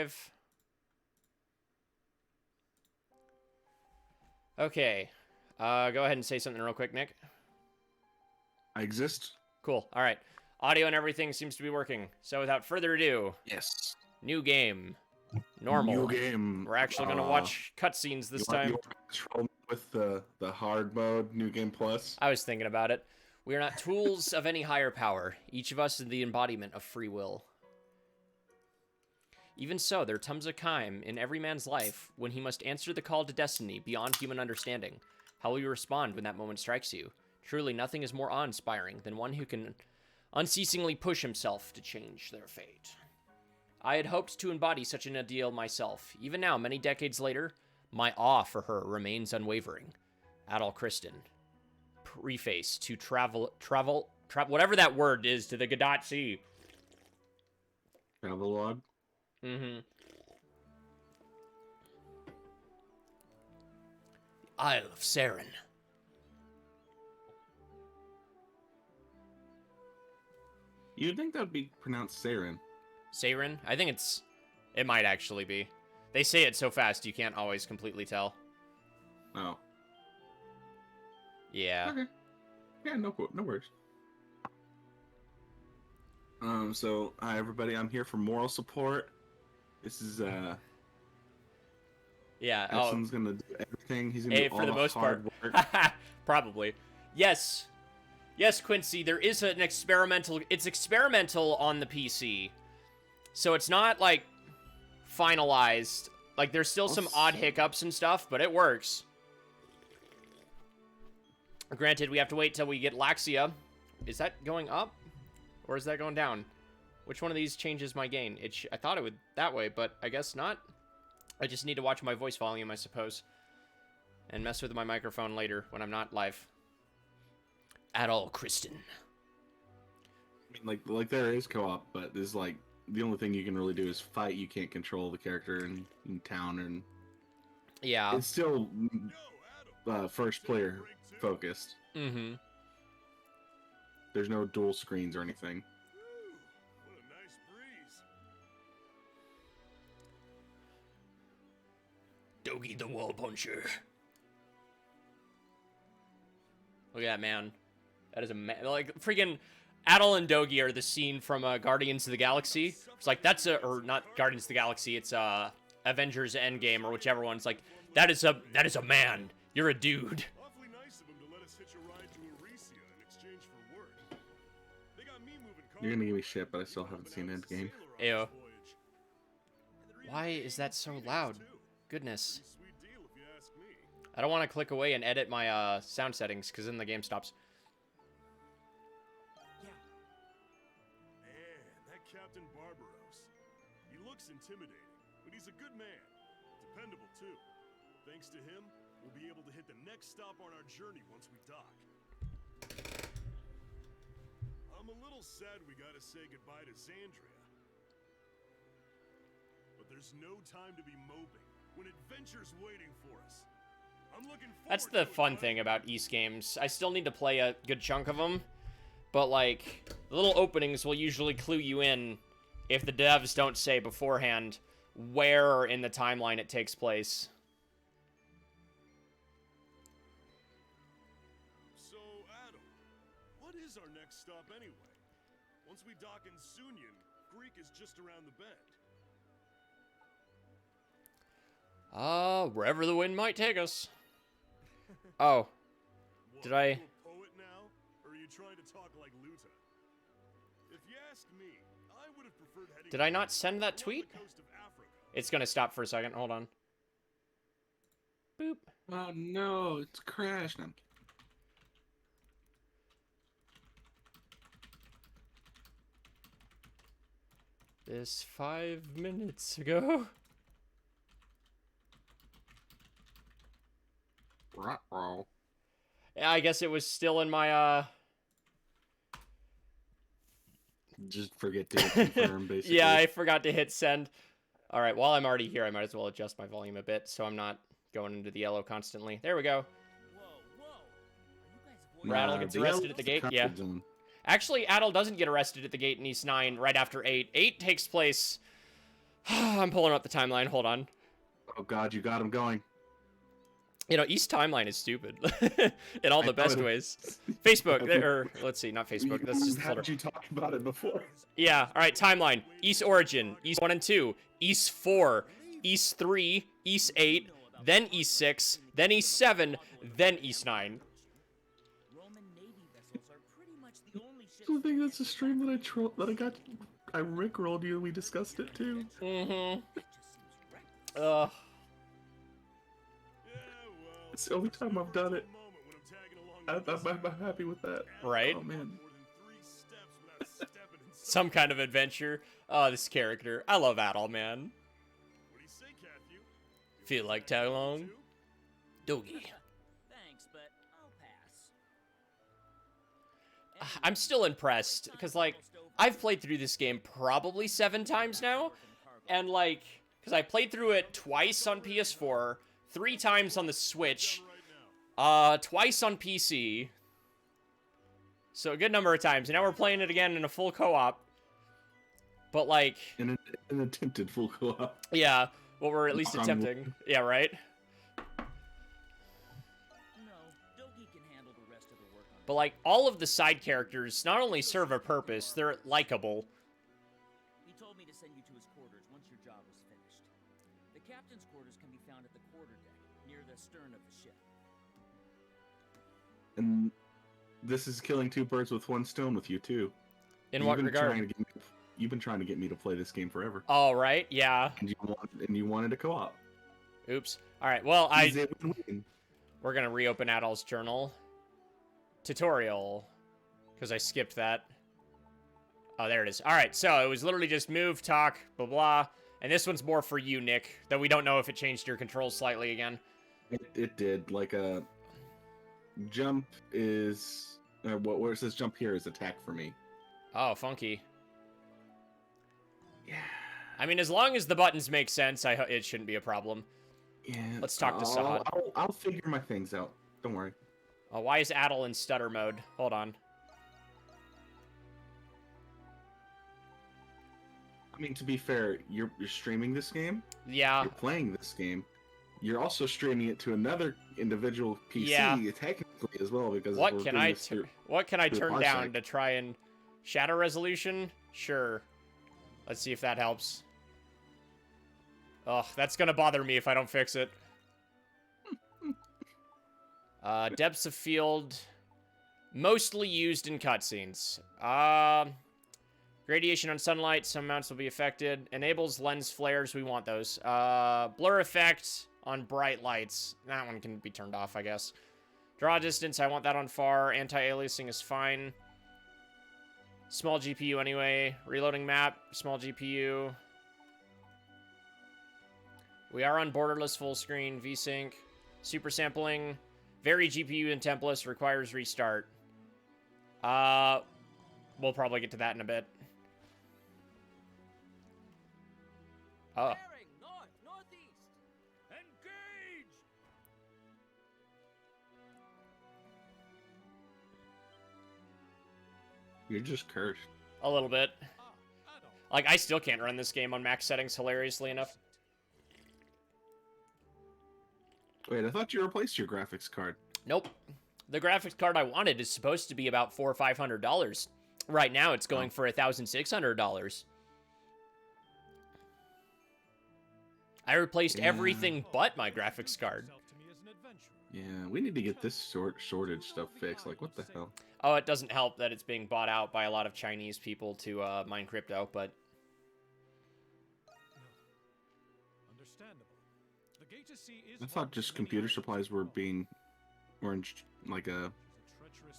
5. Okay. Go ahead and say something real quick, Nick. I exist. Cool. All right. Audio and everything seems to be working. So without further ado, Yes. new game. Normal. New game. We're actually going to watch cutscenes this time. You control with the hard mode, new game plus. I was thinking about it. We are not tools of any higher power. Each of us is the embodiment of free will. Even so, there comes a time in every man's life when he must answer the call to destiny beyond human understanding. How will you respond when that moment strikes you? Truly, nothing is more awe-inspiring than one who can unceasingly push himself to change their fate. I had hoped to embody such an ideal myself. Even now, many decades later, my awe for her remains unwavering. Adol Kristen. Preface to whatever that word is, to the Godot Sea. Travelogue. Mm-hmm. Isle of Saryn. You'd think that would be pronounced Sarin. Sarin? I think it might actually be. They say it so fast you can't always completely tell. Oh. Yeah. Okay. Yeah, no worries. So, hi everybody, I'm here for moral support. This is, Yeah, Edison's gonna do everything. He's gonna do all for the most hard part. work. Probably. Yes. Yes, Quincy, there is an experimental... It's experimental on the PC. So it's not, like, finalized. Like, there's still some odd hiccups and stuff, but it works. Granted, we have to wait till we get Laxia. Is that going up? Or is that going down? Which one of these changes my gain? I thought it would that way, but I guess not. I just need to watch my voice volume, I suppose. And mess with my microphone later when I'm not live. Adol Kristen. I mean, like there is co-op, but there's like the only thing you can really do is fight. You can't control the character in town, and yeah, it's still first player focused. Mm-hmm. There's no dual screens or anything. What a nice breeze. Dogi the Wall Puncher. Look at that, man. That is a man. Like, freaking Adol and Dogi are the scene from Guardians of the Galaxy. It's like, or not Guardians of the Galaxy, it's Avengers Endgame, or whichever one. It's like, that is a man. You're a dude. Awfully nice of him to let us hitch a ride to Eresia in exchange for work. They got me moving cars. You're gonna give me shit, but I still haven't seen Endgame. Ew. Why is that so loud? Goodness. Sweet deal if you ask me. I don't want to click away and edit my sound settings, because then the game stops. Man, that Captain Barbaros. He looks intimidating, but he's a good man. Dependable, too. Thanks to him, we'll be able to hit the next stop on our journey once we dock. I'm a little sad we gotta say goodbye to Xandria. But there's no time to be moping when adventure's waiting for us. I'm looking forward That's the to it, fun bud. thing about East games. I still need to play a good chunk of them, but like the little openings will usually clue you in if the devs don't say beforehand where in the timeline it takes place. So, Adam, what is our next stop anyway? Once we dock in Sunyan, Greek is just around the bend. Wherever the wind might take us. Oh, What, did I... you a poet now, or are you trying to talk like Luta? If you ask me, I would have preferred heading Did I not send that along tweet? the coast of Africa. It's gonna stop for a second. Hold on. Boop. Oh no, it's crashed. I'm... This 5 minutes ago. Ruh-roh. Yeah, I guess it was still in my, Just forget to confirm, basically. Yeah, I forgot to hit send. Alright, while I'm already here, I might as well adjust my volume a bit so I'm not going into the yellow constantly. There we go. Rattle gets the arrested at the gate, yeah. comfort zone. Actually, Adol doesn't get arrested at the gate in East 9 right after 8. 8 takes place I'm pulling up the timeline. Hold on. Oh God, you got him going. You know, East timeline is stupid in all I the know best it. ways. Facebook, or let's see, not Facebook. That's just the How folder. did you talk about it before? Yeah. All right. Timeline. East origin. East 1 and 2. East 4. East 3. East 8. Then East 6. Then East 7. Then East 9. I think that's a stream that I rickrolled you. We discussed it too. Mm-hmm. Yeah, well, It's the only time I've done it. moment when I'm tagging along I'm happy with that. Right? Oh man. more than 3 steps without stepping in Some kind of adventure. Oh, this character. I love Adol, man. What do you say, Cathy? Feel like tag along? Doggy. Thanks, but I'll pass. I'm still impressed, because, like, I've played through this game probably 7 times now, and, like, because I played through it twice on PS4, 3 times on the Switch, twice on PC, so a good number of times, and now we're playing it again in a full co-op, but, like... An attempted full co-op. Yeah, well, we're at least Knock on wood. attempting. Yeah, right? No, Dogi can handle the rest of the work on But, like, all of the side characters not only serve a purpose, they're likable. He told me to send you to his quarters once your job was finished. The captain's quarters can be found at the quarterdeck, near the stern of the ship. And this is killing 2 birds with 1 stone with you too. In You've what been regard? You've been trying to get me to play this game forever. Oh, right? Yeah. And you wanted a co-op. Oops. All right. Well, Easy win-win. we're gonna reopen Adol's journal. Tutorial, because I skipped that. Oh, there it is. All right. So it was literally just move, talk, blah blah, and this one's more for you, Nick. Though we don't know if it changed your controls slightly again. It did. Like jump is where it says jump here is attack for me. Oh, funky. Yeah. I mean, as long as the buttons make sense, it shouldn't be a problem. Yeah. Let's talk to Sahad. I'll figure my things out. Don't worry. Oh, why is Adol in stutter mode? Hold on. I mean, to be fair, you're streaming this game. Yeah. You're playing this game. You're also streaming it to another individual PC, Yeah. technically as well, because What we're can doing I this through- what can I through turn Parsec. down to try and shadow resolution? Sure. Let's see if that helps. Ugh, that's gonna bother me if I don't fix it. Depths of field, mostly used in cutscenes. Radiation on sunlight, some amounts will be affected. Enables lens flares, we want those. Blur effect on bright lights. That one can be turned off, I guess. Draw distance, I want that on far. Anti-aliasing is fine. Small GPU anyway. Reloading map, small GPU. We are on borderless full screen, VSync. Super sampling. Very GPU intensive, requires restart. We'll probably get to that in a bit. Oh. Bearing north, northeast. Engage! You're just cursed. A little bit. Like, I still can't run this game on max settings, hilariously enough. Wait, I thought you replaced your graphics card. Nope. The graphics card I wanted is supposed to be about $400 or $500. Right now, it's going for $1,600. I replaced everything but my graphics card. Yeah, we need to get this shortage stuff fixed. Like, what the hell? Oh, it doesn't help that it's being bought out by a lot of Chinese people to mine crypto, but... I thought just computer supplies were in like a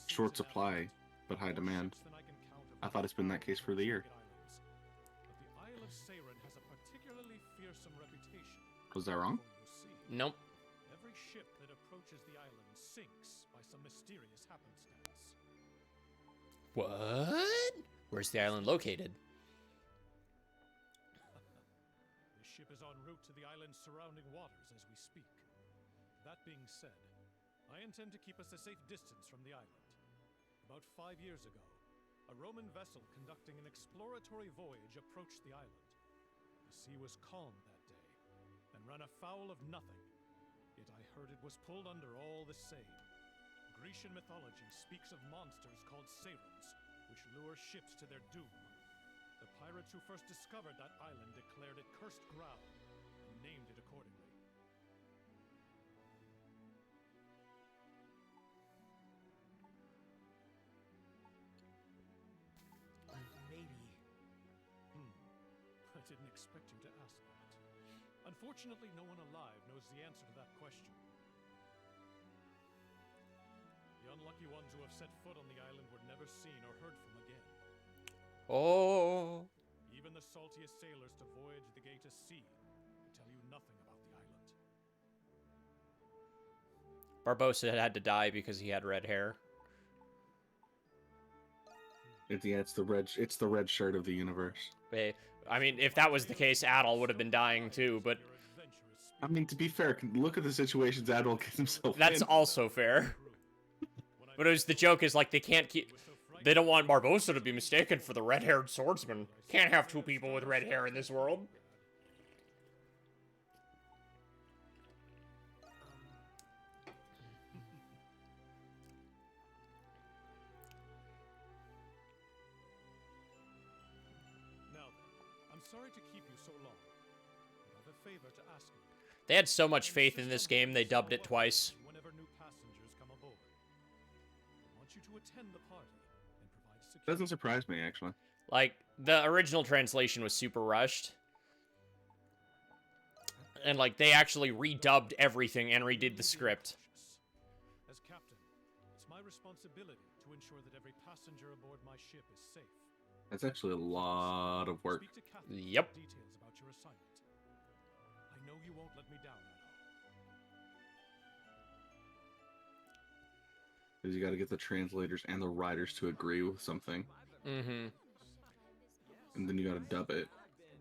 short supply, but high demand. I thought it's been that case for the year. The Isle of Saryn has a particularly fearsome reputation. Was that wrong? Nope. Every ship that approaches the island sinks by some mysterious happenstance. What? Where's the island located? This ship is en route to the island's surrounding waters as we speak. That being said, I intend to keep us a safe distance from the island. About 5 years ago, a Roman vessel conducting an exploratory voyage approached the island. A sea was calm that day, and ran afoul of nothing. Yet I heard it was pulled under all the same. Grecian mythology speaks of monsters called Sarins, which lure ships to their doom. The pirates who first discovered that island declared it cursed ground, and named it accordingly. Maybe. I didn't expect you to ask that. Unfortunately, no one alive knows the answer to that question. The unlucky ones who have set foot on the island were never seen or heard from again. Oh. Even the saltiest sailors to voyage the gate to sea will tell you nothing about the island. Barbossa had to die because he had red hair. It's the red shirt of the universe. I mean, if that was the case, Adol would have been dying too, but... I mean, to be fair, look at the situations Adol gets himself That's in. also fair. But it was, the joke is, like, they can't keep... They don't want Barbossa to be mistaken for the red-haired swordsman. Can't have two people with red hair in this world. Now then, I'm sorry to keep you so long. I have a favor to ask you. They had so much faith in this game, they dubbed it twice. Whenever new passengers come aboard, I want you to attend the party and provide security. Doesn't surprise me, actually. Like, the original translation was super rushed. And, like, they actually redubbed everything and redid the script. As captain, it's my responsibility to ensure that every passenger aboard my ship is safe. That's actually a lot of work. Speak to Catherine Yep. for details about your assignment. I know you won't let me down, Adol. Because you got to get the translators and the writers to agree with something, Mm-hmm. and then you got to dub it.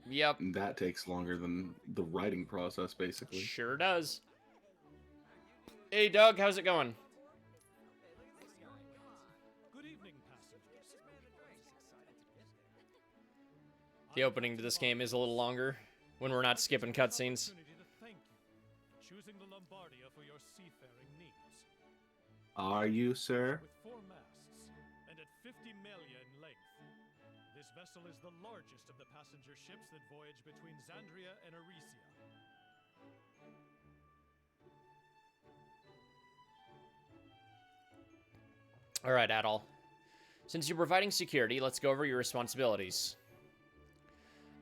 Yep. And that takes longer than the writing process, basically. Sure does. Hey, Doug, how's it going? Good evening, passengers. The opening to this game is a little longer when we're not skipping cutscenes. Opportunity to thank you for choosing the Lombardia for your seafaring needs. Are you, sir? With 4 masts and at 50 millia in length, this vessel is the largest of the passenger ships that voyage between Xandria and Arisia. Alright, Adol. Since you're providing security, let's go over your responsibilities.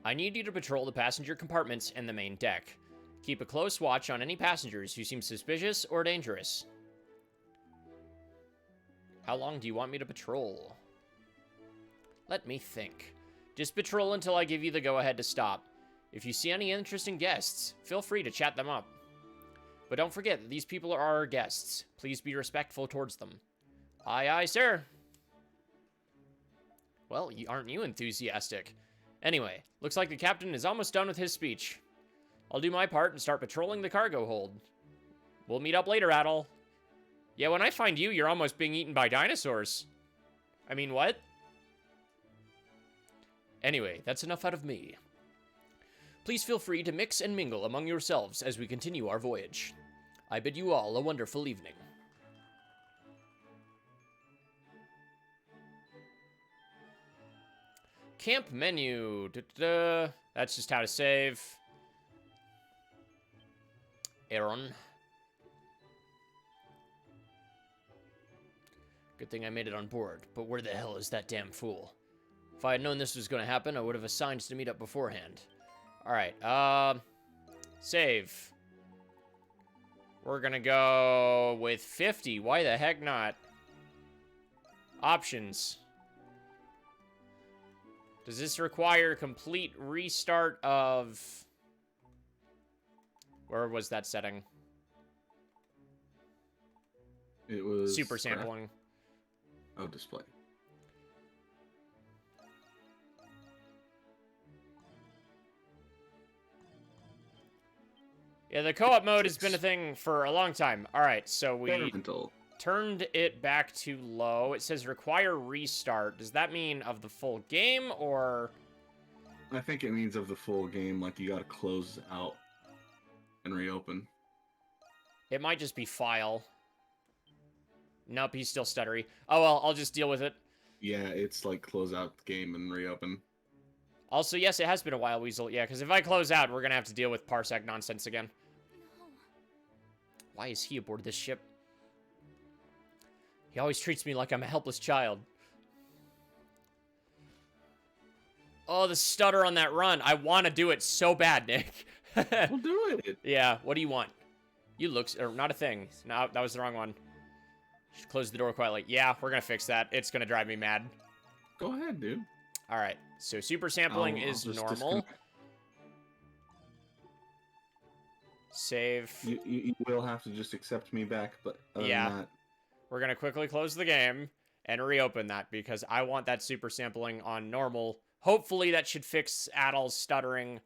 I need you to patrol the passenger compartments and the main deck. Keep a close watch on any passengers who seem suspicious or dangerous. How long do you want me to patrol? Let me think. Just patrol until I give you the go-ahead to stop. If you see any interesting guests, feel free to chat them up. But don't forget that these people are our guests. Please be respectful towards them. Aye, aye, sir. Well, aren't you enthusiastic? Anyway, looks like the captain is almost done with his speech. I'll do my part and start patrolling the cargo hold. We'll meet up later, Adol. Yeah, when I find you, you're almost being eaten by dinosaurs. I mean, what? Anyway, that's enough out of me. Please feel free to mix and mingle among yourselves as we continue our voyage. I bid you all a wonderful evening. Camp menu. That's just how to save. Aaron. Good thing I made it on board, but where the hell is that damn fool? If I had known this was going to happen, I would have assigned to meet up beforehand. Alright, save. We're gonna go with 50. Why the heck not? Options. Does this require complete restart of... Where was that setting? It was... Super sampling. Oh, display. Yeah, the co-op mode has been a thing for a long time. Alright, so we Experimental. turned it back to low. It says require restart. Does that mean of the full game, or... I think it means of the full game, like you gotta close out and reopen. It might just be file. Nope, he's still stuttery. Oh well, I'll just deal with it. Yeah, it's like close out the game and reopen. Also, yes, it has been a while, Weasel. Yeah, because if I close out, we're gonna have to deal with parsec nonsense again. No. Why is he aboard this ship? He always treats me like I'm a helpless child. Oh, the stutter on that run. I want to do it so bad, Nick. We'll do it. Yeah, what do you want? You look... Or, not a thing. No, that was the wrong one. Just close the door quietly. Yeah, we're gonna fix that. It's gonna drive me mad. Go ahead, dude. Alright, so super sampling I'll is just normal. disconnect. Save. You will have to just accept me back, but other Yeah. than that, We're gonna quickly close the game and reopen that because I want that super sampling on normal. Hopefully that should fix Adol's stuttering.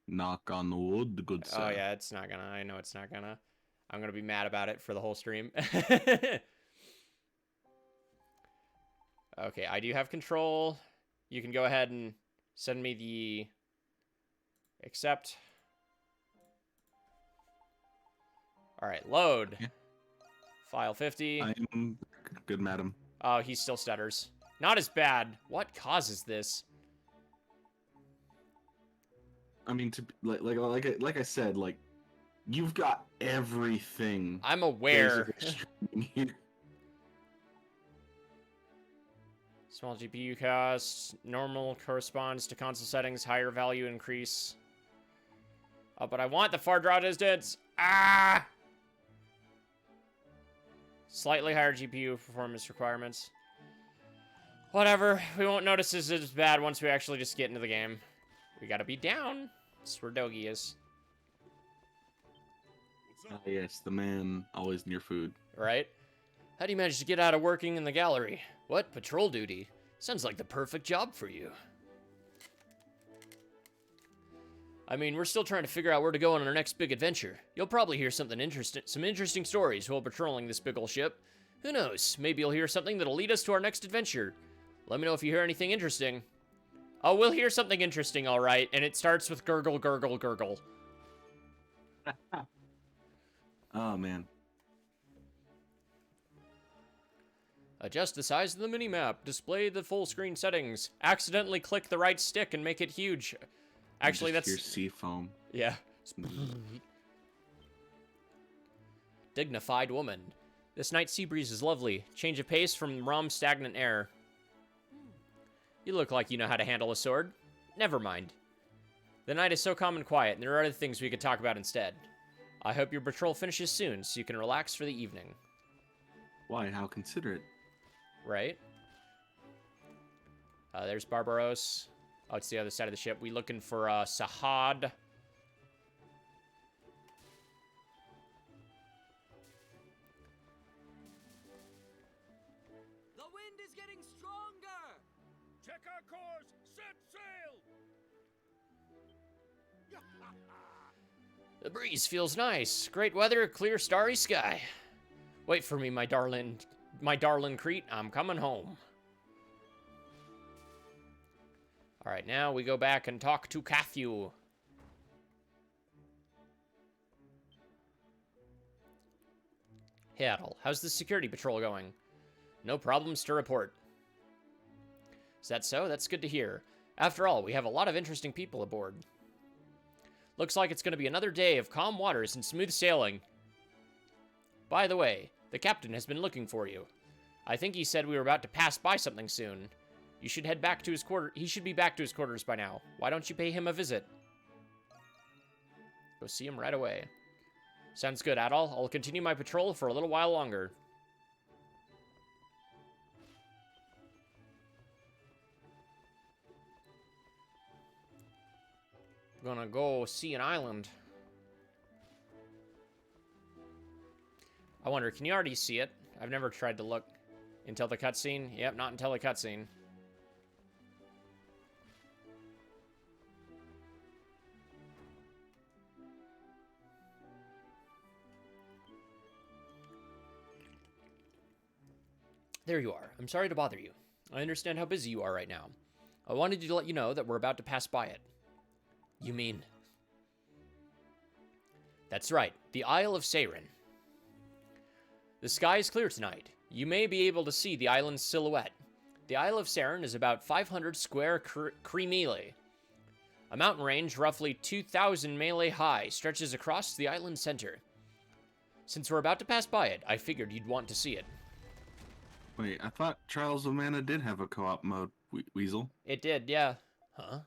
knock on the wood, good sir. Oh yeah, it's not gonna. I know it's not gonna. I'm gonna be mad about it for the whole stream. Okay, I do have control. You can go ahead and send me the accept. All right, load. Yeah. File 50. I am good, madam. Oh, he still stutters. Not as bad. What causes this? I mean, to like I said, like you've got everything. I'm aware. basically here. Small GPU cost. Normal corresponds to console settings. Higher value increase. Oh, but I want the far draw distance. Ah! Slightly higher GPU performance requirements. Whatever. We won't notice this as bad once we actually just get into the game. We gotta be down. That's where Dogi is. What's up? Yes, the man always near food. Right? How do you manage to get out of working in the gallery? What? Patrol duty? Sounds like the perfect job for you. I mean, we're still trying to figure out where to go on our next big adventure. You'll probably hear some interesting stories while patrolling this big ol' ship. Who knows? Maybe you'll hear something that'll lead us to our next adventure. Let me know if you hear anything interesting. Oh, we'll hear something interesting, all right. And it starts with gurgle, gurgle, gurgle. Oh man. Adjust the size of the minimap. Display the full screen settings. Accidentally click the right stick and make it huge. Actually, Just that's... hear sea foam. Yeah. Dignified woman. This night's sea breeze is lovely. Change of pace from rum stagnant air. You look like you know how to handle a sword. Never mind. The night is so calm and quiet, and there are other things we could talk about instead. I hope your patrol finishes soon, so you can relax for the evening. Why? How considerate. Right? There's Barbaros. Oh, it's the other side of the ship. We looking for Sahad. The wind is getting stronger! Check our course! Set sail! The breeze feels nice. Great weather, clear starry sky. Wait for me, my darling Crete. I'm coming home. All right, now we go back and talk to Cathu. Hey, Adol, how's the security patrol going? No problems to report. Is that so? That's good to hear. After all, we have a lot of interesting people aboard. Looks like it's going to be another day of calm waters and smooth sailing. By the way, the captain has been looking for you. I think he said we were about to pass by something soon. You should head back to his quarters. He should be back to his quarters by now. Why don't you pay him a visit? Go see him right away. Sounds good, Adol. I'll continue my patrol for a little while longer. I'm gonna go see an island. I wonder, can you already see it? I've never tried to look until the cutscene. Yep, not until the cutscene. There you are. I'm sorry to bother you. I understand how busy you are right now. I wanted to let you know that we're about to pass by it. You mean... That's right, the Isle of Saryn. The sky is clear tonight. You may be able to see the island's silhouette. The Isle of Saryn is about 500 square kilometers. A mountain range roughly 2,000 melee high stretches across the island's center. Since we're about to pass by it, I figured you'd want to see it. Wait, I thought Trials of Mana did have a co-op mode, Weasel. It did, yeah. Huh?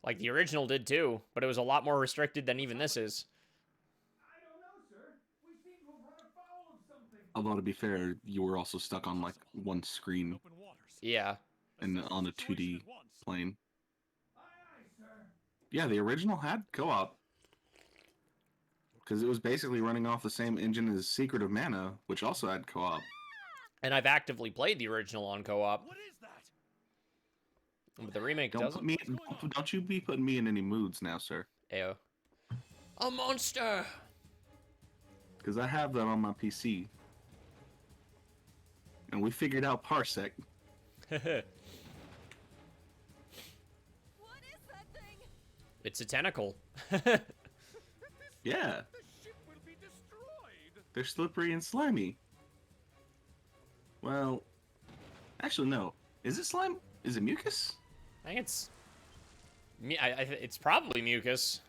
Like the original did too, but it was a lot more restricted than even this is. I don't know, sir. We seem to have run afoul of something. Although to be fair, you were also stuck on like one screen Open waters. Yeah. and on a 2D plane. Aye, aye, sir. Yeah, the original had co-op. Because it was basically running off the same engine as Secret of Mana, which also had co-op. And I've actively played the original on co-op. What is that? But the remake Don't doesn't. don't you be putting me in any moods now, sir. Ayo. A monster! Because I have that on my PC. And we figured out Parsec. What is that thing? It's a tentacle. Yeah, The ship will be destroyed. they're slippery and slimy. Well, actually no. Is it slime? Is it mucus? I think it's... it's probably mucus.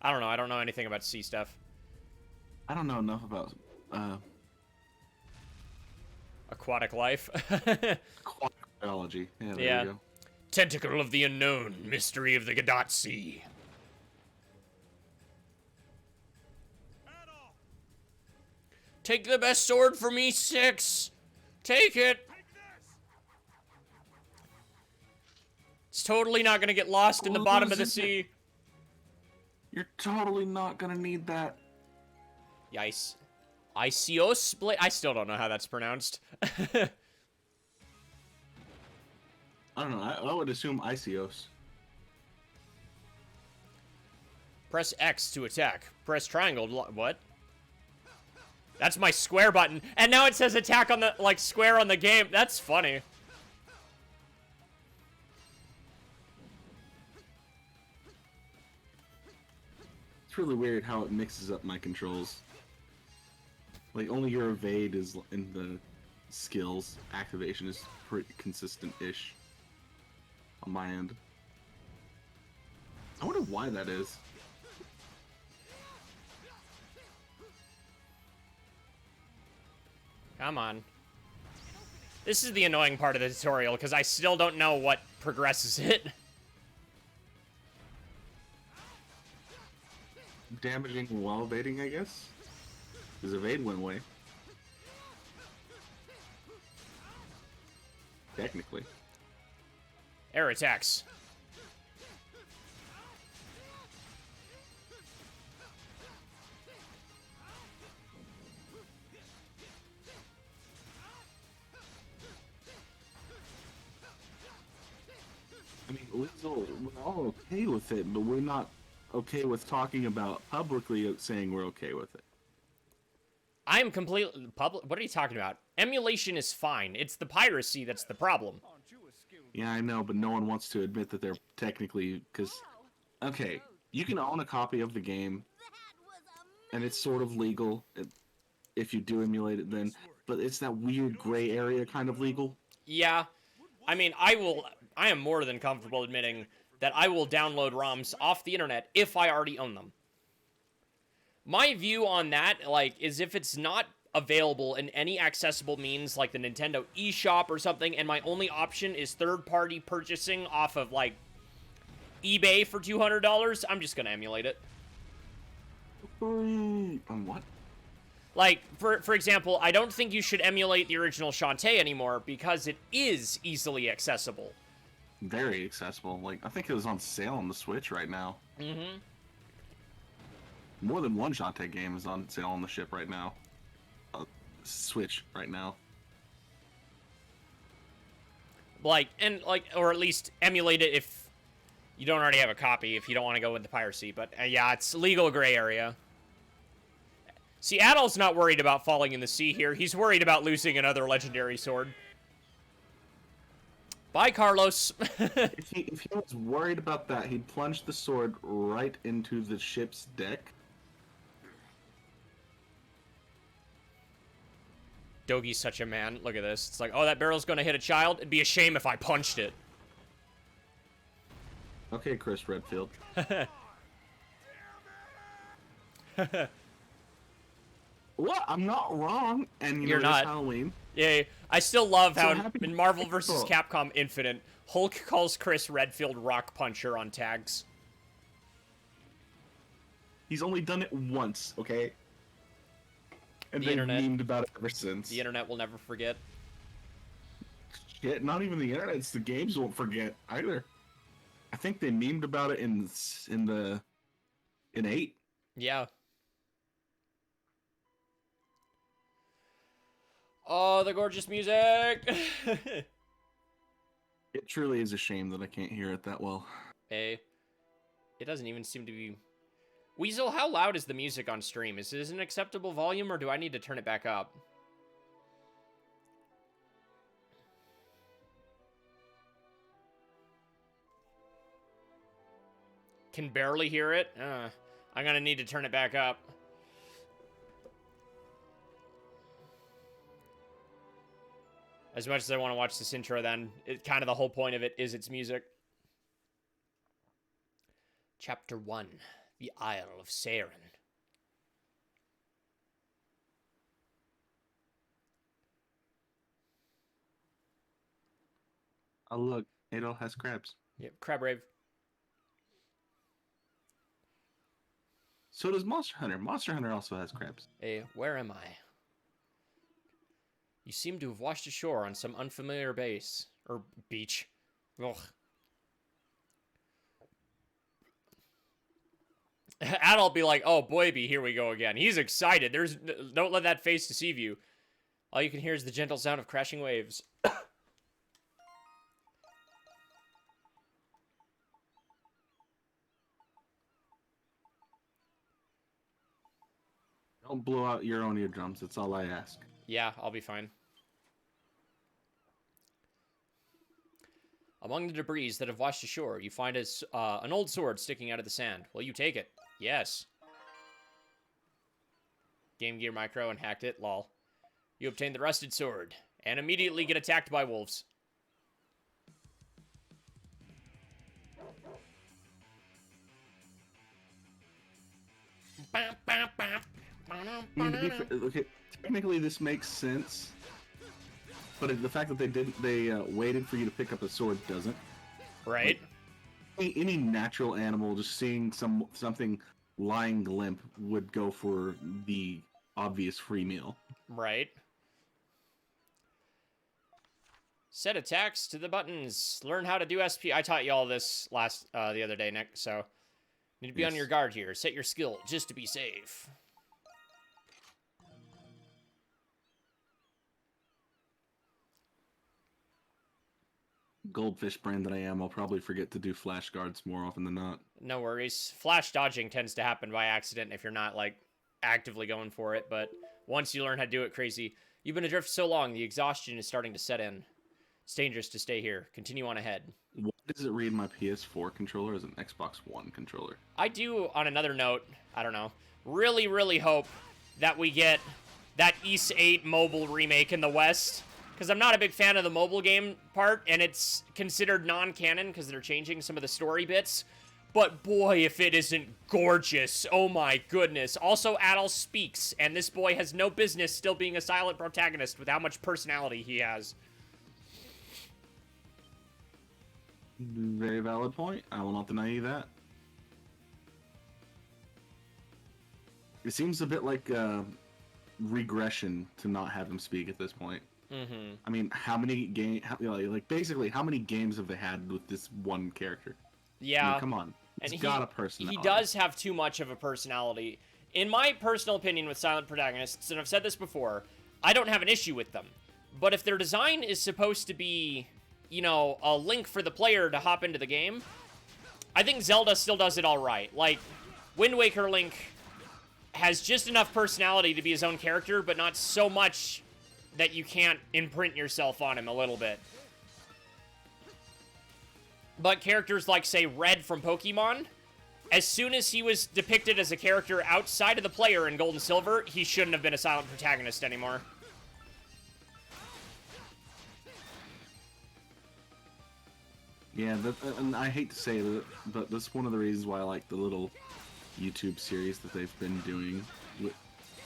I don't know. I don't know anything about sea stuff. I don't know enough about Aquatic life. aquatic biology. Yeah, there Yeah. you go. Tentacle of the unknown. Mystery of the Godot Sea. Adolf, Take the best sword for me, 6. Take it. take this. It's totally not gonna get lost in the bottom of the sea. You're totally not gonna need that. Yikes. Isios blade. I still don't know how that's pronounced. I don't know. I would assume Isios. Press X to attack. Press triangle. What? That's my square button. And now it says attack on the, like, square on the game. That's funny. It's really weird how it mixes up my controls. Like, only your evade is in the skills. Activation is pretty consistent-ish on my end. I wonder why that is. Come on. This is the annoying part of the tutorial, because I still don't know what progresses it. Damaging while evading, I guess? Because evade went away. Technically. Air attacks. I mean, Weasel, we're all okay with it, but we're not okay with talking about publicly saying we're okay with it. I am completely public. What are you talking about? Emulation is fine. It's the piracy that's the problem. Aren't you a skilled? Yeah, I know, but no one wants to admit that they're technically, because, okay, you can own a copy of the game, That was and it's sort of legal if you do emulate it then, but it's that weird gray area kind of legal. Yeah. I mean, I am more than comfortable admitting that I will download ROMs off the internet if I already own them. My view on that, like, is if it's not available in any accessible means, like the Nintendo eShop or something, and my only option is third-party purchasing off of, like, eBay for $200, I'm just gonna emulate it. On what? Like, for example, I don't think you should emulate the original Shantae anymore because it is easily accessible. Very accessible. Like, I think it was on sale on the Switch right now. Mm-hmm. More than one Shantae game is on sale on the ship right now. Switch right now. Like, or at least emulate it if you don't already have a copy, if you don't want to go with the piracy. But, yeah, it's legal gray area. See, Adol's not worried about falling in the sea here. He's worried about losing another legendary sword. Bye, Carlos. If he was worried about that, he'd plunge the sword right into the ship's deck. Dogi's such a man. Look at this. It's like, oh, that barrel's gonna hit a child? It'd be a shame if I punched it. Okay, Chris Redfield. What? I'm not wrong. And You're it's not. Halloween. Yeah, I still love So how happy in Marvel vs. April. Capcom Infinite, Hulk calls Chris Redfield Rock Puncher on tags. He's only done it once, okay? And The they've internet. memed about it ever since. The internet will never forget. Shit, not even the internet. It's the games won't forget either. I think they memed about it in 8. Yeah. Oh, the gorgeous music! It truly is a shame that I can't hear it that well. Hey, it doesn't even seem to be... Weasel, how loud is the music on stream? Is this an acceptable volume, or do I need to turn it back up? Can barely hear it? I'm gonna need to turn it back up. As much as I want to watch this intro, then, kind of the whole point of it is its music. Chapter 1, The Isle of Saryn. Oh look, Adol has crabs. Yep, Crab Rave. So does Monster Hunter. Monster Hunter also has crabs. Hey, where am I? You seem to have washed ashore on some unfamiliar base. Or beach. Ugh. Adult be like, oh, boyby, here we go again. He's excited. Don't let that face deceive you. All you can hear is the gentle sound of crashing waves. Don't blow out your own eardrums. That's all I ask. Yeah, I'll be fine. Among the debris that have washed ashore, you find an old sword sticking out of the sand. Will you take it? Yes. Game Gear Micro and hacked it, lol. You obtain the rusted sword, and immediately get attacked by wolves. I mean, to be fair, okay, technically this makes sense, but the fact that they waited for you to pick up a sword doesn't. Right? Any natural animal just seeing something lying limp would go for the obvious free meal. Right. Set attacks to the buttons. Learn how to do SP. I taught you all this the other day, Nick, so need to be on Yes. your guard here. Set your skill just to be safe. Goldfish brain that I am, I'll probably forget to do flash guards more often than not. No worries. Flash dodging tends to happen by accident if you're not, like, actively going for it, but once you learn how to do it crazy. You've been adrift so long, the exhaustion is starting to set in. It's dangerous to stay here. Continue on ahead. Why does it read my PS4 controller as an Xbox One controller? I do, on another note, I don't know, really, really hope that we get that Ys 8 mobile remake in the West. Because I'm not a big fan of the mobile game part, and it's considered non-canon because they're changing some of the story bits. But boy, if it isn't gorgeous. Oh my goodness. Also, Adol speaks, and this boy has no business still being a silent protagonist with how much personality he has. Very valid point. I will not deny you that. It seems a bit like regression to not have him speak at this point. Mm-hmm. I mean, basically, how many games have they had with this one character? Yeah. I mean, come on. And It's got a personality. He does have too much of a personality. In my personal opinion with silent protagonists, and I've said this before, I don't have an issue with them. But if their design is supposed to be, you know, a link for the player to hop into the game, I think Zelda still does it all right. Like, Wind Waker Link has just enough personality to be his own character, but not so much that you can't imprint yourself on him a little bit. But characters like, say, Red from Pokemon, as soon as he was depicted as a character outside of the player in Gold and Silver, he shouldn't have been a silent protagonist anymore. Yeah, and I hate to say that, but that's one of the reasons why I like the little YouTube series that they've been doing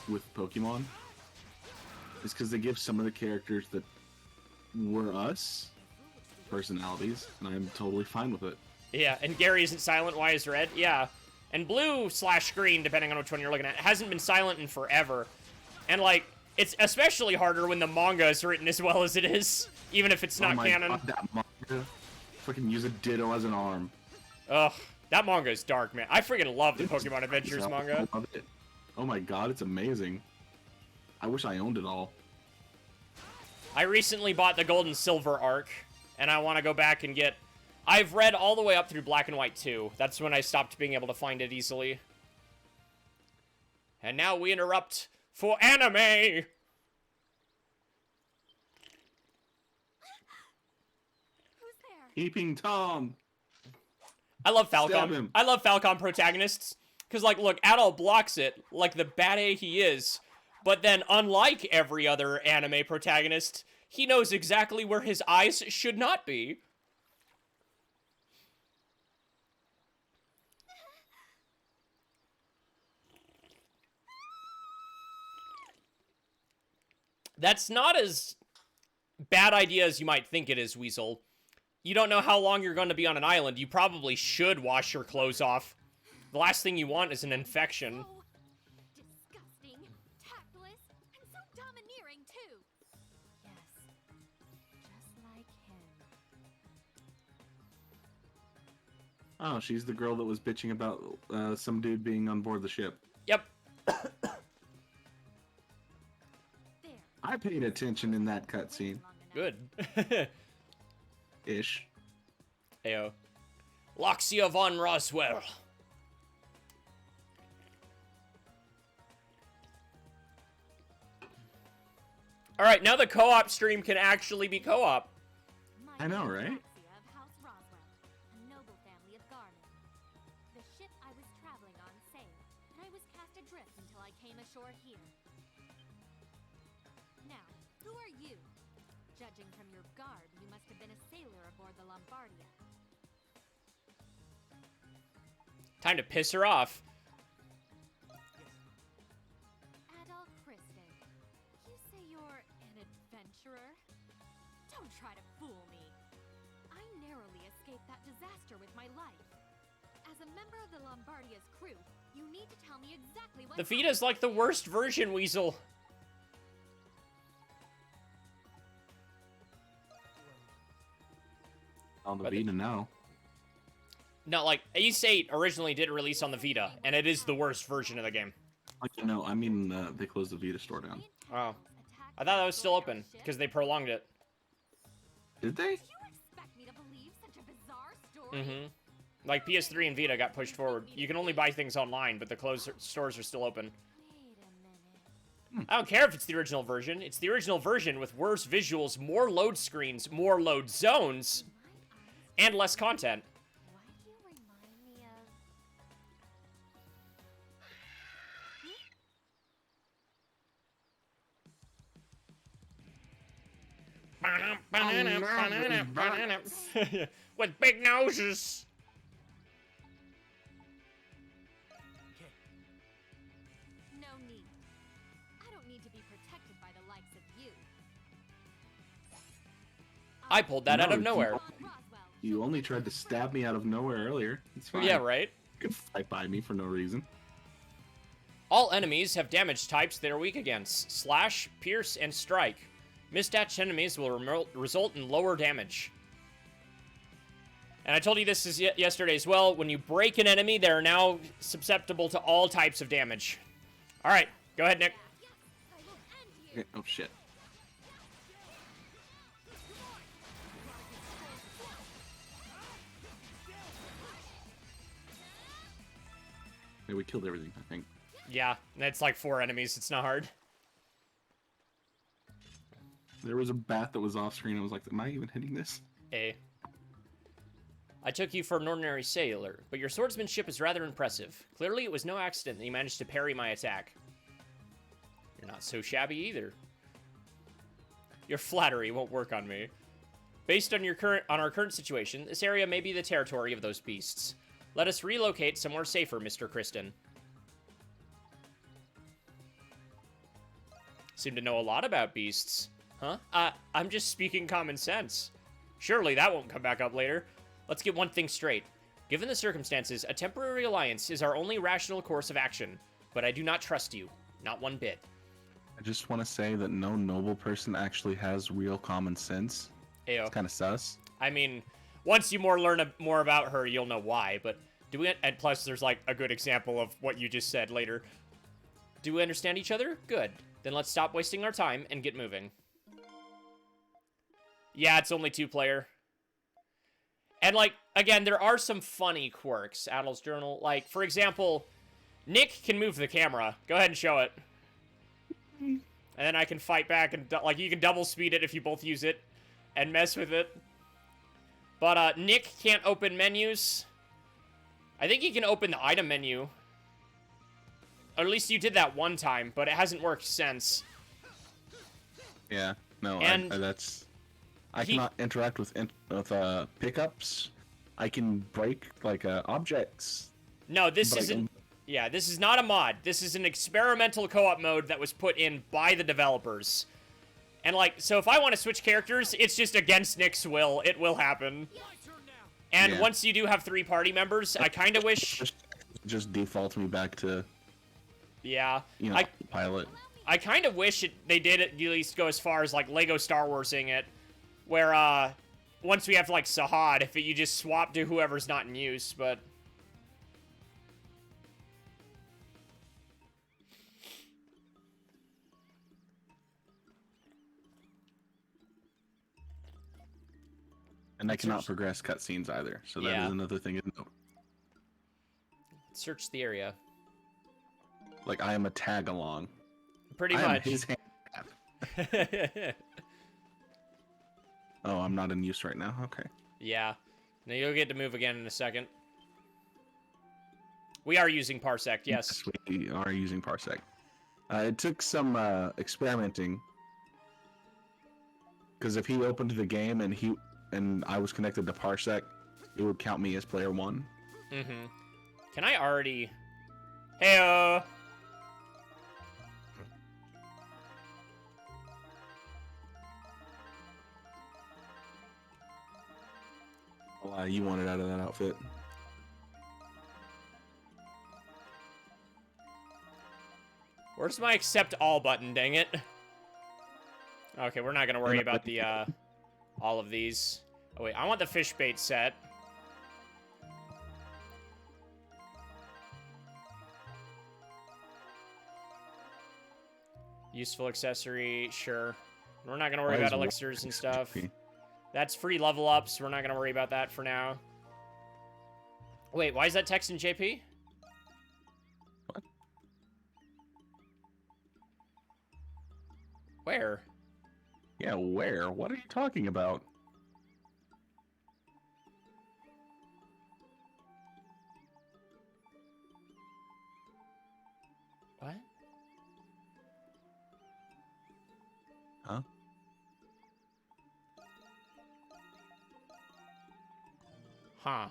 with Pokemon. Is because they give some of the characters that were us personalities, and I'm totally fine with it. Yeah, and Gary isn't silent, why is Red? Yeah. And blue/green, depending on which one you're looking at, hasn't been silent in forever. And, like, it's especially harder when the manga is written as well as it is, even if it's not canon. God, that manga. Fucking use a Ditto as an arm. Ugh, that manga is dark, man. I freaking love the Pokemon Adventures manga. I love it. Oh my god, it's amazing. I wish I owned it all. I recently bought the Gold and Silver arc, and I want to go back and get... I've read all the way up through Black and White 2. That's when I stopped being able to find it easily. And now we interrupt for anime! Who's there? Peeping Tom! I love Stab Falcon. him. I love Falcon protagonists. Because, like, look, Adol blocks it, like the bad A he is. But then, unlike every other anime protagonist, he knows exactly where his eyes should not be. That's not as bad idea as you might think it is, Weasel. You don't know how long you're going to be on an island. You probably should wash your clothes off. The last thing you want is an infection. So disgusting, tactless, and so domineering too. Yes, just like him. Oh, she's the girl that was bitching about some dude being on board the ship. Yep. There. I paid attention in that cutscene. Good. Ish. Ayo. Loxia von Roswell. Alright, now the co-op stream can actually be co-op. I know, right? Loxia of House Roswell, a noble family of Garmin. The ship I was traveling on sailed, and I was cast adrift until I came ashore here. Now, who are you? Judging from your garb, you must have been a sailor aboard the Lombardia. Time to piss her off. Adol Kristen, you say you're an adventurer? Don't try to fool me. I narrowly escaped that disaster with my life. As a member of the Lombardia's crew, you need to tell me exactly what The Vita's like the worst version, Weasel. On the But Vita now. No, like, Ace 8 originally did release on the Vita, and it is the worst version of the game. Like, no, I mean, they closed the Vita store down. Oh. I thought that was still open, because they prolonged it. Did they? You expect me to believe such a bizarre story? Mm-hmm. Like, PS3 and Vita got pushed forward. You can only buy things online, but the closed stores are still open. Wait a minute. I don't care if it's the original version. It's the original version with worse visuals, more load screens, more load zones, My eyes, and less content. why do you remind me of... With big noses. No need. I don't need to be protected by the likes of you. I pulled that out of No, nowhere. On Roswell, You only tried to stab me out of nowhere earlier. It's fine. Yeah, right? You can fight by me for no reason. All enemies have damage types they are weak against. Slash, pierce, and strike. Mismatched enemies will result in lower damage. And I told you this is yesterday as well. When you break an enemy, they are now susceptible to all types of damage. Alright, go ahead, Nick. yes, I will end you. Okay. Oh, shit. Yeah, we killed everything, I think. Yeah, it's like 4 enemies. It's not hard. There was a bat that was off screen. I was like, am I even hitting this? A. I took you for an ordinary sailor, but your swordsmanship is rather impressive. Clearly, it was no accident that you managed to parry my attack. You're not so shabby either. Your flattery won't work on me. Based on our current situation, this area may be the territory of those beasts. Let us relocate somewhere safer, Mr. Kristen. Seem to know a lot about beasts. Huh? I'm just speaking common sense. Surely that won't come back up later. Let's get one thing straight. Given the circumstances, a temporary alliance is our only rational course of action. But I do not trust you. Not one bit. I just want to say that no noble person actually has real common sense. Ayo. It's kind of sus. I mean, once you learn more about her, you'll know why. But do we? And plus, there's like a good example of what you just said later. Do we understand each other? Good. Then let's stop wasting our time and get moving. Yeah, it's only 2-player. And like, again, there are some funny quirks. Adul's Journal, like for example, Nick can move the camera. Go ahead and show it. And then I can fight back and like you can double speed it if you both use it. And mess with it. But, Nick can't open menus. I think he can open the item menu. Or at least you did that one time, but it hasn't worked since. Yeah, no, And I cannot interact with pickups. I can break, like, objects. No, this isn't... Yeah, this is not a mod. This is an experimental co-op mode that was put in by the developers. And, like, so if I want to switch characters, it's just against Nick's will. It will happen. And once you do have 3 party members, I kind of wish... Just default me back to... Yeah. You know, pilot. I kind of wish they did at least go as far as, like, Lego Star Warsing it. Where, once we have, like, Sahad, if you just swap to whoever's not in use, but... And I cannot progress cutscenes either, so that is another thing to note. Search the area. Like, I am a tag-along. Pretty I much. am his hand. Oh, I'm not in use right now? Okay. Yeah. Now you'll get to move again in a second. We are using Parsec, yes. We are using Parsec. It took some experimenting. Because if he opened the game and I was connected to Parsec, it would count me as player 1. Mm-hmm. Can I already... Heyo! Well, you wanted out of that outfit. Where's my accept all button, dang it? Okay, we're not gonna worry about the, all of these. Oh wait, I want the fish bait set. Useful accessory, sure. We're not gonna worry about elixirs and stuff. That's free level ups, we're not gonna worry about that for now. Wait, why is that text in JP? What? Where? Yeah, where? What are you talking about? What? Huh? Huh.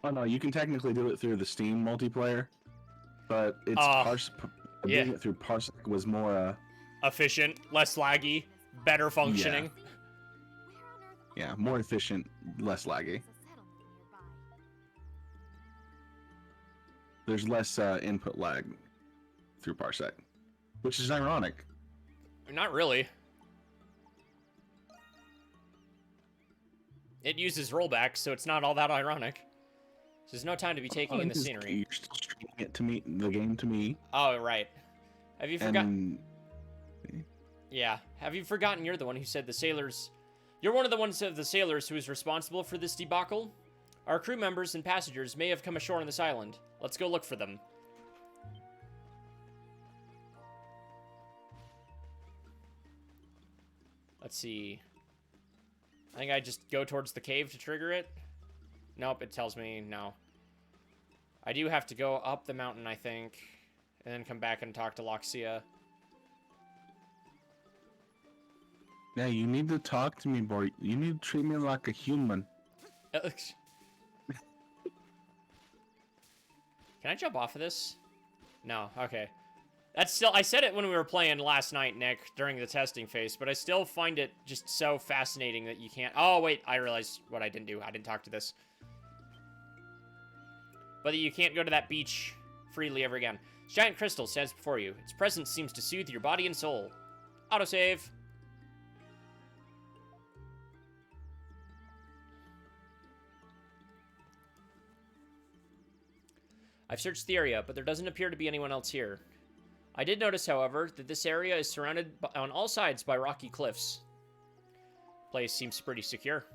Oh no, you can technically do it through the Steam multiplayer, but it's doing it through Parsec was more efficient, less laggy, better functioning. Yeah, more efficient, less laggy. There's less input lag through Parsec, which is ironic. Not really. It uses rollback, so it's not all that ironic. There's no time to be taking in the scenery. You're still streaming it to me, the game to me. Oh, right. Have you forgotten? Yeah. Have you forgotten you're the one who said the sailors... You're one of the ones of the sailors who is responsible for this debacle? Our crew members and passengers may have come ashore on this island. Let's go look for them. Let's see. I think I just go towards the cave to trigger it. Nope, it tells me no. I do have to go up the mountain, I think, and then come back and talk to Loxia. Yeah, you need to talk to me, boy. You need to treat me like a human. Can I jump off of this? No, okay. That's still, I said it when we were playing last night, Nick, during the testing phase, but I still find it just so fascinating that you can't, oh wait, I realized what I didn't do. I didn't talk to this. But you can't go to that beach freely ever again. This giant crystal stands before you. Its presence seems to soothe your body and soul. Autosave. I've searched the area, but there doesn't appear to be anyone else here. I did notice, however, that this area is surrounded on all sides by rocky cliffs. The place seems pretty secure.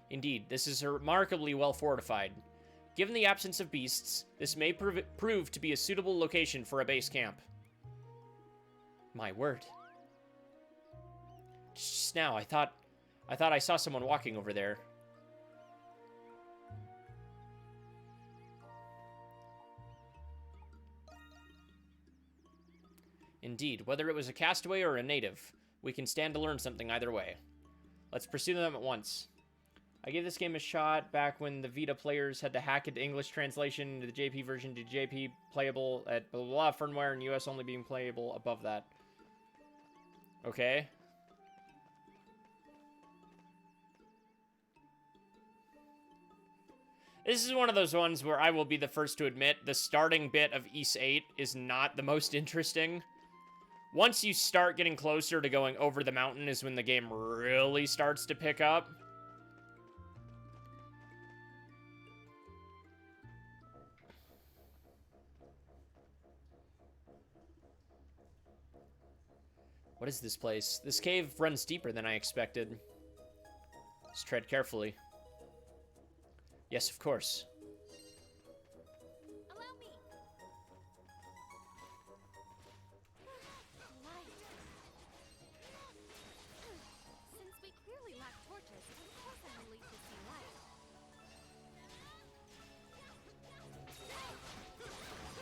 Indeed, this is remarkably well fortified. Given the absence of beasts, this may prove to be a suitable location for a base camp. My word. Just now, I thought I saw someone walking over there. Indeed, whether it was a castaway or a native, we can stand to learn something either way. Let's pursue them at once. I gave this game a shot back when the Vita players had to hack it to English translation into the JP version to JP playable at blah blah blah firmware and US only being playable above that. Okay. This is one of those ones where I will be the first to admit the starting bit of Ys 8 is not the most interesting. Once you start getting closer to going over the mountain is when the game really starts to pick up. What is this place? This cave runs deeper than I expected. Let's tread carefully. Yes, of course. Allow me. Light. Since we clearly lack torches, of course I'm relieved to see light.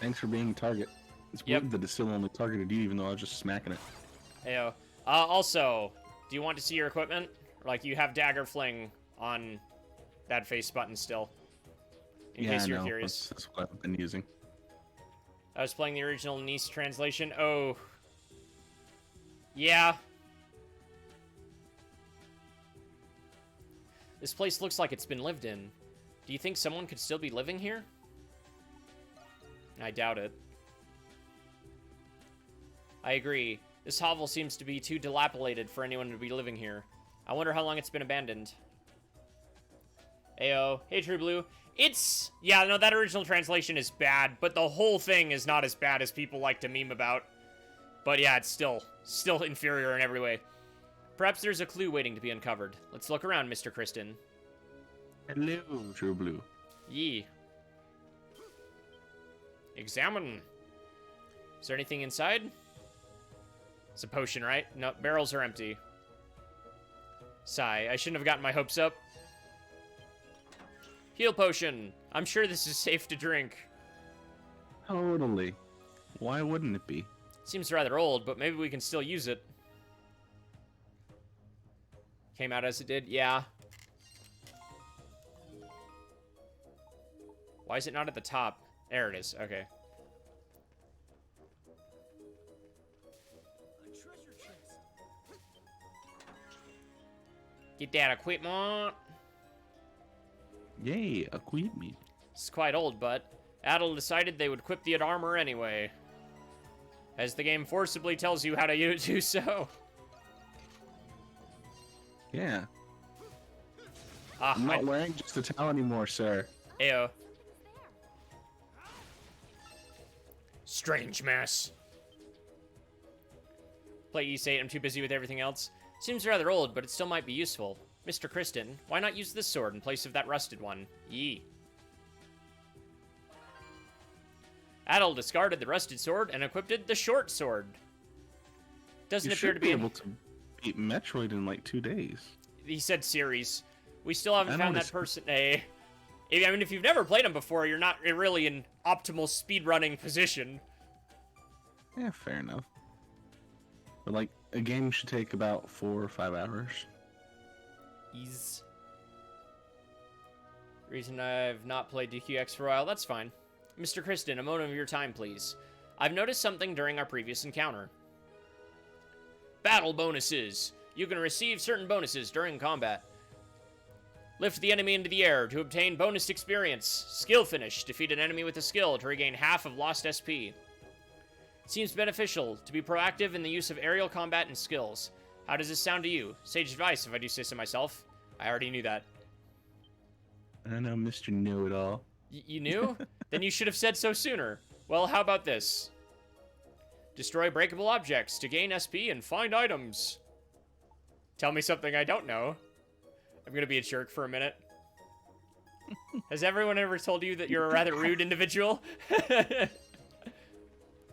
Thanks for being target. It's Yep. weird that it still only targeted you, even though I was just smacking it. Heyo. Also, do you want to see your equipment? Like, you have dagger fling on that face button still. In case you're curious. That's what I've been using. I was playing the original Nice translation. Oh. Yeah. This place looks like it's been lived in. Do you think someone could still be living here? I doubt it. I agree. This hovel seems to be too dilapidated for anyone to be living here. I wonder how long it's been abandoned. Ayo. Hey, True Blue. Yeah, no, that original translation is bad, but the whole thing is not as bad as people like to meme about. But yeah, it's still inferior in every way. Perhaps there's a clue waiting to be uncovered. Let's look around, Mr. Kristen. Hello, True Blue. Yee. Examine. Is there anything inside? It's a potion, right? No, barrels are empty. Sigh, I shouldn't have gotten my hopes up. Heal potion. I'm sure this is safe to drink. Totally. Why wouldn't it be? Seems rather old, but maybe we can still use it. Came out as it did, yeah. Why is it not at the top? There it is, okay. Get that equipment. Yay, equipment. It's quite old, but Adel decided they would equip the armor anyway. As the game forcibly tells you how to do so. Yeah. Ah, I'm not wearing just a towel anymore, sir. Ayo. Strange mess. Play Ys 8, I'm too busy with everything else. Seems rather old, but it still might be useful. Mr. Kristen, why not use this sword in place of that rusted one? Yee. Adel discarded the rusted sword and equipped the short sword. Doesn't appear to be able to beat Metroid in like 2 days. He said series. We still haven't I found that noticed. person. I mean, if you've never played him before, you're not really in optimal speedrunning position. Yeah, fair enough. But like, a game should take about 4 or 5 hours. Ease. Reason I've not played DQX for a while, that's fine. Mr. Kristen, a moment of your time, please. I've noticed something during our previous encounter. Battle bonuses. You can receive certain bonuses during combat. Lift the enemy into the air to obtain bonus experience. Skill finish. Defeat an enemy with a skill to regain half of lost SP. Seems beneficial to be proactive in the use of aerial combat and skills. How does this sound to you? Sage advice, if I do say so myself. I already knew that. I know, Mr. Know-It-All. You knew? Then you should have said so sooner. Well, how about this? Destroy breakable objects to gain SP and find items. Tell me something I don't know. I'm gonna be a jerk for a minute. Has everyone ever told you that you're a rather rude individual?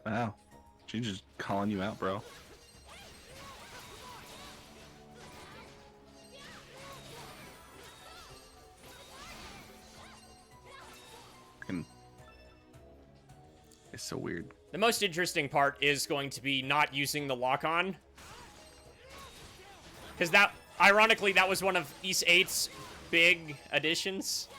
Wow. She's just calling you out, bro. It's so weird. The most interesting part is going to be not using the lock-on. Because that, ironically, that was one of Ys 8's big additions.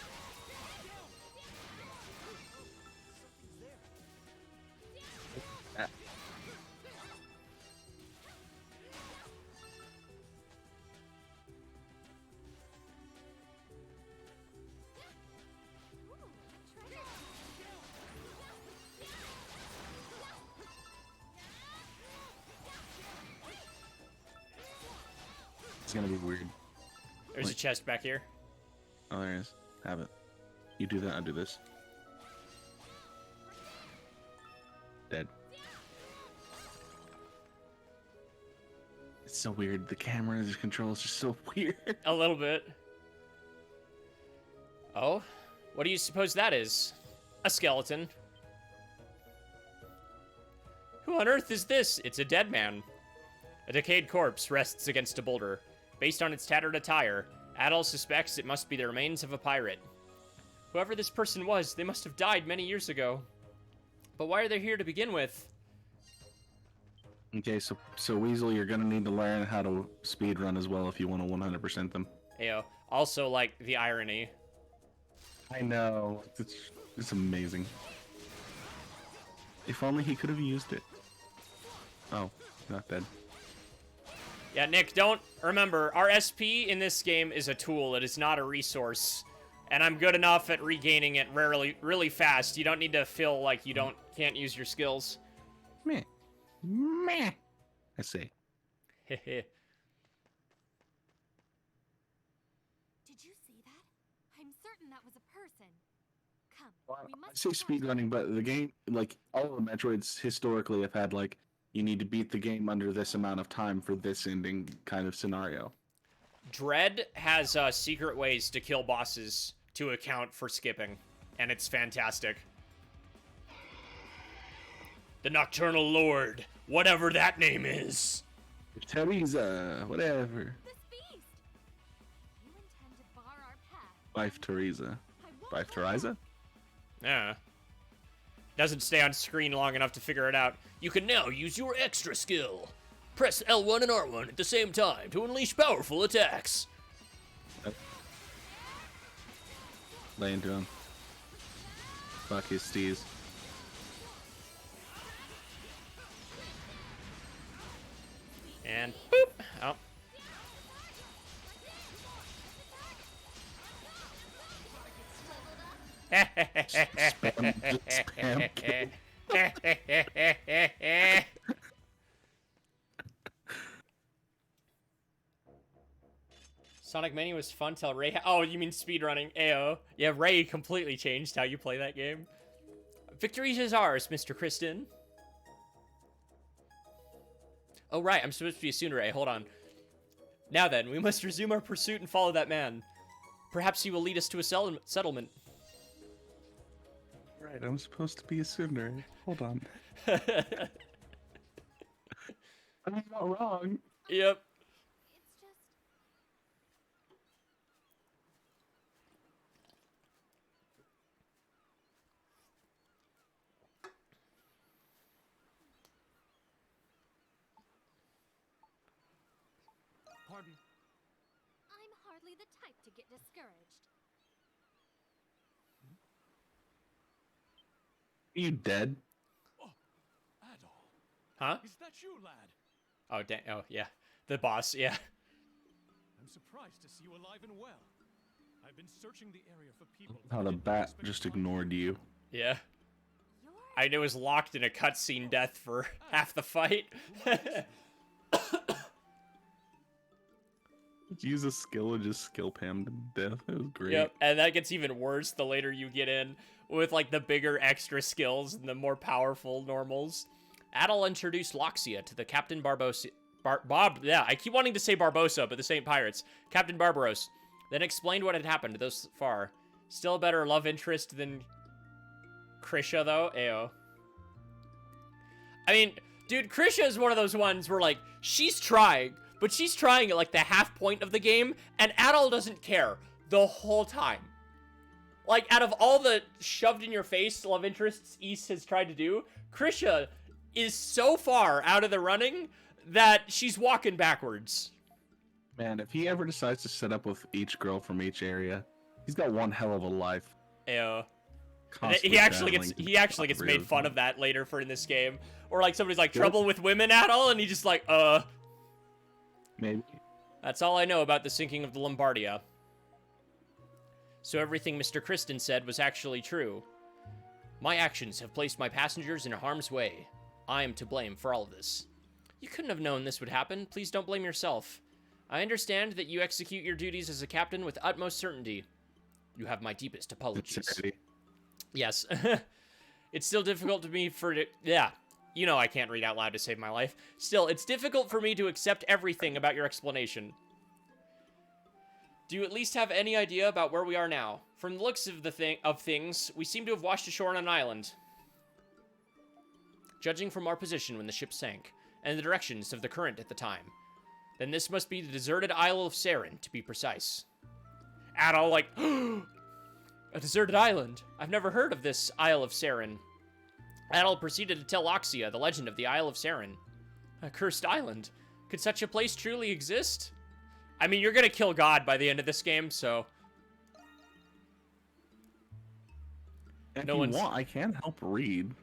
It's gonna be weird. There's a chest back here. Oh, there is. Have it. You do that, I'll do this. Dead. It's so weird. The camera and the controls are so weird. A little bit. Oh? What do you suppose that is? A skeleton. Who on earth is this? It's a dead man. A decayed corpse rests against a boulder. Based on its tattered attire, Adol suspects it must be the remains of a pirate. Whoever this person was, they must have died many years ago. But why are they here to begin with? Okay, so Weasel, you're gonna need to learn how to speedrun as well if you want to 100% them. Ayo. Also, like, the irony. I know. It's amazing. If only he could have used it. Oh, not dead. Yeah, Nick, don't... Remember, our SP in this game is a tool. It is not a resource. And I'm good enough at regaining it really fast. You don't need to feel like you can't use your skills. Meh. Meh. I say. Did you see that? I'm certain that was a person. Come, we I must say speedrunning, but the game, like, all of the Metroids historically have had, like, you need to beat the game under this amount of time for this ending kind of scenario. Dread has secret ways to kill bosses to account for skipping, and it's fantastic. The Nocturnal Lord, whatever that name is. Teresa, whatever. This beast! You intend to bar our path. Wife Teresa. I won't Wife let Teresa? Yeah. Doesn't stay on screen long enough to figure it out. You can now use your extra skill. Press L1 and R1 at the same time to unleash powerful attacks. Lay into him. Fuck his steez. And boop. Oh. Spam kill. Sonic Mania was fun till Ray... Oh, you mean speedrunning. Ayo. Yeah, Ray completely changed how you play that game. Victory is ours, Mr. Kristen. Oh, right. I'm supposed to be a tsundere. Hold on. Now then, we must resume our pursuit and follow that man. Perhaps he will lead us to a settlement. Right, I'm supposed to be a tsundere. Hold on. I'm not wrong. Yep. pardon? I'm hardly the type to get discouraged. Are you dead? Oh, Adol. Huh? Is that you, lad? Oh, dang. Oh, yeah. The boss, yeah. I'm surprised to see you alive and well. I've been searching the area for people. How the bat just ignored you. Yeah. You're I was locked in a cutscene death for half the fight. Use a skill and just skill Pam to death. It was great. Yep, and that gets even worse the later you get in with, like, the bigger extra skills and the more powerful normals. Adol introduced Loxia to the Captain Barbosa. I keep wanting to say Barbosa, but the same pirates. Captain Barbaros. Then explained what had happened thus far. Still a better love interest than Krisha, though. Ayo. I mean, dude, Krisha is one of those ones where, like, she's trying, but she's trying at, like, the half point of the game, and Adol doesn't care the whole time. Like, out of all the shoved-in-your-face love interests East has tried to do, Krisha is so far out of the running that she's walking backwards. Man, if he ever decides to set up with each girl from each area, he's got one hell of a life. Ew. Constantly He actually traveling gets to made fun them. of that later for in this game. Or like somebody's like, Yep. trouble with women at all? And he just like, Maybe. That's all I know about the sinking of the Lombardia. So everything Mr. Kristen said was actually true. My actions have placed my passengers in harm's way. I am to blame for all of this. You couldn't have known this would happen. Please don't blame yourself. I understand that you execute your duties as a captain with utmost certainty. You have my deepest apologies. Sincerity. Yes. It's still difficult to me yeah. You know I can't read out loud to save my life. Still, it's difficult for me to accept everything about your explanation. Do you at least have any idea about where we are now? From the looks of things, we seem to have washed ashore on an island. Judging from our position when the ship sank, and the directions of the current at the time, then this must be the deserted Isle of Saryn, to be precise. Adol, like, a deserted island. I've never heard of this Isle of Saryn. Adol proceeded to tell Loxia the legend of the Isle of Saryn. A cursed island. Could such a place truly exist? I mean, you're gonna kill God by the end of this game, so... If No you one's- want, I can help read.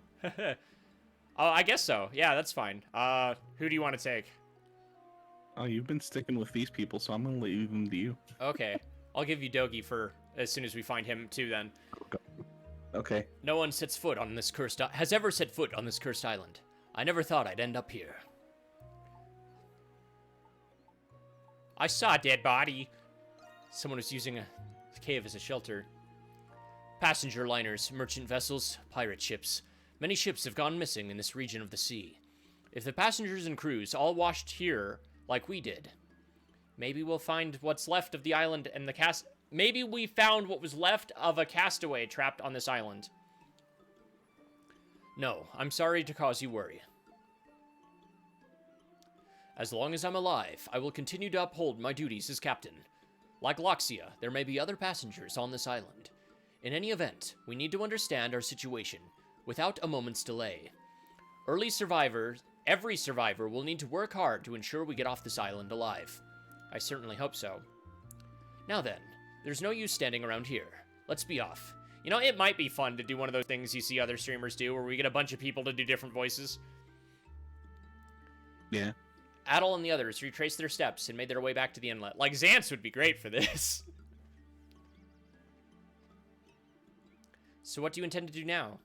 Oh, I guess so. Yeah, that's fine. Who do you want to take? Oh, you've been sticking with these people, so I'm gonna leave them to you. Okay. I'll give you Dogi for as soon as we find him, too, then. Okay. No one has ever set foot on this cursed island. I never thought I'd end up here. I saw a dead body. Someone was using a cave as a shelter. Passenger liners, merchant vessels, pirate ships. Many ships have gone missing in this region of the sea. If the passengers and crews all washed here like we did, maybe we'll find what's left of the island and the Maybe we found what was left of a castaway trapped on this island. No, I'm sorry to cause you worry. As long as I'm alive, I will continue to uphold my duties as captain. Like Loxia, there may be other passengers on this island. In any event, we need to understand our situation, without a moment's delay. Every survivor will need to work hard to ensure we get off this island alive. I certainly hope so. Now then, there's no use standing around here. Let's be off. You know, it might be fun to do one of those things you see other streamers do, where we get a bunch of people to do different voices. Yeah. Adol and the others retraced their steps and made their way back to the inlet. Like, Xance would be great for this. So what do you intend to do now?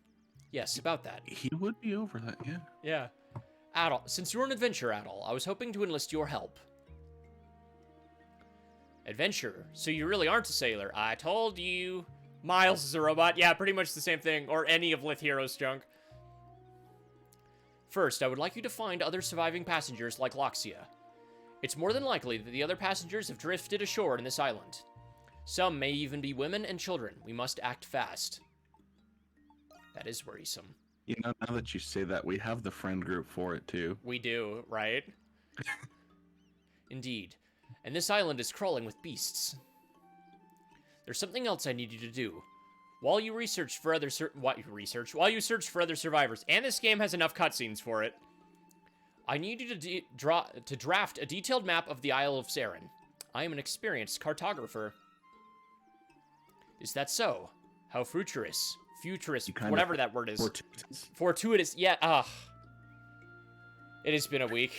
Yes, about that. He would be over that, yeah. Yeah. Adol, since you're an adventurer, Adol, I was hoping to enlist your help. Adventurer? So you really aren't a sailor. I told you. Miles is a robot. Yeah, pretty much the same thing. Or any of Lith Hero's junk. First, I would like you to find other surviving passengers like Loxia. It's more than likely that the other passengers have drifted ashore in this island. Some may even be women and children. We must act fast. That is worrisome. You know, now that you say that, we have the friend group for it, too. We do, right? Indeed. And this island is crawling with beasts. There's something else I need you to do. While you search for other survivors, and this game has enough cutscenes for it, I need you to draft a detailed map of the Isle of Saryn. I am an experienced cartographer. Is that so? How futurist, whatever that word is. Fortuitous, yeah, It has been a week.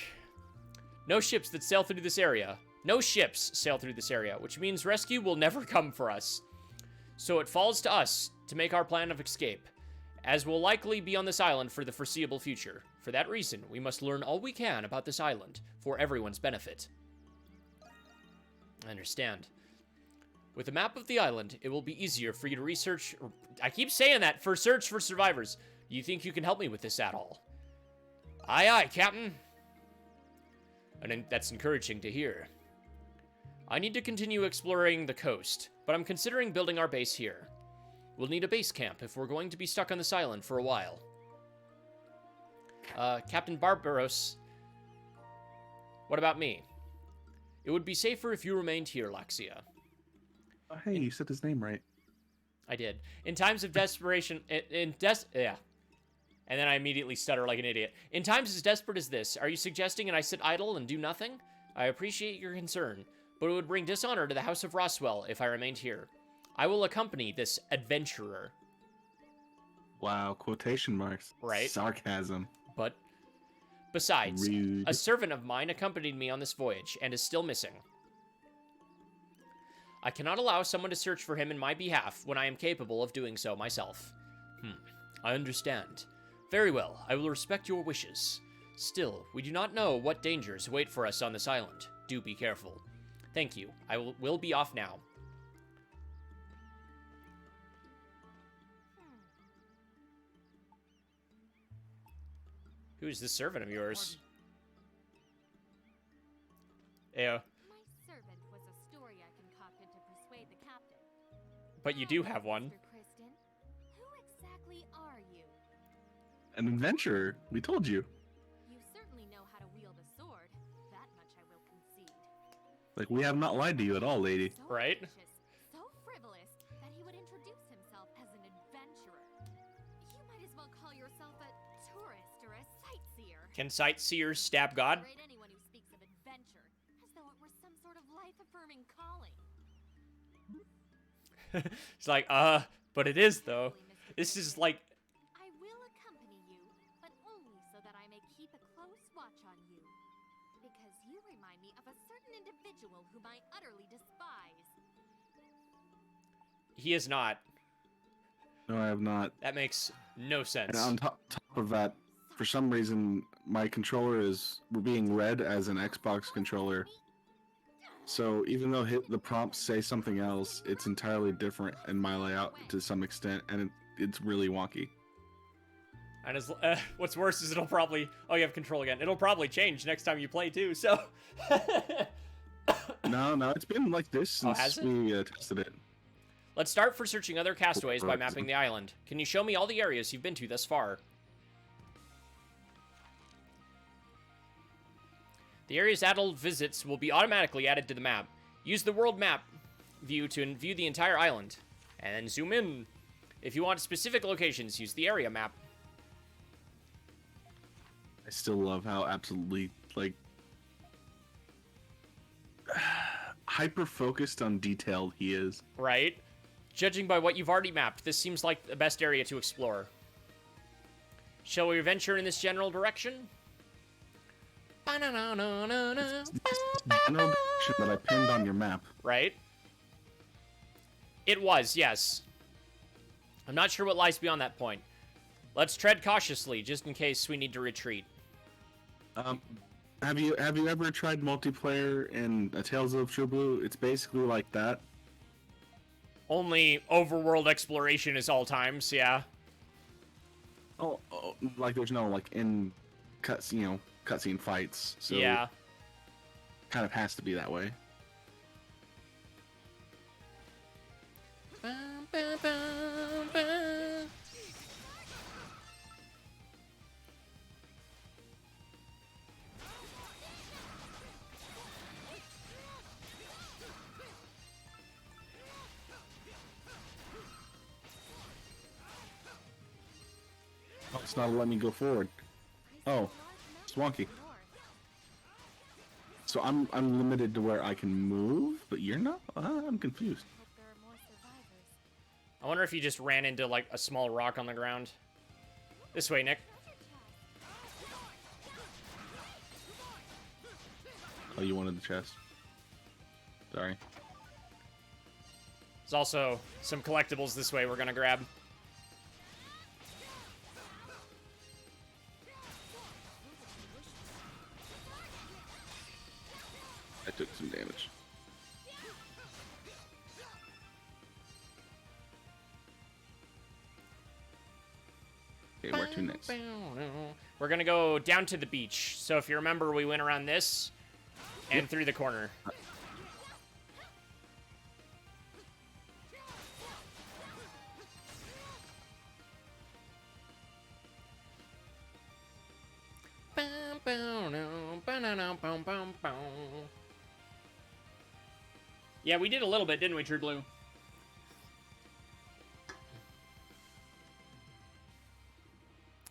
No ships that sail through this area. No ships sail through this area, which means rescue will never come for us. So it falls to us to make our plan of escape, as we'll likely be on this island for the foreseeable future. For that reason, we must learn all we can about this island, for everyone's benefit. I understand. With a map of the island, it will be easier for you to research... I keep saying that, for search for survivors. Do you think you can help me with this at all? Aye, aye, Captain. And that's encouraging to hear. I need to continue exploring the coast, but I'm considering building our base here. We'll need a base camp if we're going to be stuck on this island for a while. Captain Barbaros, what about me? It would be safer if you remained here, Laxia. Hey, you said his name right. I did. In times of desperation, yeah. And then I immediately stutter like an idiot. In times as desperate as this, are you suggesting I sit idle and do nothing? I appreciate your concern, but it would bring dishonor to the House of Roswell if I remained here. I will accompany this adventurer. Wow, quotation marks. Right. Sarcasm. But besides, Rude. a servant of mine accompanied me on this voyage and is still missing. I cannot allow someone to search for him in my behalf when I am capable of doing so myself. I understand. Very well, I will respect your wishes. Still, we do not know what dangers wait for us on this island. Do be careful. Thank you. I will be off now. Who's this servant of yours? Yeah. My servant was a story I concocted to persuade the captain. But you do have one. Mr. Kristen, who exactly are you? An adventurer. We told you. You certainly know how to wield a sword. That much I will concede. Like, we have not lied to you at all, lady. So Right? ambitious, so frivolous, that he would introduce himself as an adventurer. You might as well call yourself a tourist or a sightseer. Can sightseers stab God? Berate anyone who speaks of adventure, as though it were some sort of life-affirming calling. It's like, but it is though. This is like, I will accompany you, but only so that I may keep a close watch on you. Because you remind me of a certain individual whom I utterly despise. he is not. No, I have not. That makes no sense. And on top of that, for some reason, my controller is being read as an Xbox controller. So even though the prompts say something else, it's entirely different in my layout to some extent, and it's really wonky. And as, what's worse is it'll probably... Oh, you have control again. It'll probably change next time you play, too, so... No, it's been like this Oh, since has it? we tested it. Let's start for searching other castaways by mapping the island. Can you show me all the areas you've been to thus far? The area's added visits will be automatically added to the map. Use the world map view to view the entire island. And then zoom in. If you want specific locations, use the area map. I still love how absolutely, like, hyper-focused on detail he is. Right? Judging by what you've already mapped, this seems like the best area to explore. Shall we venture in this general direction? General direction that I pinned on your map. Right? It was, yes. I'm not sure what lies beyond that point. Let's tread cautiously, just in case we need to retreat. Have you ever tried multiplayer in a Tales of True Blue? It's basically like that. Only overworld exploration is all times, yeah. Oh, like there's no like in cutscene fights. So Yeah. kind of has to be that way. Oh, it's not letting me go forward. Oh, it's wonky. So I'm limited to where I can move, but you're not? I'm confused. Hope there are more survivors. I wonder if you just ran into, like, a small rock on the ground. This way, Nick. Oh, you wanted the chest. Sorry. There's also some collectibles this way we're gonna grab. I took some damage. Okay, where to next? We're gonna go down to the beach. So if you remember, we went around this and through the corner. Yeah, we did a little bit, didn't we, True Blue?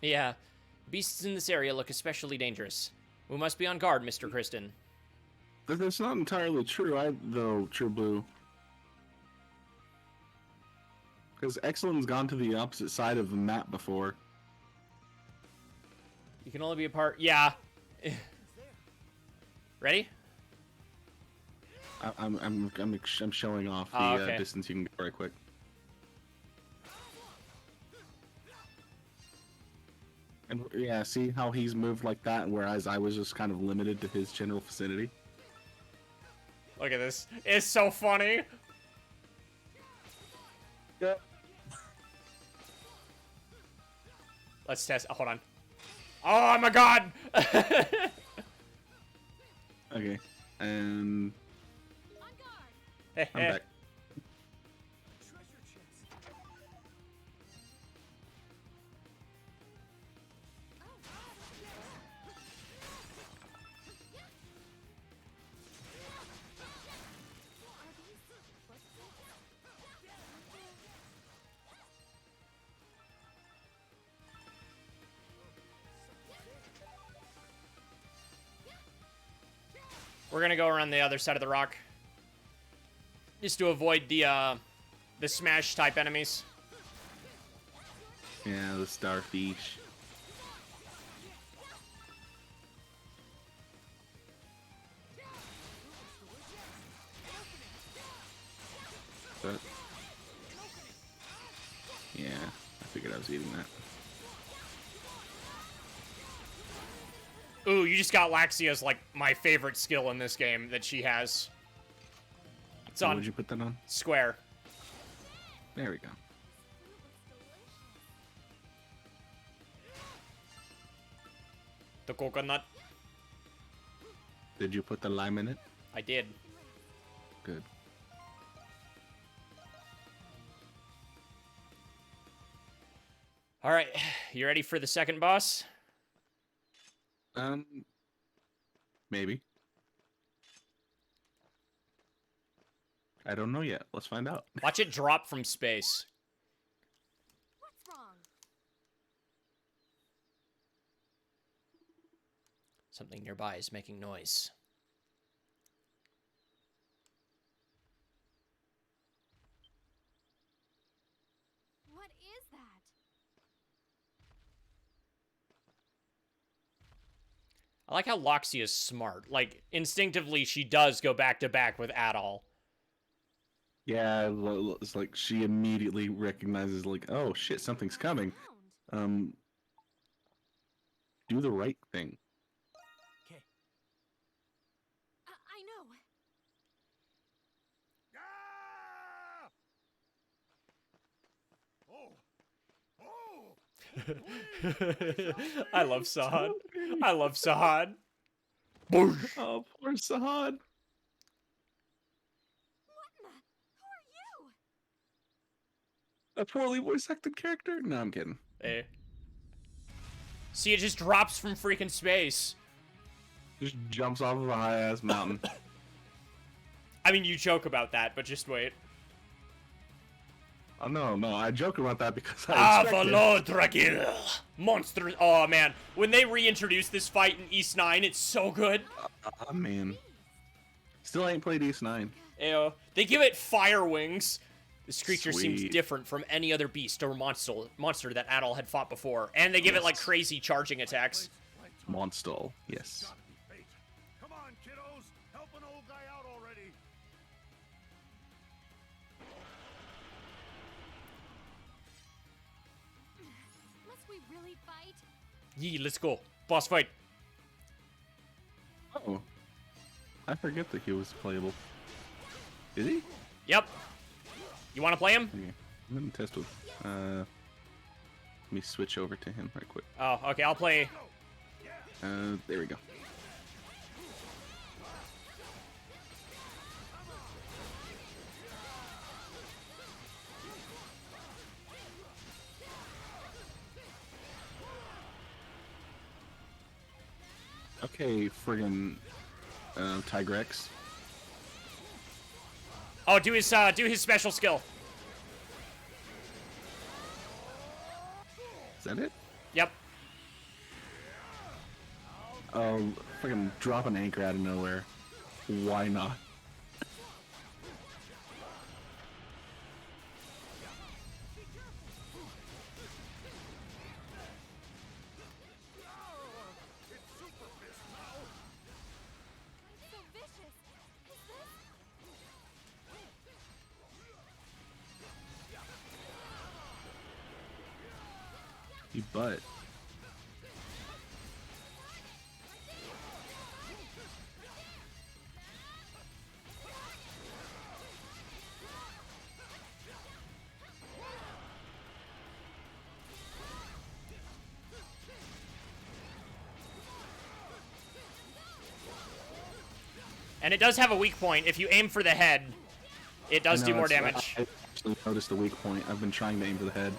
Yeah. Beasts in this area look especially dangerous. We must be on guard, Mr. Kristen. That's not entirely true, though, True Blue. Because Exelin's gone to the opposite side of the map before. You can only be a part. Yeah. Ready? I'm showing off the okay. distance you can go right quick. And yeah, see how he's moved like that, whereas I was just kind of limited to his general vicinity. Look at this. It's so funny. Yeah. Let's test. Oh, hold on. Oh my god! Okay, and On guard. I'm back. We're gonna go around the other side of the rock. Just to avoid the smash type enemies. Yeah, the starfish. But yeah, I figured I was eating that. Ooh, you just got Laxia's, like, my favorite skill in this game that she has. It's What on would you put that on? square. There we go. The coconut. Did you put the lime in it? I did. Good. All right, you ready for the second boss? Maybe. I don't know yet. Let's find out. Watch it drop from space. What's wrong? Something nearby is making noise. What is that? I like how Loxia is smart. Like, instinctively, she does go back to back with Adol. Yeah, it's like she immediately recognizes, like, oh shit, something's coming. Sound. Do the right thing. Okay. I know. Ah! Oh! I love Sahad. I love Sahad. Oh, poor Sahad. What in the? Who are you? A poorly voice acted character? No, I'm kidding. Hey. See, it just drops from freaking space. Just jumps off of a high ass mountain. I mean, you joke about that, but just wait. Oh no, I joke about that because I expected. Avalo Dragil! Monster. Oh man, when they reintroduce this fight in East 9, it's so good. Oh man. Still ain't played East 9. Ayo. They give it fire wings. This creature seems Sweet. different from any other beast or monster that Adol had fought before. And they give it, like, crazy charging attacks. Monstol, yes. Gotta be fate. Come on, kiddos. Help an old guy out already. Must we really fight? Yee, let's go. Boss fight. Oh. I forget that he was playable. Is he? Yep. You want to play him? Okay. I'm gonna test with. Let me switch over to him right quick. Oh, okay, I'll play. There we go. Okay, friggin' Tigrex. Oh, do his special skill. Is that it? Yep. Oh, friggin' drop an anchor out of nowhere. Why not? So vicious. Is this? You butt. And it does have a weak point. If you aim for the head, it does do more damage. I actually noticed the weak point. I've been trying to aim for the head.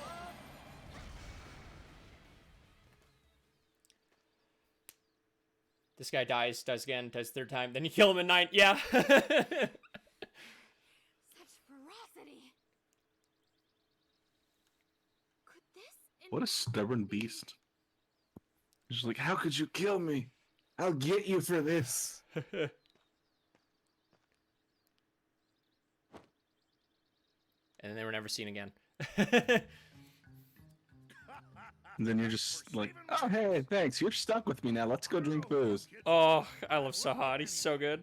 This guy dies again, does third time, then you kill him in 9. Yeah. Such ferocity. Could this? What a stubborn beast. He's like, how could you kill me? I'll get you for this. And they were never seen again. And then you're just like, oh, hey, thanks. You're stuck with me now. Let's go drink booze. Oh, I love Sahad. He's so good.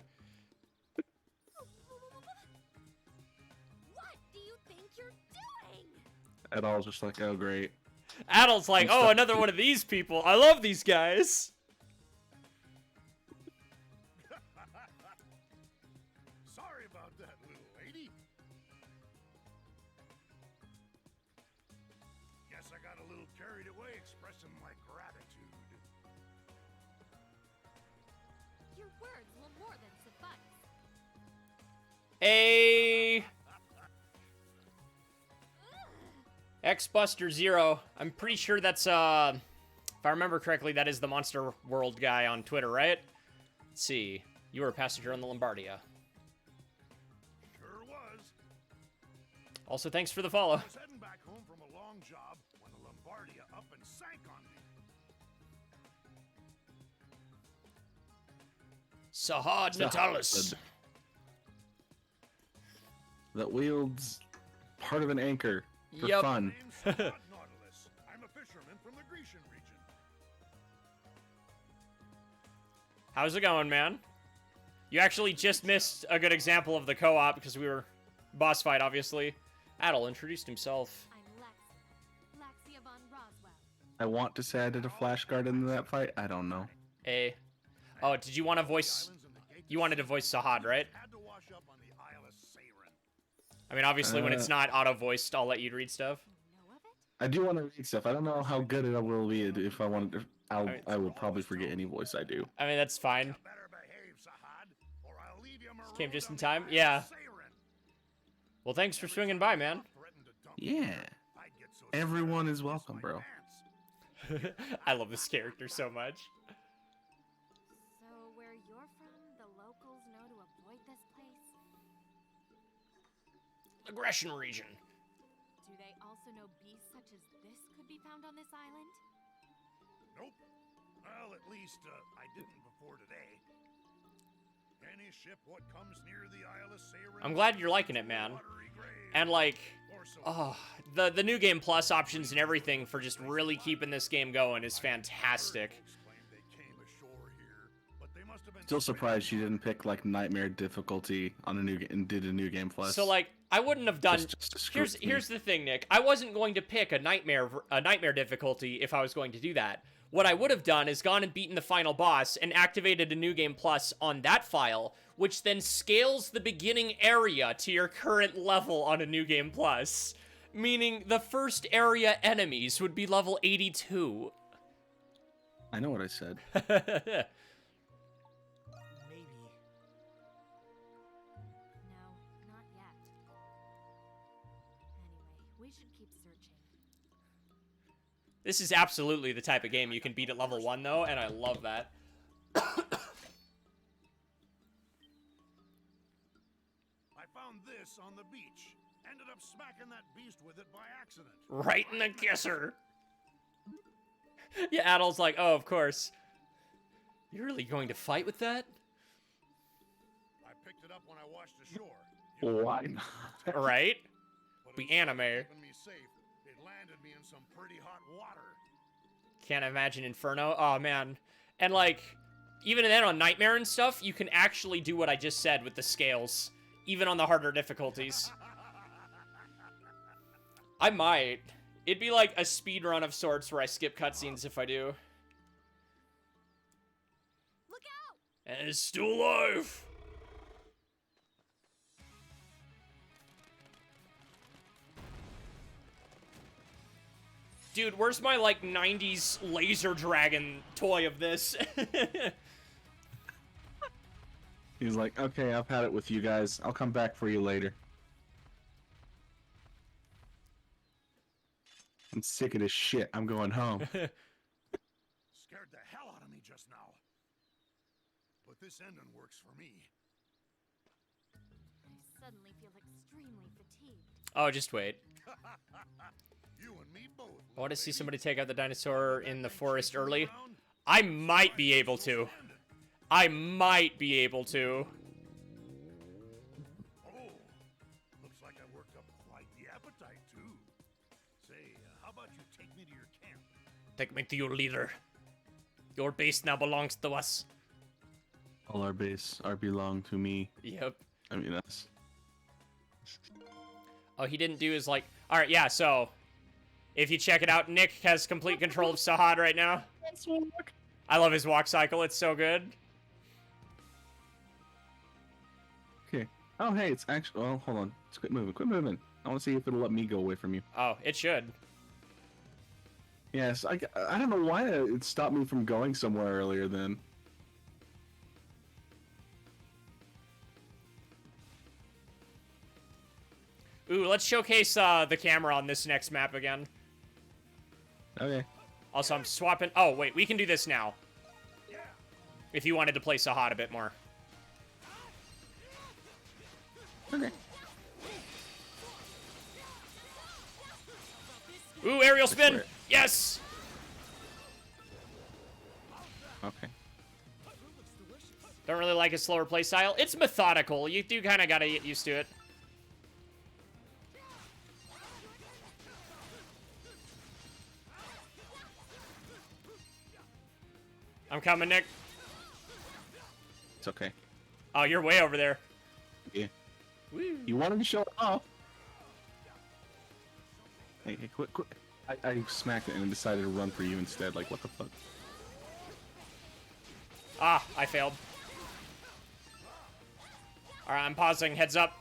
What do you think you're doing? At all, just like, oh, great. Adult's like, oh, another one of these people. I love these guys. Sorry about that, little lady. Guess I got a little carried away expressing my gratitude. Your words will more than suffice. A X-Buster 0. I'm pretty sure that's, if I remember correctly, that is the Monster World guy on Twitter, right? Let's see. You were a passenger on the Lombardia. Sure was. Also, thanks for the follow. I was heading back home from a long job when the Lombardia up and sank on me. Sahad Natalis. That wields part of an anchor for Yup. fun. Name's Sahad Nautilus. I'm a fisherman from the Grecian region. How's it going, man? You actually just missed a good example of the co-op because we were boss fight, obviously. Adel introduced himself. I'm Laxia von Roswell. I want to say I did a flash guard into that fight. I don't know. Oh, did you want to voice? You wanted to voice Sahad, right? Had to wash up on the Isle of Saryn. I mean, obviously, when it's not auto-voiced, I'll let you read stuff. You know of it? I do want to read stuff. I don't know how good it will be if I wanted to. I will probably forget any voice I do. I mean, that's fine. Better behave, Sahad, or I'll leave you marooned Came just in on the time? Isle of Yeah. Saryn. Well, thanks for swinging by, man. Threatened to dump Yeah. me. I'd get so Everyone scared I'd is piss welcome, my bro. pants. I love this character so much. So where you're from, the locals know to avoid this place? Aggression region. Do they also know beasts such as this could be found on this island? Nope. Well, at least I didn't before today. Any ship what comes near the Isle of Saryn I'm glad you're liking it, man. watery grave, And like, or so oh, the New Game Plus options and everything for just really keeping this game going is fantastic. folks claim they came ashore here, but they must have been Still surprised you didn't pick like nightmare difficulty on a new and did a new game plus. So like, I wouldn't have done. Just to screw with me. Here's the thing, Nick. I wasn't going to pick a nightmare difficulty if I was going to do that. What I would have done is gone and beaten the final boss and activated a New Game Plus on that file, which then scales the beginning area to your current level on a New Game Plus. Meaning the first area enemies would be level 82. I know what I said. Maybe. No, not yet. Anyway, we should keep searching. This is absolutely the type of game you can beat at level 1, though, and I love that. I found this on the beach. Ended up smacking that beast with it by accident. Right in the kisser. Yeah, Adol's like, oh, of course. You're really going to fight with that? I picked it up when I washed ashore. Why not? Right? But Be instead of anime. keeping me safe, it landed me in some pretty hot water. Can't imagine Inferno. Oh, man. And, like, even then on Nightmare and stuff, you can actually do what I just said with the scales. Even on the harder difficulties. I might. It'd be like a speed run of sorts where I skip cutscenes if I do. Look out! And it's still alive! Dude, where's my, like, 90s laser dragon toy of this? He's like, okay, I've had it with you guys. I'll come back for you later. I'm sick of this shit. I'm going home. Scared the hell out of me just now. But this ending works for me. I suddenly feel extremely fatigued. Oh, just wait. You and me both. I want to see somebody take out the dinosaur in the forest early. I might be able to. I might be able to. Oh, looks like I worked up quite the appetite too. Say, how about you take me to your camp? Take me to your leader. Your base now belongs to us. All our base are belong to me. Yep. I mean, us. Oh, he didn't do his, like... Alright, yeah, so... If you check it out, Nick has complete control of Sahad right now. I love his walk cycle, it's so good. Okay. Oh, hey, it's actually... Oh, hold on. Just quit moving. Quit moving. I want to see if it'll let me go away from you. Oh, it should. Yes, I don't know why it stopped me from going somewhere earlier then. Ooh, let's showcase the camera on this next map again. Okay. Also, I'm swapping... Oh, wait, we can do this now. If you wanted to play Sahad a bit more. Okay. Ooh, aerial spin! for it. Yes! Okay. Don't really like his slower play style. It's methodical. You do kind of got to get used to it. I'm coming, Nick. It's okay. Oh, you're way over there. Yeah. Woo. You wanted to show it off. Hey, quit. I smacked it and decided to run for you instead. Like, what the fuck? Ah, I failed. Alright, I'm pausing. Heads up.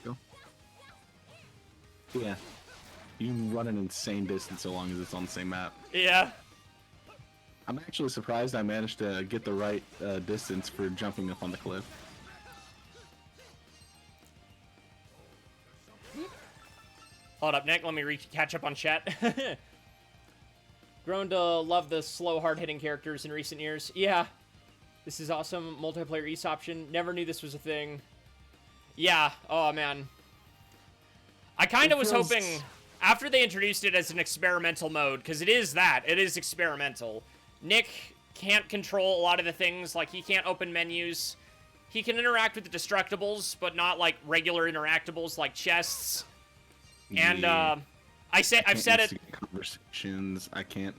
Go. Yeah. You can run an insane distance so long as it's on the same map. Yeah. I'm actually surprised I managed to get the right distance for jumping up on the cliff. Hold up, Nick. Let me catch up on chat. Grown to love the slow, hard-hitting characters in recent years. Yeah. This is awesome. Multiplayer East option. Never knew this was a thing. Yeah. Oh, man. I kind of was hoping... after they introduced it as an experimental mode, because it is that, it is experimental, Nick can't control a lot of the things, like he can't open menus. He can interact with the destructibles, but not like regular interactables like chests. And Yeah. I've said it. Conversations. I can't.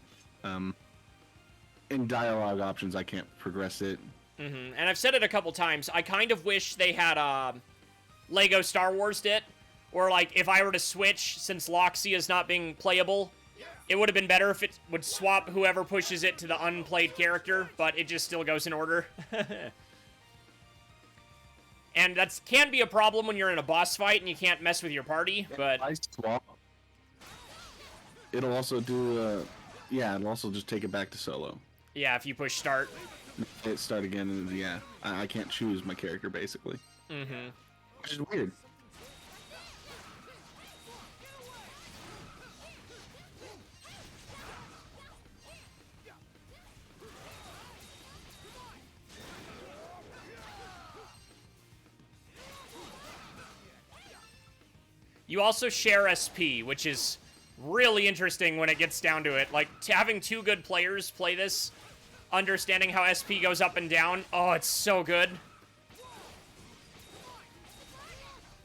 In dialogue options, I can't progress it. And I've said it a couple times. I kind of wish they had Lego Star Wars it, or like if I were to switch, since Loxia is not being playable, it would have been better if it would swap whoever pushes it to the unplayed character, but it just still goes in order. And that can be a problem when you're in a boss fight and you can't mess with your party, but... I swap. It'll also do, yeah, it'll also just take it back to solo. Yeah, if you push start. Hit start again, and yeah, I can't choose my character, basically. Which is weird. You also share SP, which is really interesting when it gets down to it. Like, having two good players play this, understanding how SP goes up and down, oh, it's so good.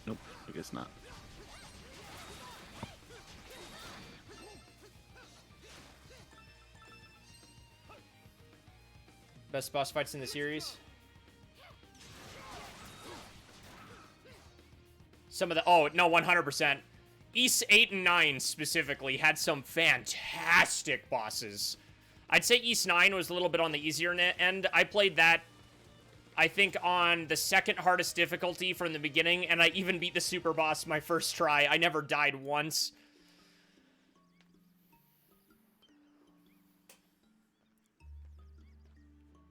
Nope, I guess not. Best boss fights in the series? Some of the... Oh, no, 100%. Ys 8 and 9 specifically had some fantastic bosses. I'd say Ys 9 was a little bit on the easier end. I played that, I think, on the second hardest difficulty from the beginning, and I even beat the super boss my first try. I never died once.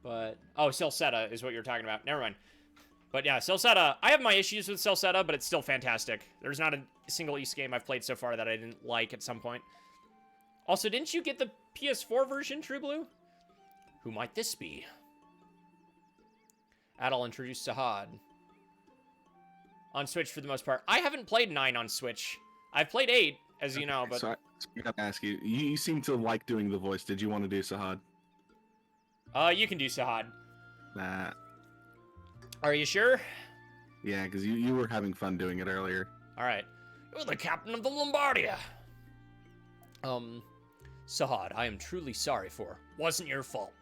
But... Oh, Celceta is what you're talking about. Never mind. But yeah, Celceta, I have my issues with Celceta, but it's still fantastic. There's not a single Ys game I've played so far that I didn't like at some point. Also, didn't you get the PS4 version, True Blue? Who might this be? Adal introduced Sahad. On Switch for the most part. I haven't played 9 on Switch. I've played 8, as you know, but... So I gotta ask you, you seem to like doing the voice. Did you want to do Sahad? You can do Sahad. Nah. Are you sure? Yeah, because you were having fun doing it earlier. Alright. You're the captain of the Lombardia. Sahad, I am truly sorry for. Wasn't your fault.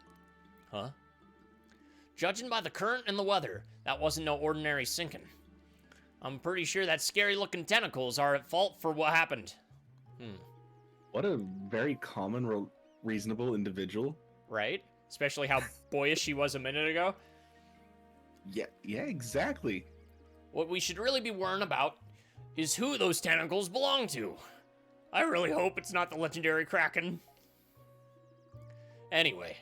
Huh? Judging by the current and the weather, that wasn't no ordinary sinking. I'm pretty sure that scary-looking tentacles are at fault for what happened. What a very common, reasonable individual. Right? Especially how boyish he was a minute ago. Yeah, exactly. What we should really be worrying about is who those tentacles belong to. I really hope it's not the legendary Kraken. Anyway,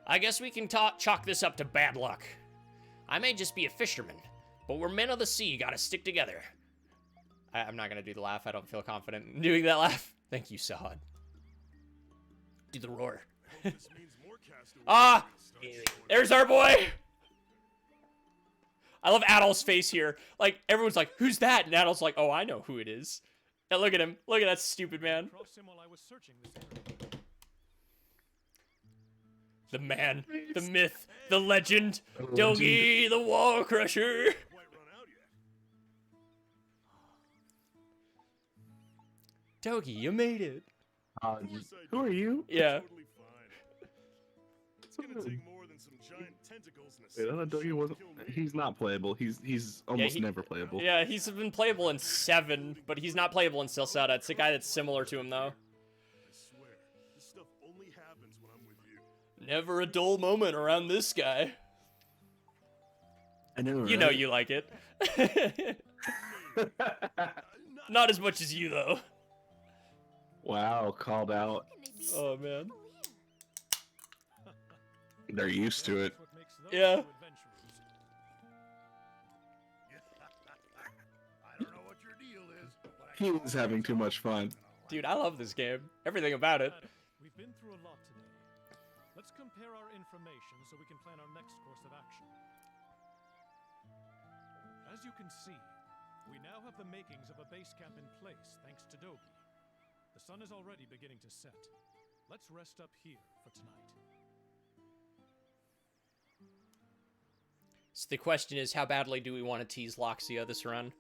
I guess we can chalk this up to bad luck. I may just be a fisherman, but we're men of the sea, gotta stick together. I'm not gonna do the laugh, I don't feel confident in doing that laugh. Thank you, Sahad. Do the roar. This means more castaways Ah! will start showing There's our boy! I love Adal's face here. Like, everyone's like, who's that? And Adal's like, oh, I know who it is. And look at him. Look at that stupid man. Across him while I was searching this area. The man, the myth, the legend, Dogi the Wall Crusher. quite run out yet. Dogi, you made it. Who are you? Yeah. Totally fine. It's gonna take more than some giant tentacles and a Wait, I single thought Dougie shot wasn't. to kill me. He's not playable. He's almost he- never playable. Yeah, he's been playable in 7, but he's not playable in Silsada. It's a guy that's similar to him, though. I swear, this stuff only happens when I'm with you. Never a dull moment around this guy. I know. You know you like it. Not as much as you, though. Wow, called out. Can they be Oh, man. people here? They're used to it. That's what makes those Yeah. two adventurers. I don't know what your deal is, but I He was having too much fun. Dude, I love this game. Everything about it. We've been through a lot today. Let's compare our information so we can plan our next course of action. As you can see, we now have the makings of a base camp in place thanks to Dogi. The sun is already beginning to set. Let's rest up here for tonight. So the question is, how badly do we want to tease Loxia this run?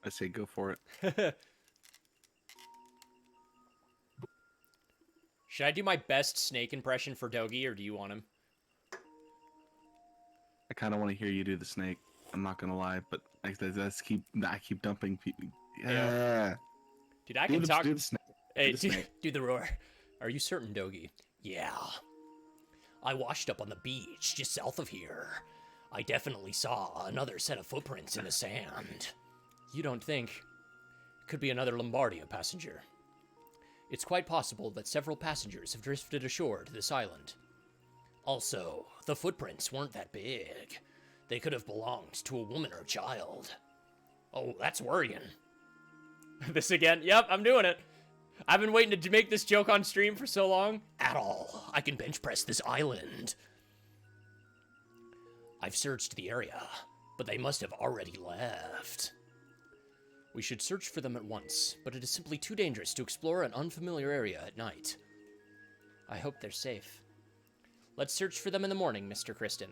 I say go for it. Should I do my best snake impression for Dogi, or do you want him? I kind of want to hear you do the snake. I'm not gonna lie, but I keep dumping people. Yeah. Dude, I can talk. Do the snake. Hey, do the snake. do the roar. Are you certain, Dogi? Yeah. I washed up on the beach just south of here. I definitely saw another set of footprints in the sand. You don't think? Could be another Lombardia passenger. It's quite possible that several passengers have drifted ashore to this island. Also, the footprints weren't that big. They could have belonged to a woman or child. Oh, that's worrying. This again? Yep, I'm doing it. I've been waiting to make this joke on stream for so long. At all. I can bench press this island. I've searched the area, but they must have already left. We should search for them at once, but it is simply too dangerous to explore an unfamiliar area at night. I hope they're safe. Let's search for them in the morning, Mr. Kristen.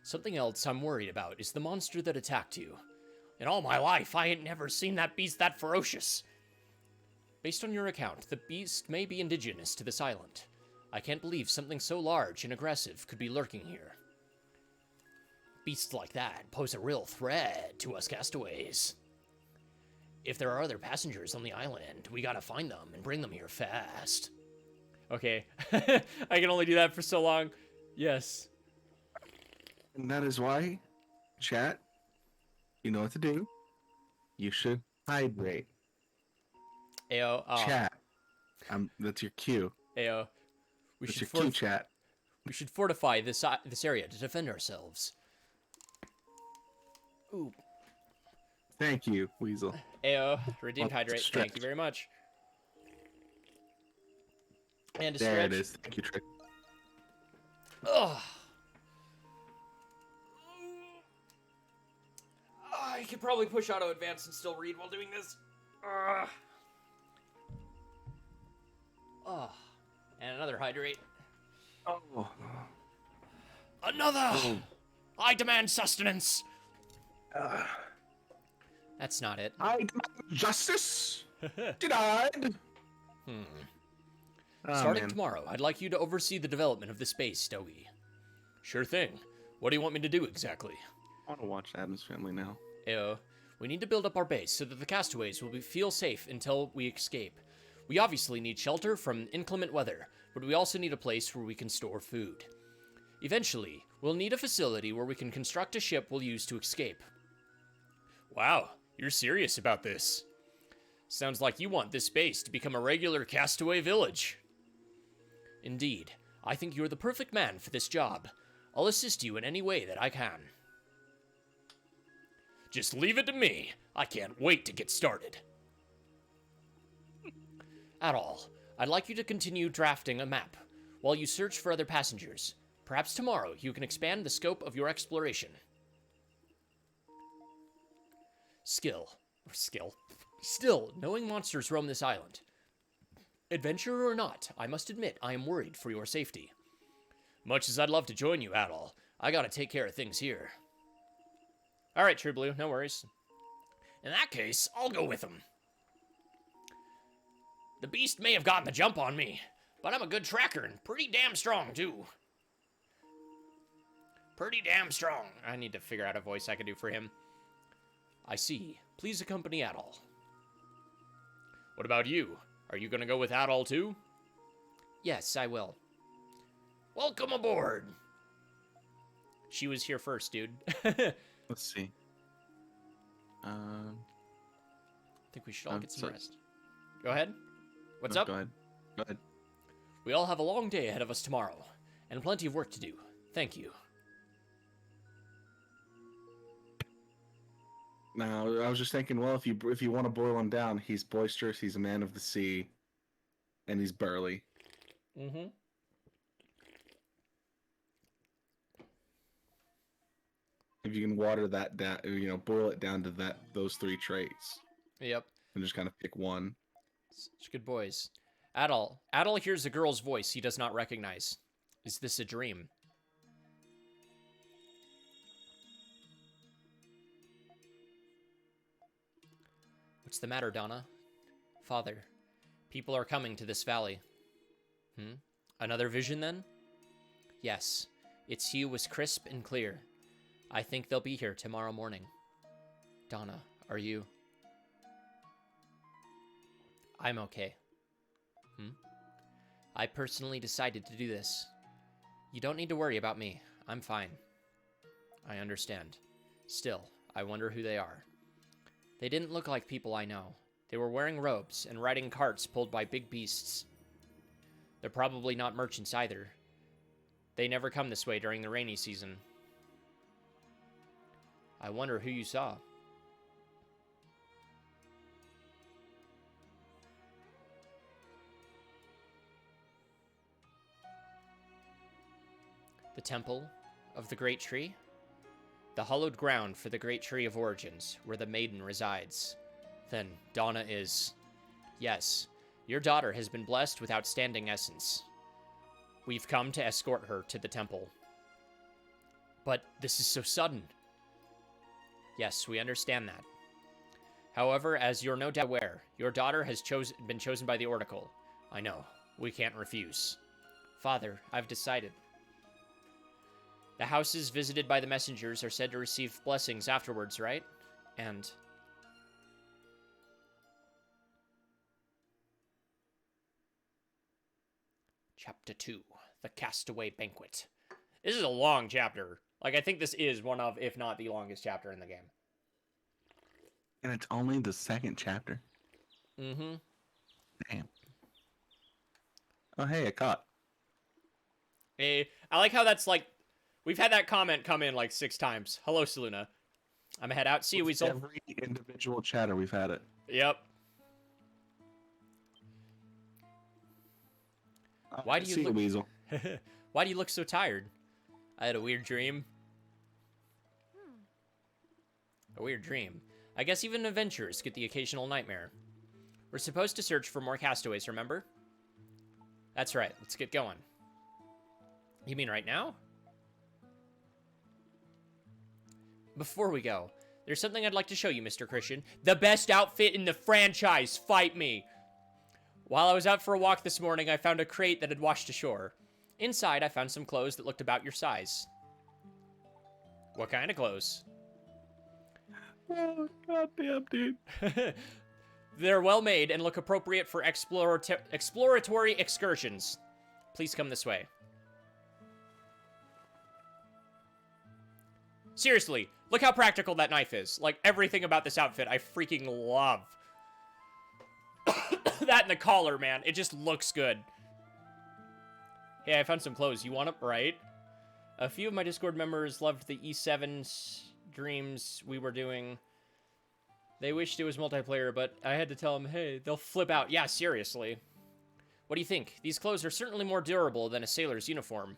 Something else I'm worried about is the monster that attacked you. In all my life, I ain't never seen that beast that ferocious. Based on your account, the beast may be indigenous to this island. I can't believe something so large and aggressive could be lurking here. Beasts like that pose a real threat to us castaways. If there are other passengers on the island, we gotta find them and bring them here fast. Okay, I can only do that for so long. Yes. And that is why, chat, you know what to do. You should hydrate. Ayo, Chat. That's your cue. Ayo. That's your cue, chat. We should fortify this area to defend ourselves. Ooh. Thank you, Weasel. Ayo, redeemed Oh, hydrate. stretch. Thank you very much. And a There stretch. it is. Thank you, Trick. Ugh. I could probably push auto advance and still read while doing this. Ugh. Oh. And another hydrate. Oh. Another! Oh. I demand sustenance! That's not it. I demand justice. Denied. Oh, Starting man. tomorrow, I'd like you to oversee the development of the space, Stogie. Sure thing. What do you want me to do exactly? I want to watch Adam's Family now. Ew. We need to build up our base so that the castaways will feel safe until we escape. We obviously need shelter from inclement weather, but we also need a place where we can store food. Eventually, we'll need a facility where we can construct a ship we'll use to escape. Wow, you're serious about this. Sounds like you want this base to become a regular castaway village. Indeed, I think you're the perfect man for this job. I'll assist you in any way that I can. Just leave it to me. I can't wait to get started. At all, I'd like you to continue drafting a map while you search for other passengers. Perhaps tomorrow you can expand the scope of your exploration. Still, knowing monsters roam this island. Adventurer or not, I must admit I am worried for your safety. Much as I'd love to join you, Adol, I gotta take care of things here. Alright, True Blue, no worries. In that case, I'll go with him. The beast may have gotten the jump on me, but I'm a good tracker and pretty damn strong, too. Pretty damn strong. I need to figure out a voice I can do for him. I see. Please accompany Adol. What about you? Are you gonna go with Adol, too? Yes, I will. Welcome aboard! She was here first, dude. Let's see. I think we should all get some so- rest. Go ahead. What's No, up? Go ahead. Go ahead. We all have a long day ahead of us tomorrow, and plenty of work to do. Thank you. Now, I was just thinking, well, if you want to boil him down, he's boisterous, he's a man of the sea, and he's burly. Mm-hmm. if you can water that down, boil it down to those 3 traits, Yep. and just kind of pick one. Such good boys. Adal hears a girl's voice he does not recognize. Is this a dream? What's the matter, Donna? Father, people are coming to this valley. Another vision, then? Yes. Its hue was crisp and clear. I think they'll be here tomorrow morning. Donna, are you... I'm okay. I personally decided to do this. You don't need to worry about me. I'm fine. I understand. Still, I wonder who they are. They didn't look like people I know. They were wearing robes and riding carts pulled by big beasts. They're probably not merchants either. They never come this way during the rainy season. I wonder who you saw. The Temple of the Great Tree? The hallowed ground for the Great Tree of Origins, where the maiden resides. Then Donna is... Yes, your daughter has been blessed with outstanding essence. We've come to escort her to the temple. But this is so sudden. Yes, we understand that. However, as you're no doubt aware, your daughter has been chosen by the Oracle. I know, we can't refuse. Father, I've decided. The houses visited by the messengers are said to receive blessings afterwards, right? And... Chapter 2, The Castaway Banquet. This is a long chapter. Like, I think this is one of, if not the longest chapter in the game. And it's only the 2nd chapter. Mm-hmm. Damn. Oh, hey, I caught. Hey, I like how that's like... We've had that comment come in like 6 times. Hello, Saluna. I'm gonna head out. See you, Weasel. Every individual chatter we've had it. Yep. Why do you look... Weasel? Why do you look so tired? I had a weird dream. A weird dream. I guess even adventurers get the occasional nightmare. We're supposed to search for more castaways, remember? That's right. Let's get going. You mean right now? Before we go, there's something I'd like to show you, Mr. Christian. The best outfit in the franchise! Fight me! While I was out for a walk this morning, I found a crate that had washed ashore. Inside, I found some clothes that looked about your size. What kind of clothes? Oh, goddamn, dude. They're well made and look appropriate for exploratory excursions. Please come this way. Seriously, look how practical that knife is. Like, everything about this outfit I freaking love. That and the collar, man. It just looks good. Hey, I found some clothes. You want them? Right? A few of my Discord members loved the E7 dreams we were doing. They wished it was multiplayer, but I had to tell them, hey, they'll flip out. Yeah, seriously. What do you think? These clothes are certainly more durable than a sailor's uniform.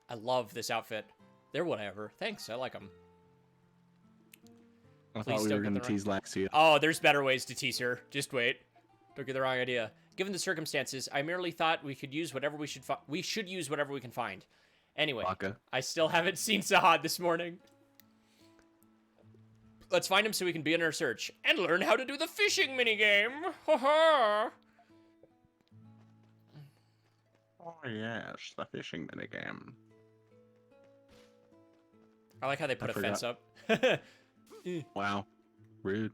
I love this outfit. They're whatever. Thanks, I like them. I thought we were going to tease Laxia. Oh, there's better ways to tease her. Just wait. Don't get the wrong idea. Given the circumstances, I merely thought we could use whatever we should use whatever we can find. Anyway, Baka. I still haven't seen Sahad this morning. Let's find him so we can begin our search and learn how to do the fishing minigame. Ha ha. Oh yes, the fishing minigame. I like how they put a fence up. Wow, rude.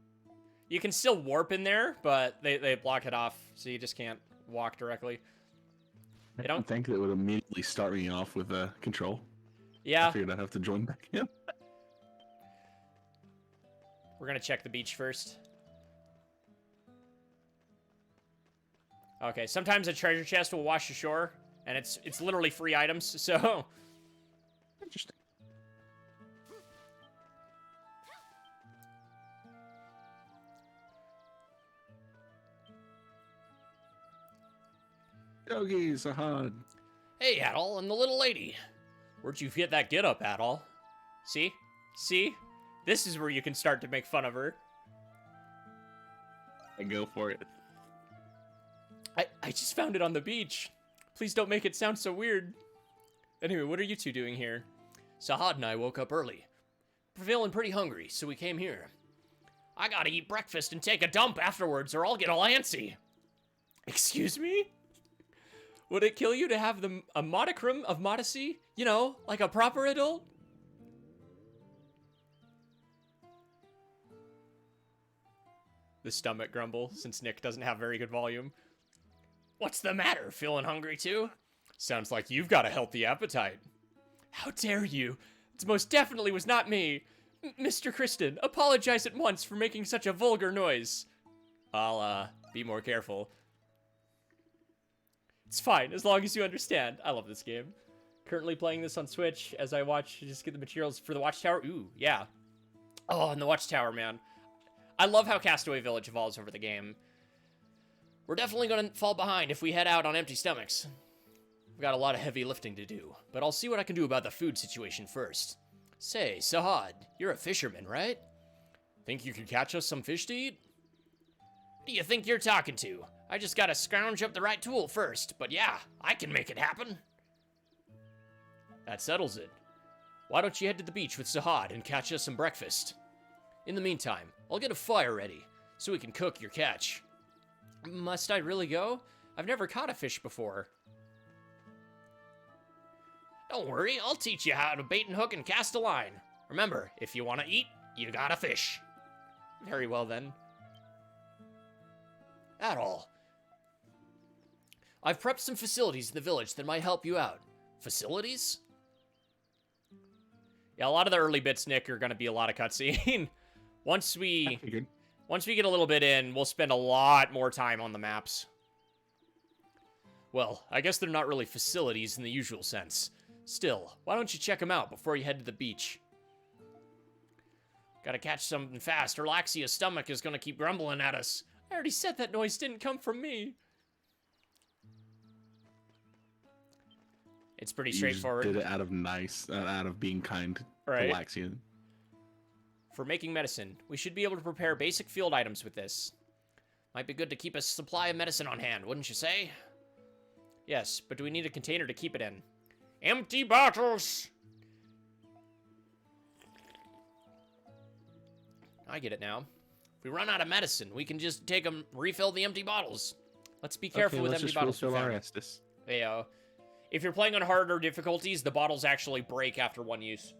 You can still warp in there, but they block it off, so you just can't walk directly. I don't think that would immediately start me off with a control. Yeah. I figured I'd have to join back in. We're gonna check the beach first. Okay, sometimes a treasure chest will wash ashore, and it's literally free items, so... Interesting. Yogi, Sahad. Hey, Adol, and the little lady. Where'd you get that get up at all? See? See? This is where you can start to make fun of her. I go for it. I just found it on the beach. Please don't make it sound so weird. Anyway, what are you two doing here? Sahad and I woke up early. We're feeling pretty hungry, so we came here. I gotta eat breakfast and take a dump afterwards, or I'll get all antsy. Excuse me? Would it kill you to have a modicum of modesty? You know, like a proper adult? The stomach grumble, since Nick doesn't have very good volume. What's the matter? Feeling hungry too? Sounds like you've got a healthy appetite. How dare you? It most definitely was not me. Mr. Kristen, apologize at once for making such a vulgar noise. I'll, be more careful. It's fine, as long as you understand. I love this game. Currently playing this on Switch as I just get the materials for the Watchtower. Ooh, yeah. Oh, and the Watchtower, man. I love how Castaway Village evolves over the game. We're definitely gonna fall behind if we head out on empty stomachs. We've got a lot of heavy lifting to do, but I'll see what I can do about the food situation first. Say, Sahad, you're a fisherman, right? Think you could catch us some fish to eat? Who do you think you're talking to? I just gotta scrounge up the right tool first, but yeah, I can make it happen. That settles it. Why don't you head to the beach with Sahad and catch us some breakfast? In the meantime, I'll get a fire ready, so we can cook your catch. Must I really go? I've never caught a fish before. Don't worry, I'll teach you how to bait and hook and cast a line. Remember, if you want to eat, you gotta fish. Very well then. At all. I've prepped some facilities in the village that might help you out. Facilities? Yeah, a lot of the early bits, Nick, are gonna be a lot of cutscene. Once we get a little bit in, we'll spend a lot more time on the maps. Well, I guess they're not really facilities in the usual sense. Still, why don't you check them out before you head to the beach? Gotta catch something fast, or Laxia's stomach is gonna keep grumbling at us. I already said that noise didn't come from me. It's pretty straightforward. You did it out of being kind to Laxia. For making medicine, we should be able to prepare basic field items with this. Might be good to keep a supply of medicine on hand, wouldn't you say? Yes, but do we need a container to keep it in? Empty bottles! I get it now. If we run out of medicine, we can just take them, refill the empty bottles. Let's be careful with empty bottles. Refill our Estus. Yeah. If you're playing on harder difficulties, the bottles actually break after one use.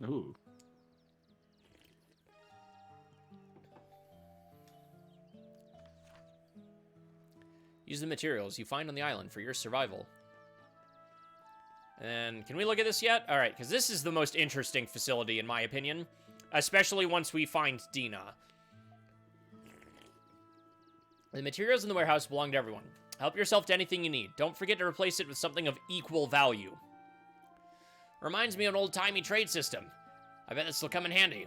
Ooh. Use the materials you find on the island for your survival. And can we look at this yet? All right, because this is the most interesting facility, in my opinion. Especially once we find Dina. The materials in the warehouse belong to everyone. Help yourself to anything you need. Don't forget to replace it with something of equal value. Reminds me of an old-timey trade system. I bet this will come in handy.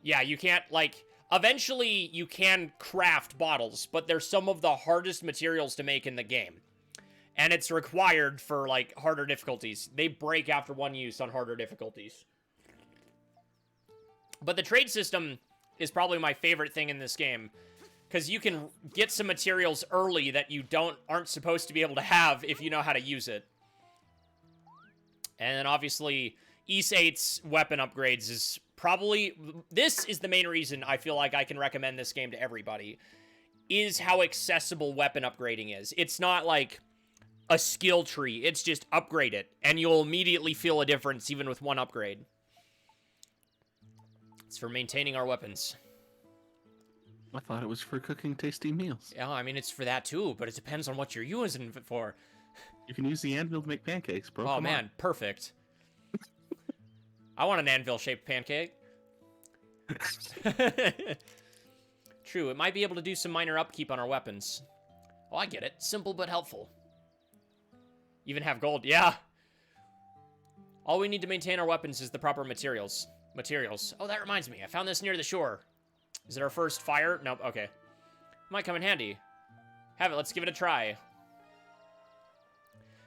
Yeah, you can't, like... Eventually, you can craft bottles, but they're some of the hardest materials to make in the game. And it's required for, like, harder difficulties. They break after one use on harder difficulties. But the trade system is probably my favorite thing in this game. Because you can get some materials early that you aren't supposed to be able to have if you know how to use it. And then, obviously, Ys 8's weapon upgrades is... Probably, this is the main reason I feel like I can recommend this game to everybody, is how accessible weapon upgrading is. It's not like a skill tree, it's just upgrade it, and you'll immediately feel a difference even with one upgrade. It's for maintaining our weapons. I thought it was for cooking tasty meals. Yeah, I mean, it's for that too, but it depends on what you're using it for. You can use the anvil to make pancakes, bro. Oh, man, perfect. I want an anvil-shaped pancake. True, it might be able to do some minor upkeep on our weapons. Oh, I get it. Simple but helpful. Even have gold. Yeah. All we need to maintain our weapons is the proper materials. Oh, that reminds me. I found this near the shore. Is it our first fire? Nope. Okay. Might come in handy. Have it. Let's give it a try.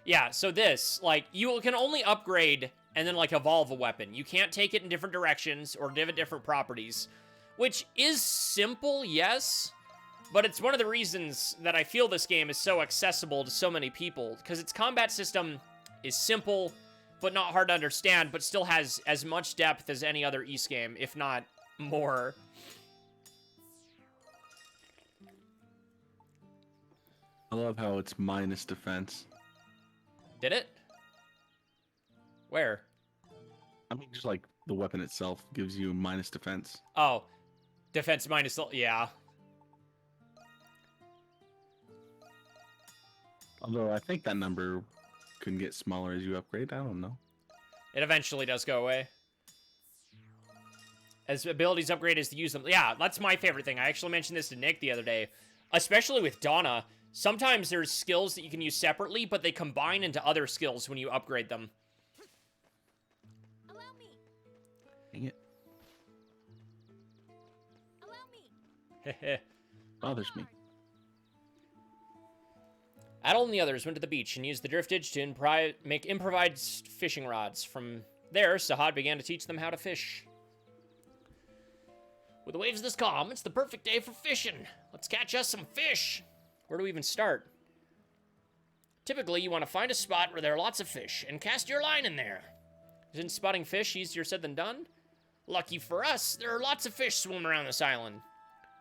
Yeah, so this, like, you can only upgrade and then, like, evolve a weapon. You can't take it in different directions or give it different properties, which is simple, yes, but it's one of the reasons that I feel this game is so accessible to so many people, because its combat system is simple, but not hard to understand, but still has as much depth as any other Ys game, if not more. I love how it's minus defense. Did it? Where? I mean, just like the weapon itself gives you minus defense. Oh, defense minus, yeah. Although I think that number can get smaller as you upgrade. I don't know. It eventually does go away. As abilities upgrade as to use them. Yeah, that's my favorite thing. I actually mentioned this to Nick the other day. Especially with Donna. Sometimes there's skills that you can use separately, but they combine into other skills when you upgrade them. Allow me. Dang it. Allow me. Bothers me. Adol and the others went to the beach and used the driftage to make improvised fishing rods. From there, Sahad began to teach them how to fish. With the waves this calm, it's the perfect day for fishing. Let's catch us some fish. Where do we even start? Typically, you want to find a spot where there are lots of fish and cast your line in there. Isn't spotting fish easier said than done? Lucky for us, there are lots of fish swimming around this island.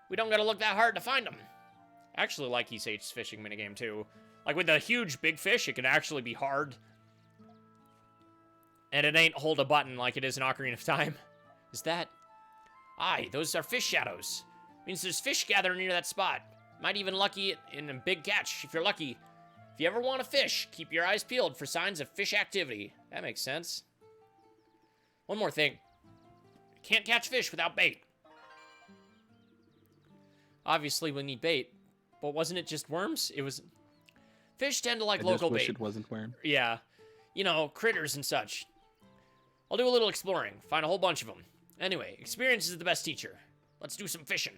We don't gotta look that hard to find them. I actually like Ys fishing minigame too. Like with the huge big fish, it can actually be hard. And it ain't hold a button like it is in Ocarina of Time. Is that? Aye, those are fish shadows. Means there's fish gathering near that spot. Might even lucky in a big catch, if you're lucky. If you ever want to fish, keep your eyes peeled for signs of fish activity. That makes sense. One more thing. You can't catch fish without bait. Obviously, we need bait. But wasn't it just worms? It was... Fish tend to like local I wish bait. it wasn't worm. Yeah. You know, critters and such. I'll do a little exploring. Find a whole bunch of them. Anyway, experience is the best teacher. Let's do some fishing.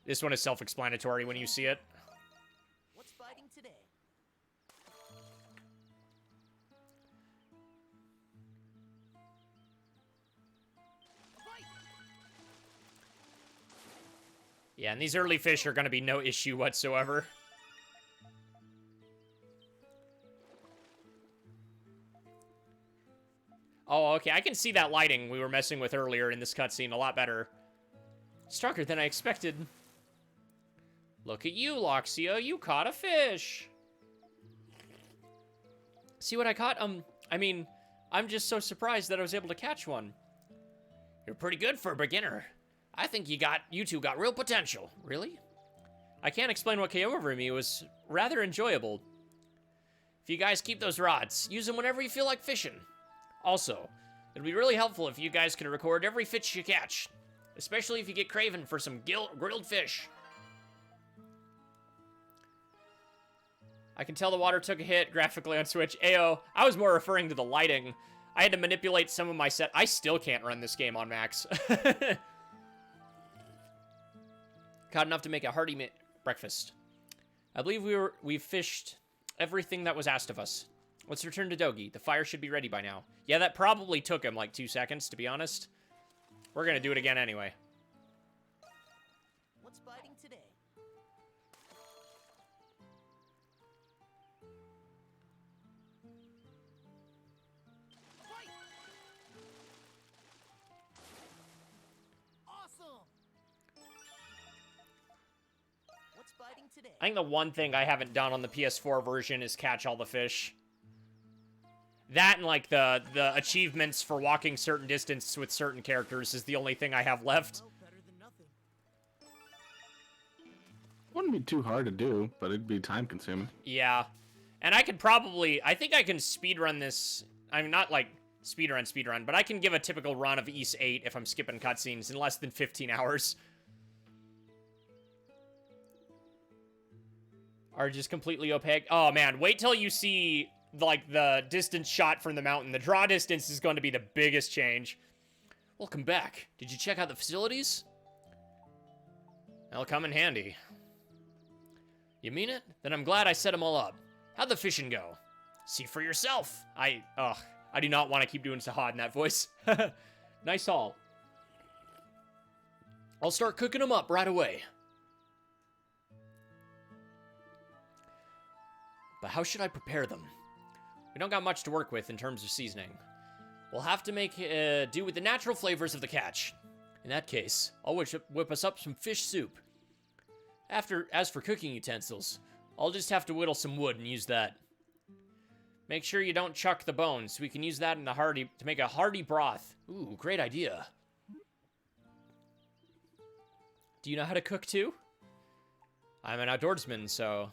This one is self-explanatory when you see it. What's fighting today? Yeah, and these early fish are going to be no issue whatsoever. Oh, okay, I can see that lighting we were messing with earlier in this cutscene a lot better. Stronger than I expected. Look at you, Loxia, you caught a fish. See what I caught? I mean, I'm just so surprised that I was able to catch one. You're pretty good for a beginner. I think you two got real potential. Really? I can't explain what came over me. It was rather enjoyable. If you guys keep those rods, use them whenever you feel like fishing. Also, it'd be really helpful if you guys could record every fish you catch. Especially if you get craving for some grilled fish. I can tell the water took a hit graphically on Switch. Ayo, I was more referring to the lighting. I had to manipulate some of my set. I still can't run this game on max. Caught enough to make a hearty breakfast. I believe we've fished everything that was asked of us. Let's return to Dogi. The fire should be ready by now. Yeah, that probably took him like 2 seconds, to be honest. We're gonna do it again anyway. What's fighting today? Fight! Awesome! What's fighting today? I think the one thing I haven't done on the PS4 version is catch all the fish. That and, like, the achievements for walking certain distance with certain characters is the only thing I have left. Well, better than nothing. Wouldn't be too hard to do, but it'd be time consuming. Yeah. And I could probably... I think I can speedrun this... I'm not, like, speedrun, but I can give a typical run of Ys 8 if I'm skipping cutscenes in less than 15 hours. Are just completely opaque. Oh, man. Wait till you see... like, the distance shot from the mountain. The draw distance is going to be the biggest change. Welcome back. Did you check out the facilities? They'll come in handy. You mean it? Then I'm glad I set them all up. How'd the fishing go? See for yourself. I do not want to keep doing Sahad in that voice. Nice haul. I'll start cooking them up right away. But how should I prepare them? We don't got much to work with in terms of seasoning. We'll have to make do with the natural flavors of the catch. In that case, I'll whip us up some fish soup. As for cooking utensils, I'll just have to whittle some wood and use that. Make sure you don't chuck the bones. We can use that in to make a hearty broth. Ooh, great idea. Do you know how to cook too? I'm an outdoorsman, so...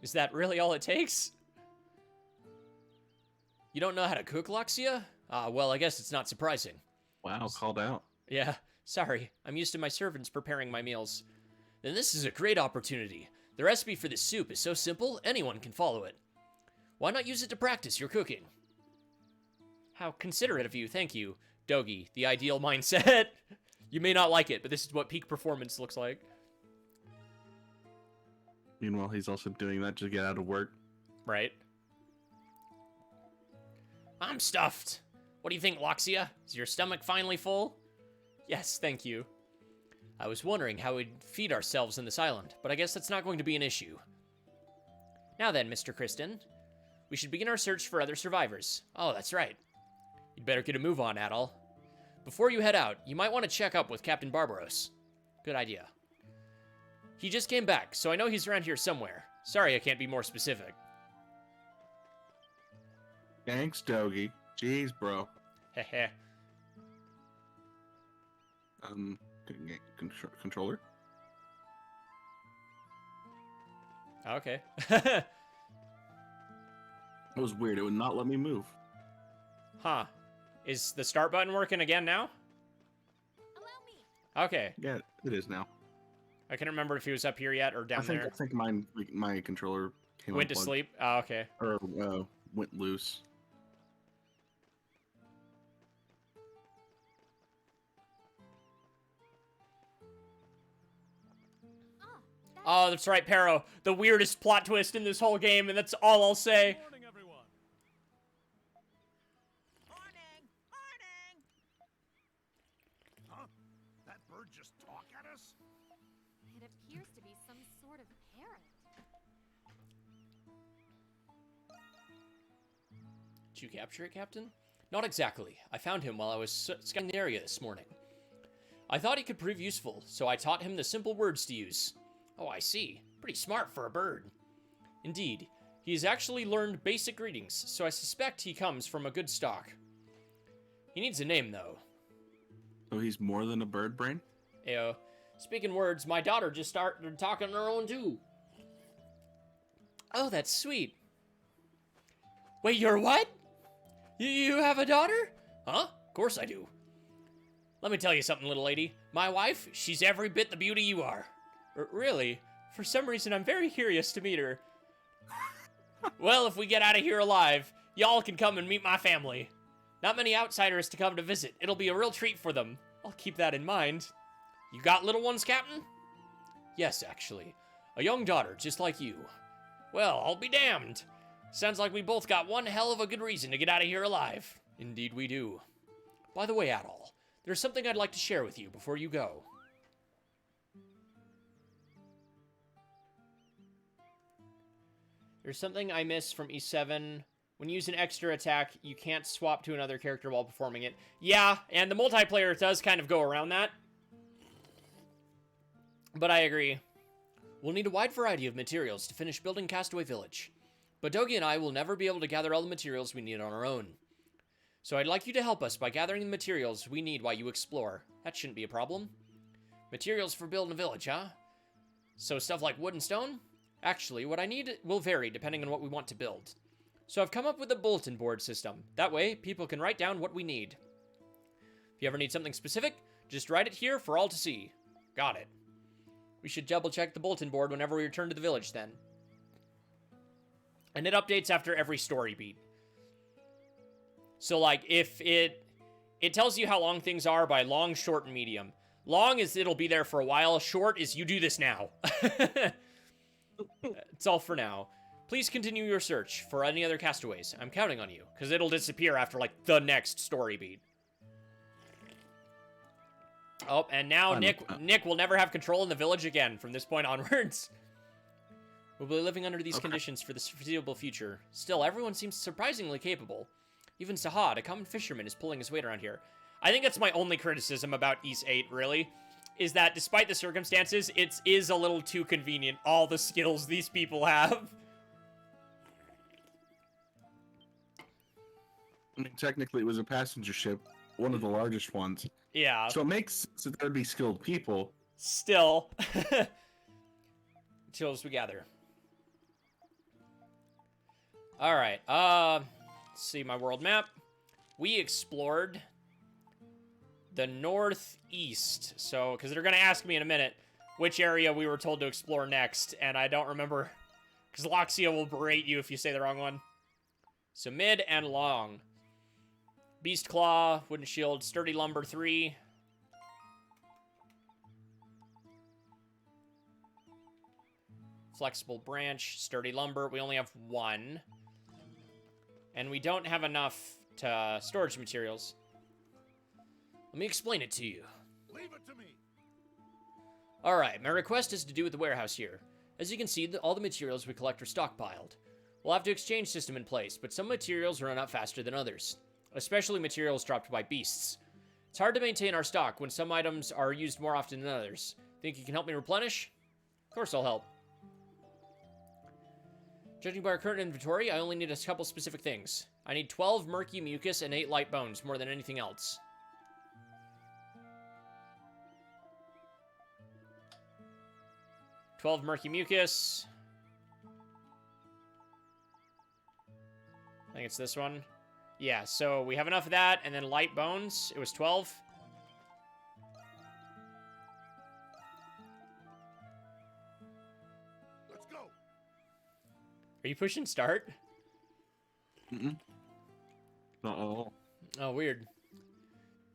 Is that really all it takes? You don't know how to cook, Loxia? Well, I guess it's not surprising. Wow, called out. Yeah, sorry. I'm used to my servants preparing my meals. Then this is a great opportunity. The recipe for this soup is so simple, anyone can follow it. Why not use it to practice your cooking? How considerate of you, thank you. Dogi, the ideal mindset. You may not like it, but this is what peak performance looks like. Meanwhile, he's also doing that to get out of work. Right. I'm stuffed. What do you think, Loxia? Is your stomach finally full? Yes, thank you. I was wondering how we'd feed ourselves in this island, but I guess that's not going to be an issue. Now then, Mr. Kristen, we should begin our search for other survivors. Oh, that's right. You'd better get a move on, Adol. Before you head out, you might want to check up with Captain Barbaros. Good idea. He just came back, so I know he's around here somewhere. Sorry I can't be more specific. Thanks, Dogi. Jeez, bro. Heh. Controller? Okay. That was weird. It would not let me move. Huh. Is the start button working again now? Allow me. Okay. Yeah, it is now. I can't remember if he was up here yet or down there. I think my controller Went to unplugged. sleep? Oh, okay. Or went loose. Oh, that's right, Pero. The weirdest plot twist in this whole game, and that's all I'll say. Morning, everyone. Morning! Morning! Huh? That bird just talk at us? It appears to be some sort of parrot. Did you capture it, Captain? Not exactly. I found him while I was scanning the area this morning. I thought he could prove useful, so I taught him the simple words to use. Oh, I see. Pretty smart for a bird. Indeed. He has actually learned basic greetings, so I suspect he comes from a good stock. He needs a name, though. So he's more than a bird brain? Ayo. Speaking words, my daughter just started talking her own, too. Oh, that's sweet. Wait, you're what? You have a daughter? Huh? Of course I do. Let me tell you something, little lady. My wife, she's every bit the beauty you are. Really? For some reason, I'm very curious to meet her. Well, if we get out of here alive, y'all can come and meet my family. Not many outsiders to come to visit. It'll be a real treat for them. I'll keep that in mind. You got little ones, Captain? Yes, actually. A young daughter, just like you. Well, I'll be damned. Sounds like we both got one hell of a good reason to get out of here alive. Indeed we do. By the way, Adol, there's something I'd like to share with you before you go. There's something I miss from E7. When you use an extra attack, you can't swap to another character while performing it. Yeah, and the multiplayer does kind of go around that. But I agree. We'll need a wide variety of materials to finish building Castaway Village. But Dogi and I will never be able to gather all the materials we need on our own. So I'd like you to help us by gathering the materials we need while you explore. That shouldn't be a problem. Materials for building a village, huh? So stuff like wood and stone? Actually, what I need will vary depending on what we want to build. So I've come up with a bulletin board system. That way, people can write down what we need. If you ever need something specific, just write it here for all to see. Got it. We should double check the bulletin board whenever we return to the village then. And it updates after every story beat. So like if it tells you how long things are by long, short, and medium. Long is it'll be there for a while. Short is you do this now. It's all for now. Please continue your search for any other castaways. I'm counting on you, because it'll disappear after, like, the next story beat. Oh, and now Nick will never have control in the village again from this point onwards. We'll be living under these conditions for the foreseeable future. Still, everyone seems surprisingly capable. Even Sahad, a common fisherman, is pulling his weight around here. I think that's my only criticism about Ys 8, really, is that despite the circumstances, it is a little too convenient, all the skills these people have. I mean, technically, it was a passenger ship, one of the largest ones. Yeah. So it makes sense that there'd be skilled people. Still. Until as we gather. Alright, let's see my world map. We explored the northeast. So, because they're going to ask me in a minute which area we were told to explore next, and I don't remember, because Loxia will berate you if you say the wrong one. So, mid and long. Beast Claw, Wooden Shield, Sturdy Lumber 3. Flexible Branch, Sturdy Lumber. We only have 1. And we don't have enough storage materials. Let me explain it to you. Leave it to me. Alright, my request is to do with the warehouse here. As you can see, all the materials we collect are stockpiled. We'll have to exchange system in place, but some materials run out faster than others. Especially materials dropped by beasts. It's hard to maintain our stock when some items are used more often than others. Think you can help me replenish? Of course I'll help. Judging by our current inventory, I only need a couple specific things. I need 12 murky mucus and 8 light bones, more than anything else. $12 murky mucus. I think it's this one. Yeah, so we have enough of that, and then light bones. It was 12. Let's go. Are you pushing start? Mm-mm. Not at all. Oh, weird.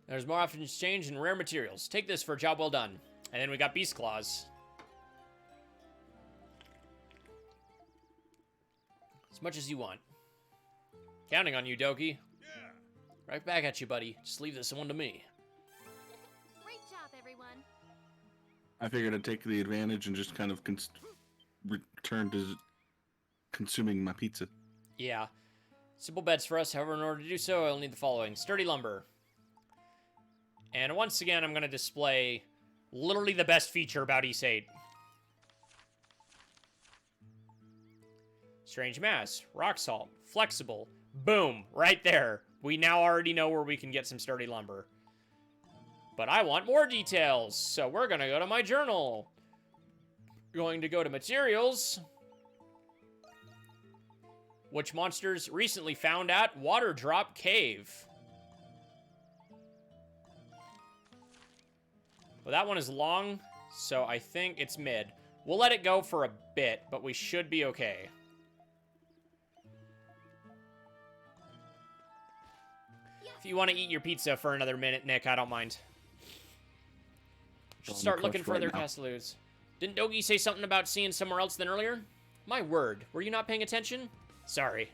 There's more often exchange and rare materials. Take this for a job well done. And then we got Beast Claws. As much as you want. Counting on you, Doki. Yeah. Right back at you, buddy. Just leave this one to me. Great job, everyone. I figured I'd take the advantage and just kind of return to consuming my pizza. Yeah. Simple beds for us. However, in order to do so, I'll need the following. Sturdy lumber. And once again, I'm going to display literally the best feature about Ys 8. Strange mass. Rock salt. Flexible. Boom. Right there. We now already know where we can get some sturdy lumber. But I want more details, so we're going to go to my journal. Going to go to materials. Which monsters recently found at Waterdrop Cave. Well, that one is long, so I think it's mid. We'll let it go for a bit, but we should be okay. If you want to eat your pizza for another minute, Nick, I don't mind. Should start looking for other castellos. Didn't Dogi say something about seeing somewhere else than earlier? My word, were you not paying attention? Sorry.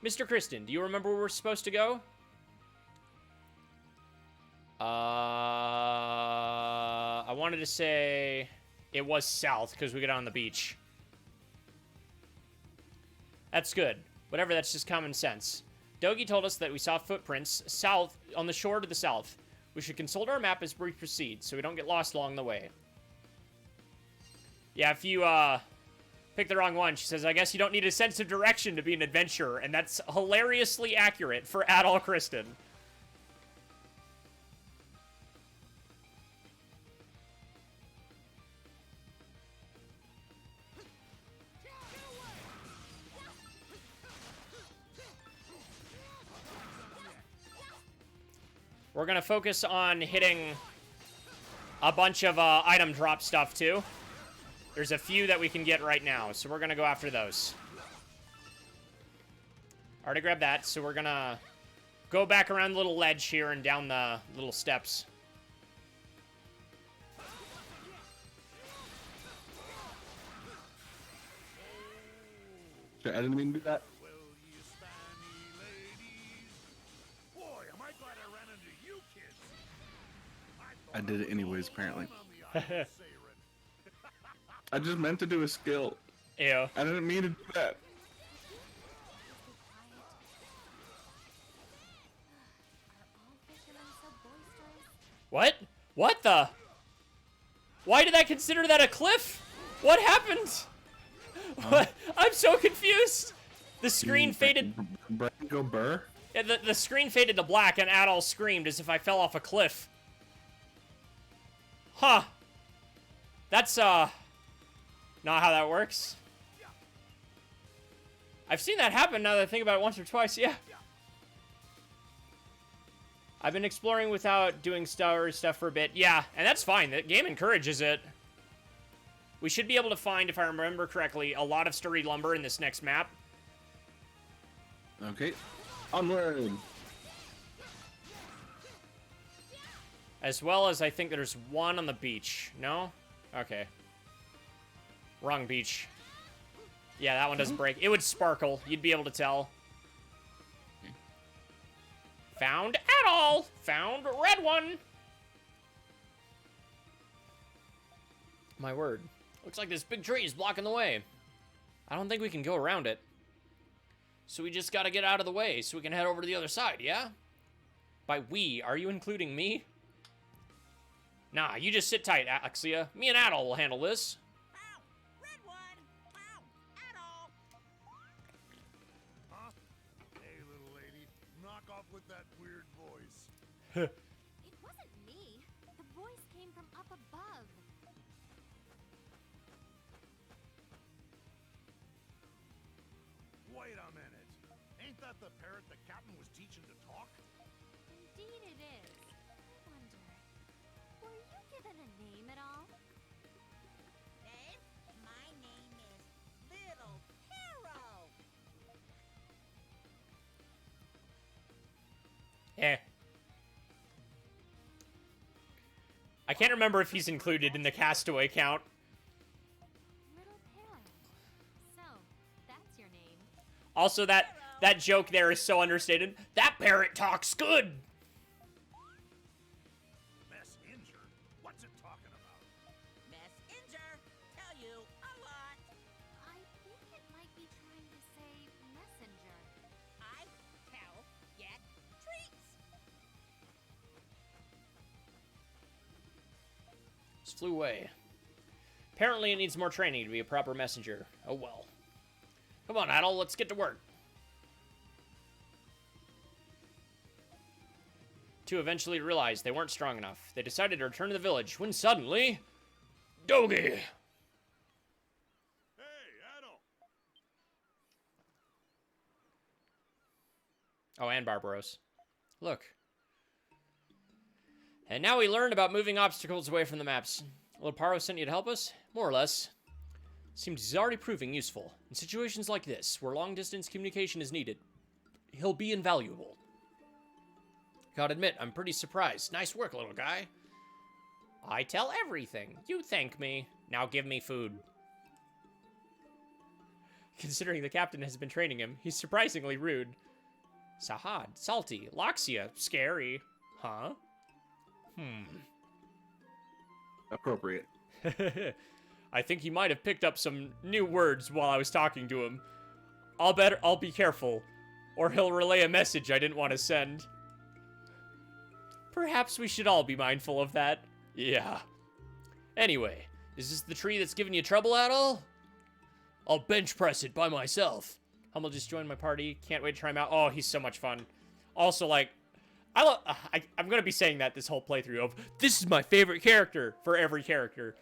Mr. Kristen, do you remember where we're supposed to go? I wanted to say it was south because we get on the beach. That's good. Whatever, that's just common sense. Dogi told us that we saw footprints south on the shore to the south. We should consult our map as we proceed so we don't get lost along the way. Yeah, if you pick the wrong one, she says, I guess you don't need a sense of direction to be an adventurer, and that's hilariously accurate for adult Kristen. We're going to focus on hitting a bunch of item drop stuff, too. There's a few that we can get right now, so we're going to go after those. Already grabbed that, so we're going to go back around the little ledge here and down the little steps. I didn't mean to do that. Well, you Spani ladies. Boy, am I glad I ran into you kids. I did it anyways, apparently. On the Isle of Saryn. I just meant to do a skill. Ew. I didn't mean to do that. What? What the? Why did I consider that a cliff? What happened? What? I'm so confused. The screen faded. Go burr. Yeah, the screen faded to black and Adol screamed as if I fell off a cliff. Huh. That's, not how that works. I've seen that happen now that I think about it once or twice, yeah. I've been exploring without doing story stuff for a bit. Yeah, and that's fine. The game encourages it. We should be able to find, if I remember correctly, a lot of sturdy lumber in this next map. Okay. Onward. As well as I think there's one on the beach. No? Okay. Wrong beach. Yeah, that one doesn't break. It would sparkle. You'd be able to tell. Found at all. Found red one. My word. Looks like this big tree is blocking the way. I don't think we can go around it. So we just gotta get out of the way so we can head over to the other side, yeah? By we, are you including me? Nah, you just sit tight, Alexia. Me and Adol will handle this. Wow, red one. Wow, at all. Huh? Hey, little lady. Knock off with that weird voice. It wasn't me. The voice came from up above. Wait a minute. Ain't that the parrot the captain was teaching to talk? Indeed it is. Wonder, were you given a name at all? Dave, my name is Little Hero. Eh. I can't remember if he's included in the Castaway count. Little Parrot. So, that's your name. Also, that joke there is so understated. That parrot talks good. Messenger? What's it talking about? Messenger, tell you a lot. I think it might be trying to say messenger. I tell, get treats. Just flew away. Apparently it needs more training to be a proper messenger. Oh well. Come on, Adol, let's get to work. Two eventually realized they weren't strong enough. They decided to return to the village when suddenly... Dogi! Hey, Adol! Oh, and Barbaros. Look. And now we learned about moving obstacles away from the maps. Loparo sent you to help us? More or less. Seems he's already proving useful. In situations like this, where long-distance communication is needed, he'll be invaluable. Gotta admit, I'm pretty surprised. Nice work, little guy. I tell everything. You thank me. Now give me food. Considering the captain has been training him, he's surprisingly rude. Sahad, salty, Loxia, scary. Huh? Appropriate. I think he might have picked up some new words while I was talking to him. I'll be careful, or he'll relay a message I didn't want to send. Perhaps we should all be mindful of that. Yeah. Anyway, is this the tree that's giving you trouble at all? I'll bench press it by myself. Hummel just joined my party. Can't wait to try him out. Oh, he's so much fun. Also, like, I'm gonna be saying that this whole playthrough of, this is my favorite character for every character.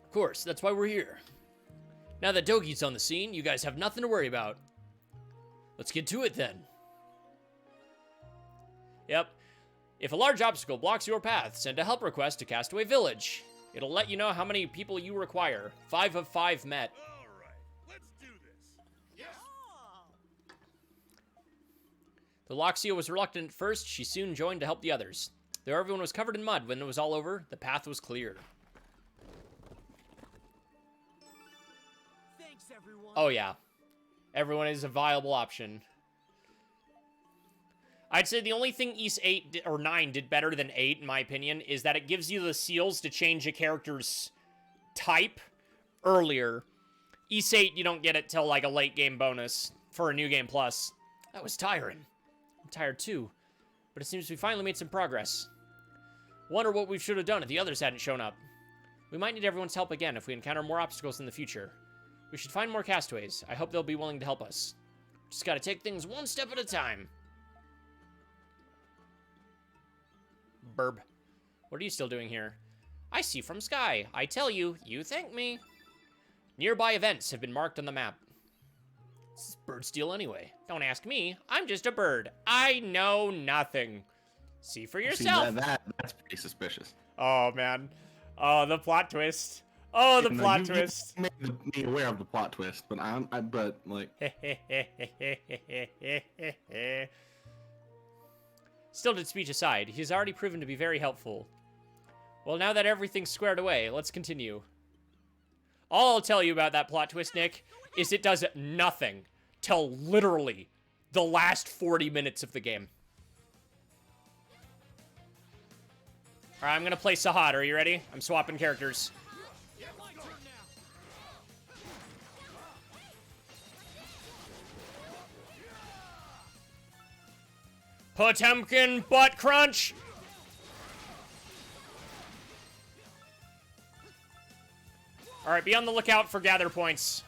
Of course, that's why we're here. Now that Dogi's on the scene, you guys have nothing to worry about. Let's get to it then. Yep. If a large obstacle blocks your path, send a help request to Castaway Village. It'll let you know how many people you require. 5 of 5 met. All right, let's do this. Yes. Oh. Though Loxia was reluctant at first, she soon joined to help the others. Though everyone was covered in mud when it was all over, the path was clear. everyone? Oh, yeah. Everyone is a viable option. I'd say the only thing Ys 8 or 9 did better than 8, in my opinion, is that it gives you the seals to change a character's type earlier. Ys 8, you don't get it till like a late game bonus for a new game plus. That was tiring. I'm tired too, but it seems we finally made some progress. Wonder what we should have done if the others hadn't shown up. We might need everyone's help again if we encounter more obstacles in the future. We should find more castaways. I hope they'll be willing to help us. Just gotta take things one step at a time. Burb. What are you still doing here? I see from sky. I tell you, you thank me. Nearby events have been marked on the map. This is bird steal anyway. Don't ask me. I'm just a bird. I know nothing. See for yourself. See, that's pretty suspicious. Oh, man. Oh, the plot twist. Oh, the plot twist. You made me aware of the plot twist, but but like. Stilted speech aside, he's already proven to be very helpful. Well, now that everything's squared away, let's continue. All I'll tell you about that plot twist, Nick, is it does nothing till literally the last 40 minutes of the game. Alright, I'm gonna play Sahad. Are you ready? I'm swapping characters. Potemkin butt crunch! Alright, be on the lookout for gather points.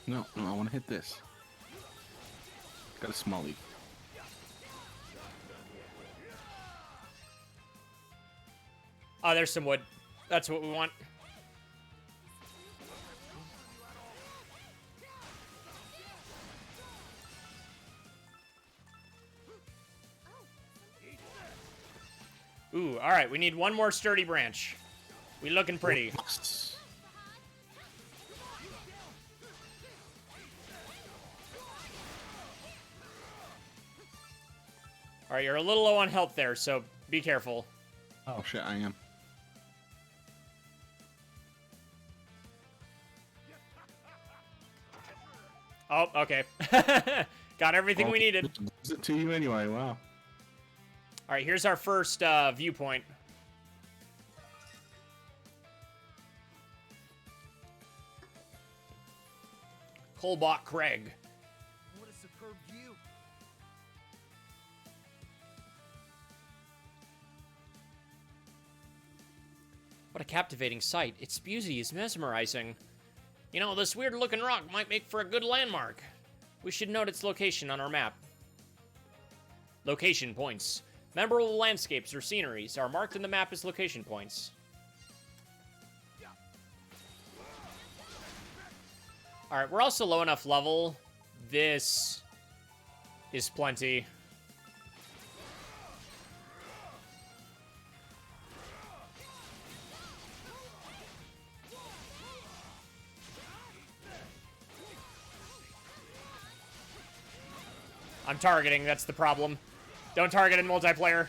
No, I want to hit this. Got a small leaf. Oh, there's some wood. That's what we want. Ooh, alright, we need one more sturdy branch. We looking pretty. Alright, you're a little low on health there, so be careful. Oh shit, I am. Oh, okay. Got everything we needed. Gives it to you anyway, wow. Alright, here's our first viewpoint. Colbot Craig. What a superb view. What a captivating sight. Its beauty is mesmerizing. You know, this weird-looking rock might make for a good landmark. We should note its location on our map. Location points. Memorable landscapes or sceneries are marked in the map as location points. Alright, we're also low enough level. This is plenty. I'm targeting, that's the problem. Don't target in multiplayer.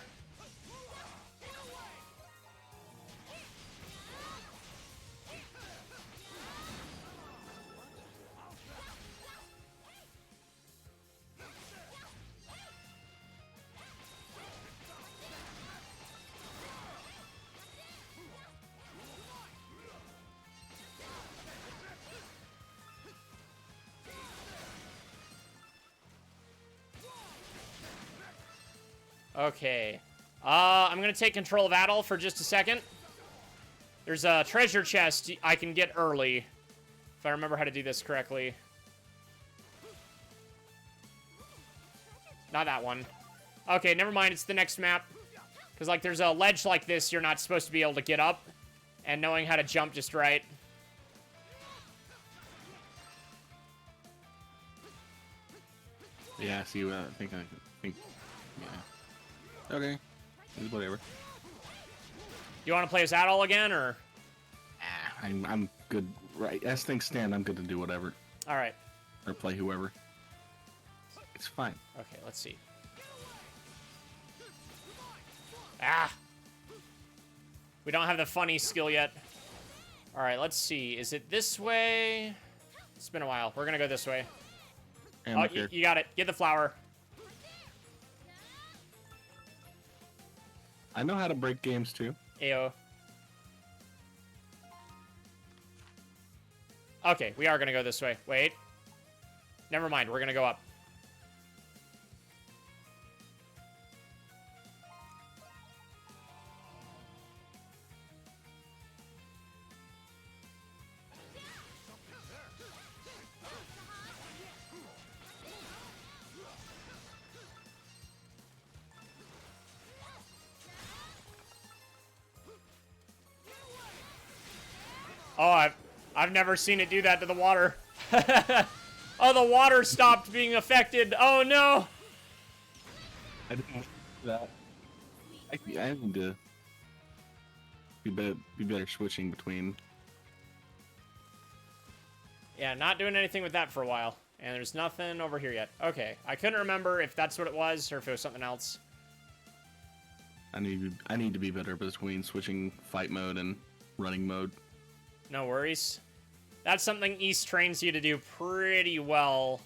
Okay. I'm gonna take control of Adol for just a second. There's a treasure chest I can get early, if I remember how to do this correctly. Not that one. Okay, never mind, it's the next map. Because, like, there's a ledge like this you're not supposed to be able to get up. And knowing how to jump just right. Yeah, see, I think, yeah. Okay, whatever. You want to play as Adol again, or? I'm good. Right, as things stand, I'm good to do whatever. All right. Or play whoever. It's fine. Okay, let's see. Ah! We don't have the funny skill yet. All right, let's see. Is it this way? It's been a while. We're gonna go this way. And Oh, you got it. Get the flower. I know how to break games too. Ayo. Okay, we are gonna go this way. Wait. Never mind, we're gonna go up. Oh, I've never seen it do that to the water. Oh, the water stopped being affected. Oh, no. I didn't know that. I need to be better switching between. Yeah, not doing anything with that for a while. And there's nothing over here yet. Okay, I couldn't remember if that's what it was or if it was something else. I need to be better between switching fight mode and running mode. No worries. That's something East trains you to do pretty well.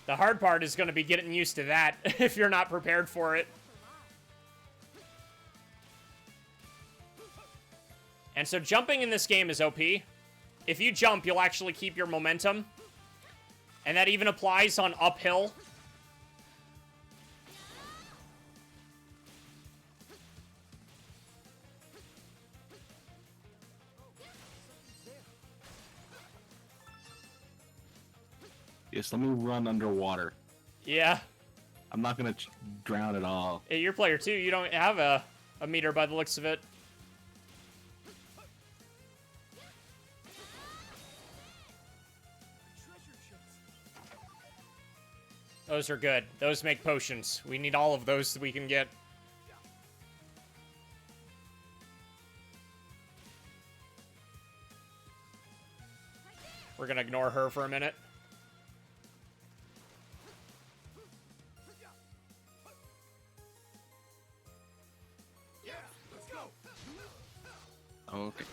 The hard part is going to be getting used to that if you're not prepared for it. And so jumping in this game is OP. If you jump, you'll actually keep your momentum. And that even applies on uphill. Yes, let me run underwater. Yeah. I'm not gonna drown at all. Hey, you're player 2. You don't have a meter by the looks of it. Those are good. Those make potions. We need all of those that we can get. We're gonna ignore her for a minute. Okay.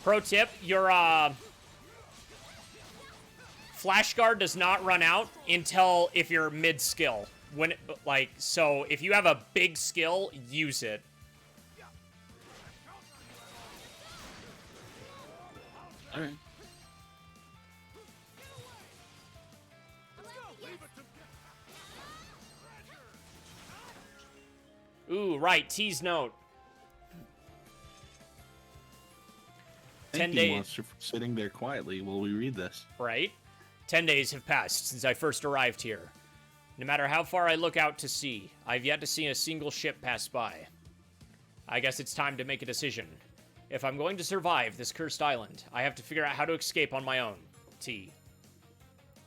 Pro tip, your flash guard does not run out until if you're mid skill. When it, like, so if you have a big skill, use it. All right. Ooh, right, T's note. Thank 10 you, days. monster, for sitting there quietly while we read this. Right? 10 days have passed since I first arrived here. No matter how far I look out to sea, I've yet to see a single ship pass by. I guess it's time to make a decision. If I'm going to survive this cursed island, I have to figure out how to escape on my own. T.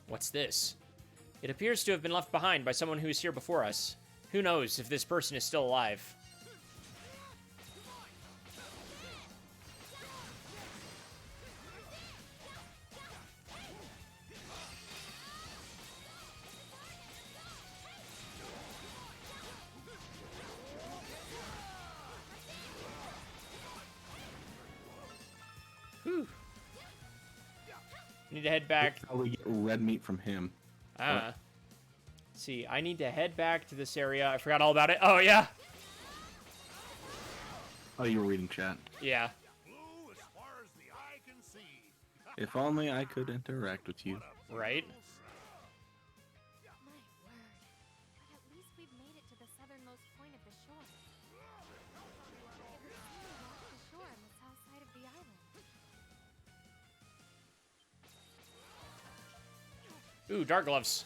What's this? It appears to have been left behind by someone who was here before us. Who knows if this person is still alive? Whew. Need to head back. How we get red meat from him? Let's see, I need to head back to this area. I forgot all about it. Oh, yeah. Oh, you were reading chat. Yeah. Blue as far as the eye can see. If only I could interact with you. Right? My word. But at least we've made it to the southernmost point of the shore. It would seem we walked the shore on the south side of the island. Ooh, dark gloves.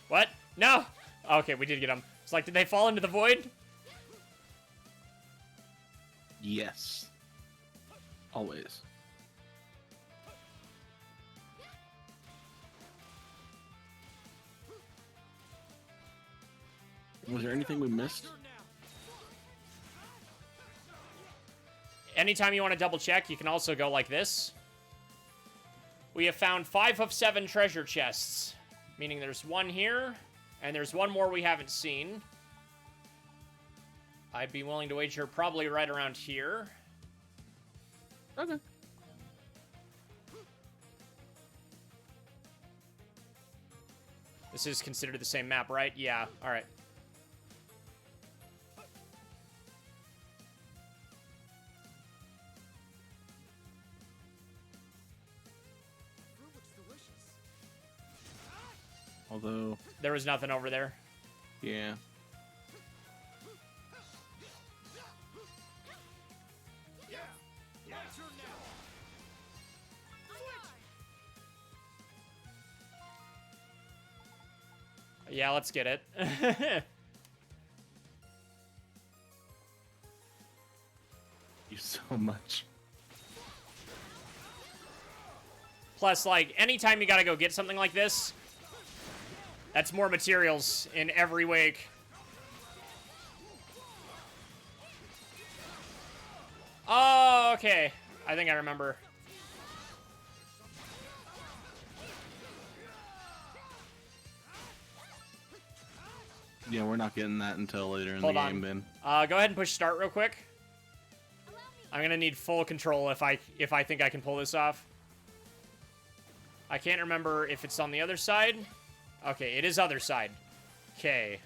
What? No! Okay, we did get them. It's like, did they fall into the void? Yes. Always. Was there anything we missed? Anytime you want to double check, you can also go like this. We have found 5 of 7 treasure chests. Meaning there's one here, and there's one more we haven't seen. I'd be willing to wager probably right around here. Okay. This is considered the same map, right? Yeah, alright. Although, There was nothing over there. yeah. Yeah, let's get it. You so much. Plus, like, anytime you gotta go get something like this, that's more materials in every wake. Oh, okay. I think I remember. Yeah, we're not getting that until later in Hold the on. game, Ben. Go ahead and push start real quick. I'm gonna need full control if I think I can pull this off. I can't remember if it's on the other side. Okay, it is other side. Okay.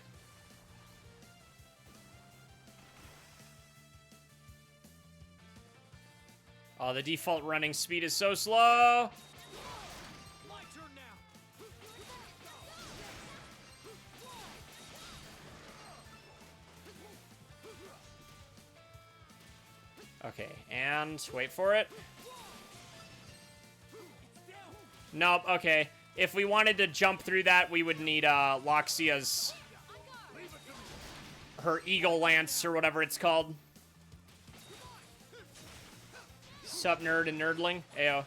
Oh, the default running speed is so slow. My turn now. Okay, and wait for it. Nope, okay. If we wanted to jump through that, we would need Loxia's... her Eagle Lance, or whatever it's called. Sup, nerd and nerdling? Ayo.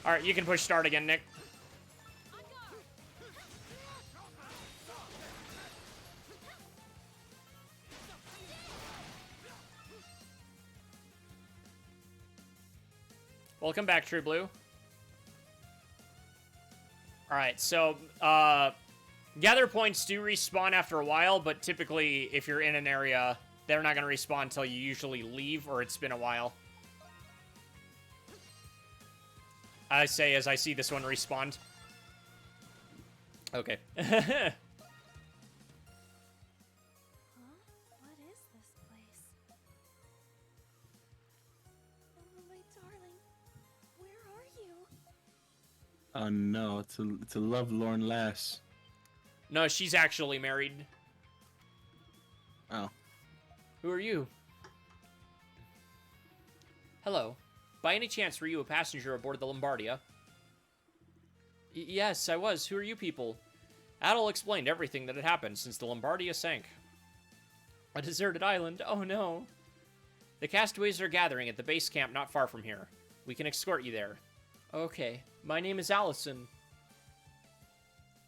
Alright, you can push start again, Nick. Welcome back, True Blue. Alright, so, gather points do respawn after a while, but typically, if you're in an area, they're not going to respawn until you usually leave, or it's been a while. I say as I see this one respawned. Okay. Huh? What is this place? Oh, my darling. Where are you? Oh no, it's a lovelorn lass. No, she's actually married. Oh. Who are you? Hello. By any chance, were you a passenger aboard the Lombardia? Yes, I was. Who are you people? Adol explained everything that had happened since the Lombardia sank. A deserted island? Oh no. The castaways are gathering at the base camp not far from here. We can escort you there. Okay. My name is Allison.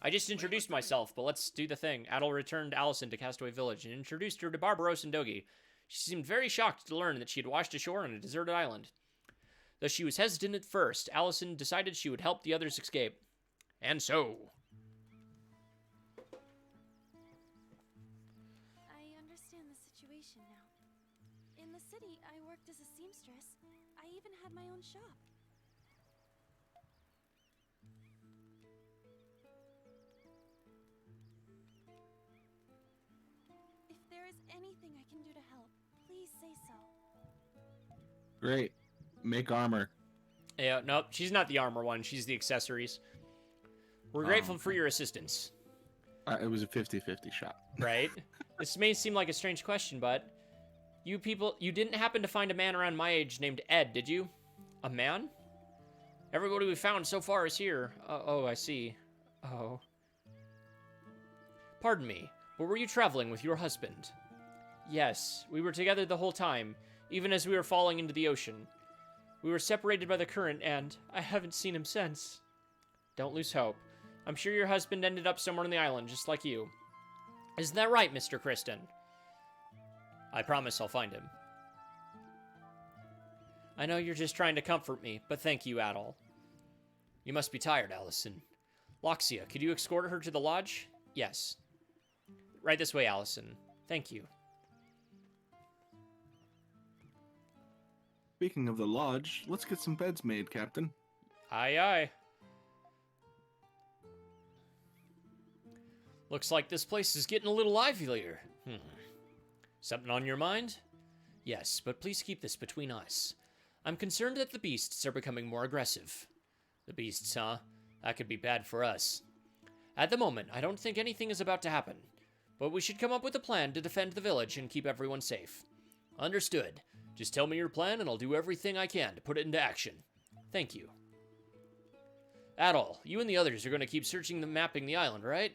I just introduced myself, but let's do the thing. Adol returned Allison to Castaway Village and introduced her to Barbaros and Dogi. She seemed very shocked to learn that she had washed ashore on a deserted island. Though she was hesitant at first, Allison decided she would help the others escape. And so... I understand the situation now. In the city, I worked as a seamstress. I even had my own shop. is anything I can do to help, please say so. Great. Make armor. Yeah, nope, she's not the armor one. She's the accessories. We're grateful for your assistance. It was a 50-50 shot. Right? This may seem like a strange question, but you didn't happen to find a man around my age named Ed, did you? A man? Everybody we found so far is here. Oh, I see. Oh. Pardon me, but were you traveling with your husband? Yes, we were together the whole time, even as we were falling into the ocean. We were separated by the current, and I haven't seen him since. Don't lose hope. I'm sure your husband ended up somewhere on the island, just like you. Isn't that right, Mr. Kristen? I promise I'll find him. I know you're just trying to comfort me, but thank you, Adol. You must be tired, Allison. Loxia, could you escort her to the lodge? Yes. Right this way, Allison. Thank you. Speaking of the lodge, let's get some beds made, Captain. Aye, aye. Looks like this place is getting a little livelier. Something on your mind? Yes, but please keep this between us. I'm concerned that the beasts are becoming more aggressive. The beasts, huh? That could be bad for us. At the moment, I don't think anything is about to happen, but we should come up with a plan to defend the village and keep everyone safe. Understood. Just tell me your plan and I'll do everything I can to put it into action. Thank you. Adol, you and the others are going to keep mapping the island, right?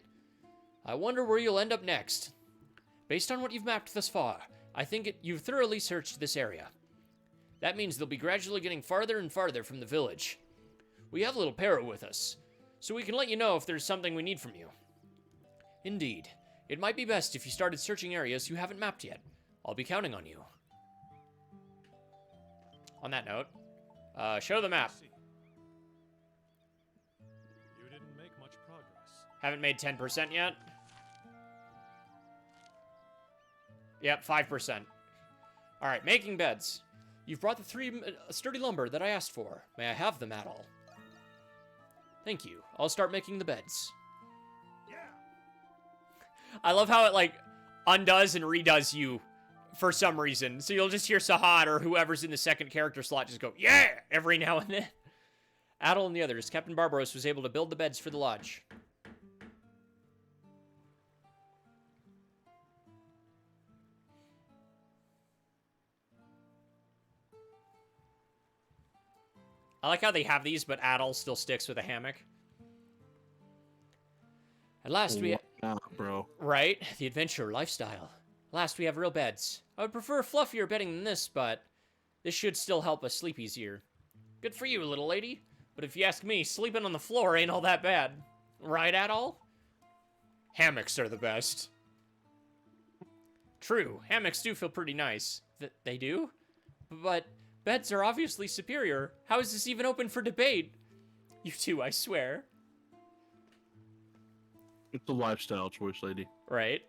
I wonder where you'll end up next. Based on what you've mapped thus far, I think you've thoroughly searched this area. That means they'll be gradually getting farther and farther from the village. We have a little Para with us, so we can let you know if there's something we need from you. Indeed. It might be best if you started searching areas you haven't mapped yet. I'll be counting on you. On that note, show the map. You didn't make much progress. Haven't made 10% yet? Yep, 5%. Alright, making beds. You've brought the 3 sturdy lumber that I asked for. May I have them, Adol? Thank you. I'll start making the beds. Yeah. I love how it, like, undoes and redoes you for some reason. So you'll just hear Sahad or whoever's in the second character slot just go, yeah, every now and then. Adol and the others, Captain Barbaros was able to build the beds for the lodge. I like how they have these, but Adol still sticks with a hammock. At last we... bro. Right? The adventure lifestyle. At last we have real beds. I would prefer fluffier bedding than this, but this should still help us sleep easier. Good for you, little lady. But if you ask me, sleeping on the floor ain't all that bad. Right, Adol? Hammocks are the best. True, hammocks do feel pretty nice. They do? But beds are obviously superior. How is this even open for debate? You two, I swear. It's a lifestyle choice, lady. Right.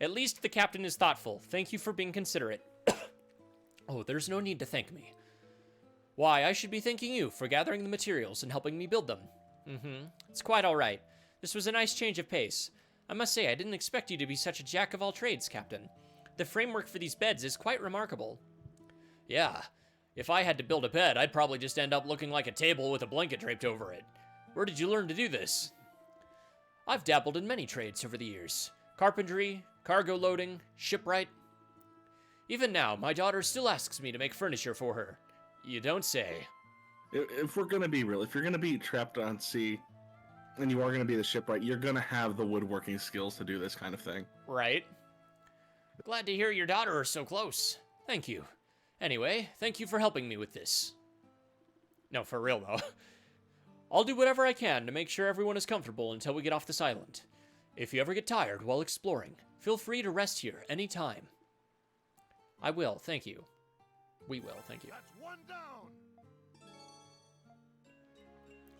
At least the captain is thoughtful. Thank you for being considerate. Oh, there's no need to thank me. Why, I should be thanking you for gathering the materials and helping me build them. It's quite all right. This was a nice change of pace. I must say, I didn't expect you to be such a jack-of-all-trades, Captain. The framework for these beds is quite remarkable. Yeah, if I had to build a bed, I'd probably just end up looking like a table with a blanket draped over it. Where did you learn to do this? I've dabbled in many trades over the years. Carpentry, cargo loading, shipwright. Even now, my daughter still asks me to make furniture for her. You don't say. If we're gonna be real, if you're gonna be trapped on sea, and you are gonna be the shipwright, you're gonna have the woodworking skills to do this kind of thing. Right. Glad to hear your daughter is so close. Thank you. Anyway, thank you for helping me with this. No, for real though. I'll do whatever I can to make sure everyone is comfortable until we get off this island. If you ever get tired while exploring, feel free to rest here anytime. I will, thank you. We will, thank you. That's one down.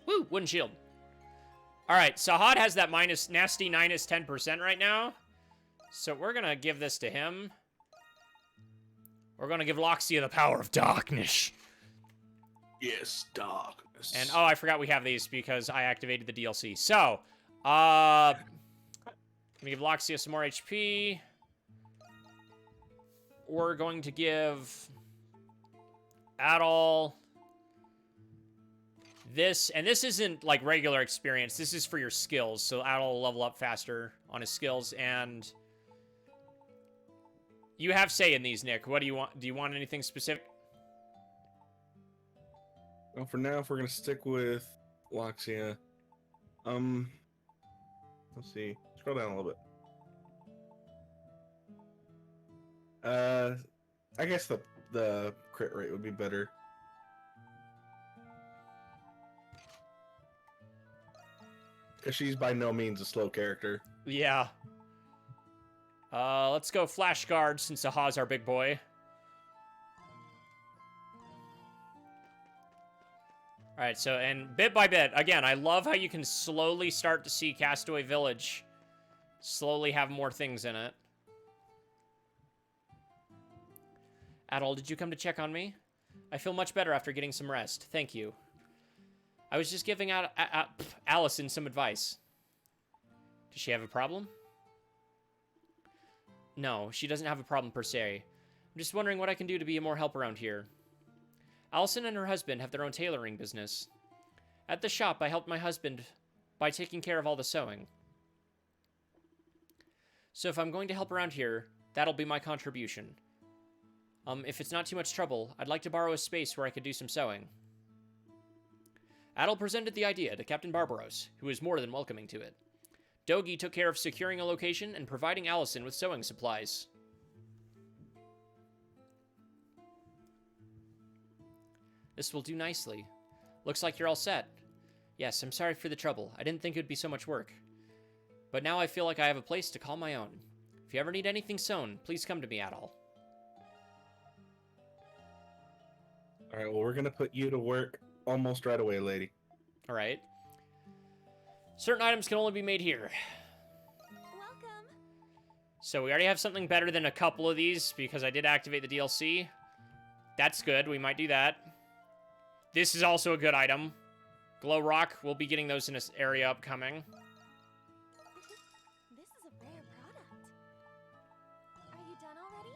Woo, wooden shield. Alright, Sahad has that nasty minus 10% right now. So we're gonna give this to him. We're gonna give Loxia the power of darkness. Yes, darkness. And, oh, I forgot we have these because I activated the DLC. So, Gonna give Loxia some more HP. We're going to give Adol this, and this isn't like regular experience. This is for your skills, so Adol will level up faster on his skills. And you have say in these, Nick. What do you want? Do you want anything specific? Well, for now, if we're gonna stick with Loxia, let's see. Scroll down a little bit. I guess the crit rate would be better. Because she's by no means a slow character. Yeah. Let's go Flash Guard since Aha's our big boy. Alright, so, and bit by bit, again, I love how you can slowly start to see Castaway Village slowly have more things in it. Adol, did you come to check on me? I feel much better after getting some rest. Thank you. I was just giving out Allison some advice. Does she have a problem? No, she doesn't have a problem per se. I'm just wondering what I can do to be more help around here. Allison and her husband have their own tailoring business. At the shop, I helped my husband by taking care of all the sewing. So if I'm going to help around here, that'll be my contribution. If it's not too much trouble, I'd like to borrow a space where I could do some sewing. Adol presented the idea to Captain Barbaros, who was more than welcoming to it. Dogi took care of securing a location and providing Allison with sewing supplies. This will do nicely. Looks like you're all set. Yes, I'm sorry for the trouble. I didn't think it would be so much work. But now I feel like I have a place to call my own. If you ever need anything sewn, please come to me, Adol. Alright, well, we're gonna put you to work almost right away, lady. Alright. Certain items can only be made here. Welcome. So we already have something better than a couple of these, because I did activate the DLC. That's good, we might do that. This is also a good item. Glow Rock, we'll be getting those in this area upcoming. This is a rare product. Are you done already?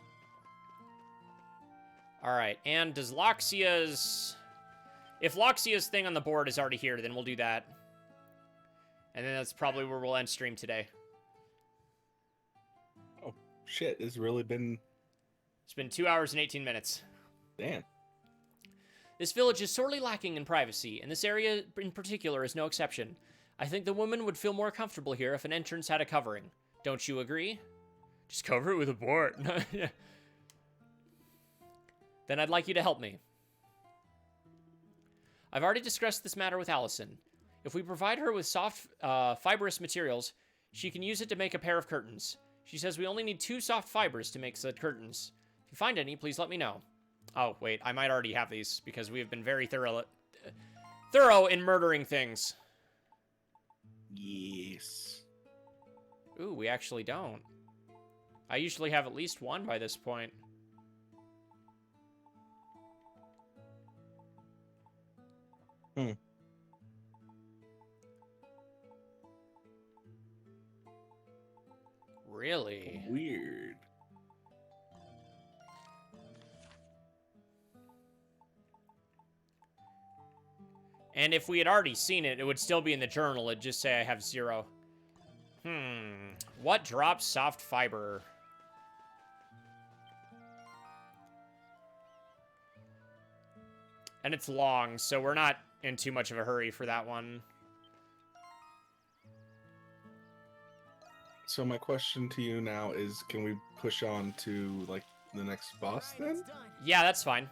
Alright, and does Loxia's... If Loxia's thing on the board is already here, then we'll do that. And then that's probably where we'll end stream today. Oh, shit, it's really been... It's been 2 hours and 18 minutes. Damn. This village is sorely lacking in privacy, and this area in particular is no exception. I think the women would feel more comfortable here if an entrance had a covering. Don't you agree? Just cover it with a board. Then I'd like you to help me. I've already discussed this matter with Allison. If we provide her with soft, fibrous materials, she can use it to make a pair of curtains. She says we only need 2 soft fibers to make said curtains. If you find any, please let me know. Oh, wait, I might already have these, because we have been very thorough in murdering things. Yes. Ooh, we actually don't. I usually have at least one by this point. Really? Weird. And if we had already seen it, it would still be in the journal. It'd just say I have 0. What drops soft fiber? And it's long, so we're not in too much of a hurry for that one. So my question to you now is, can we push on to, like, the next boss then? Yeah, that's fine.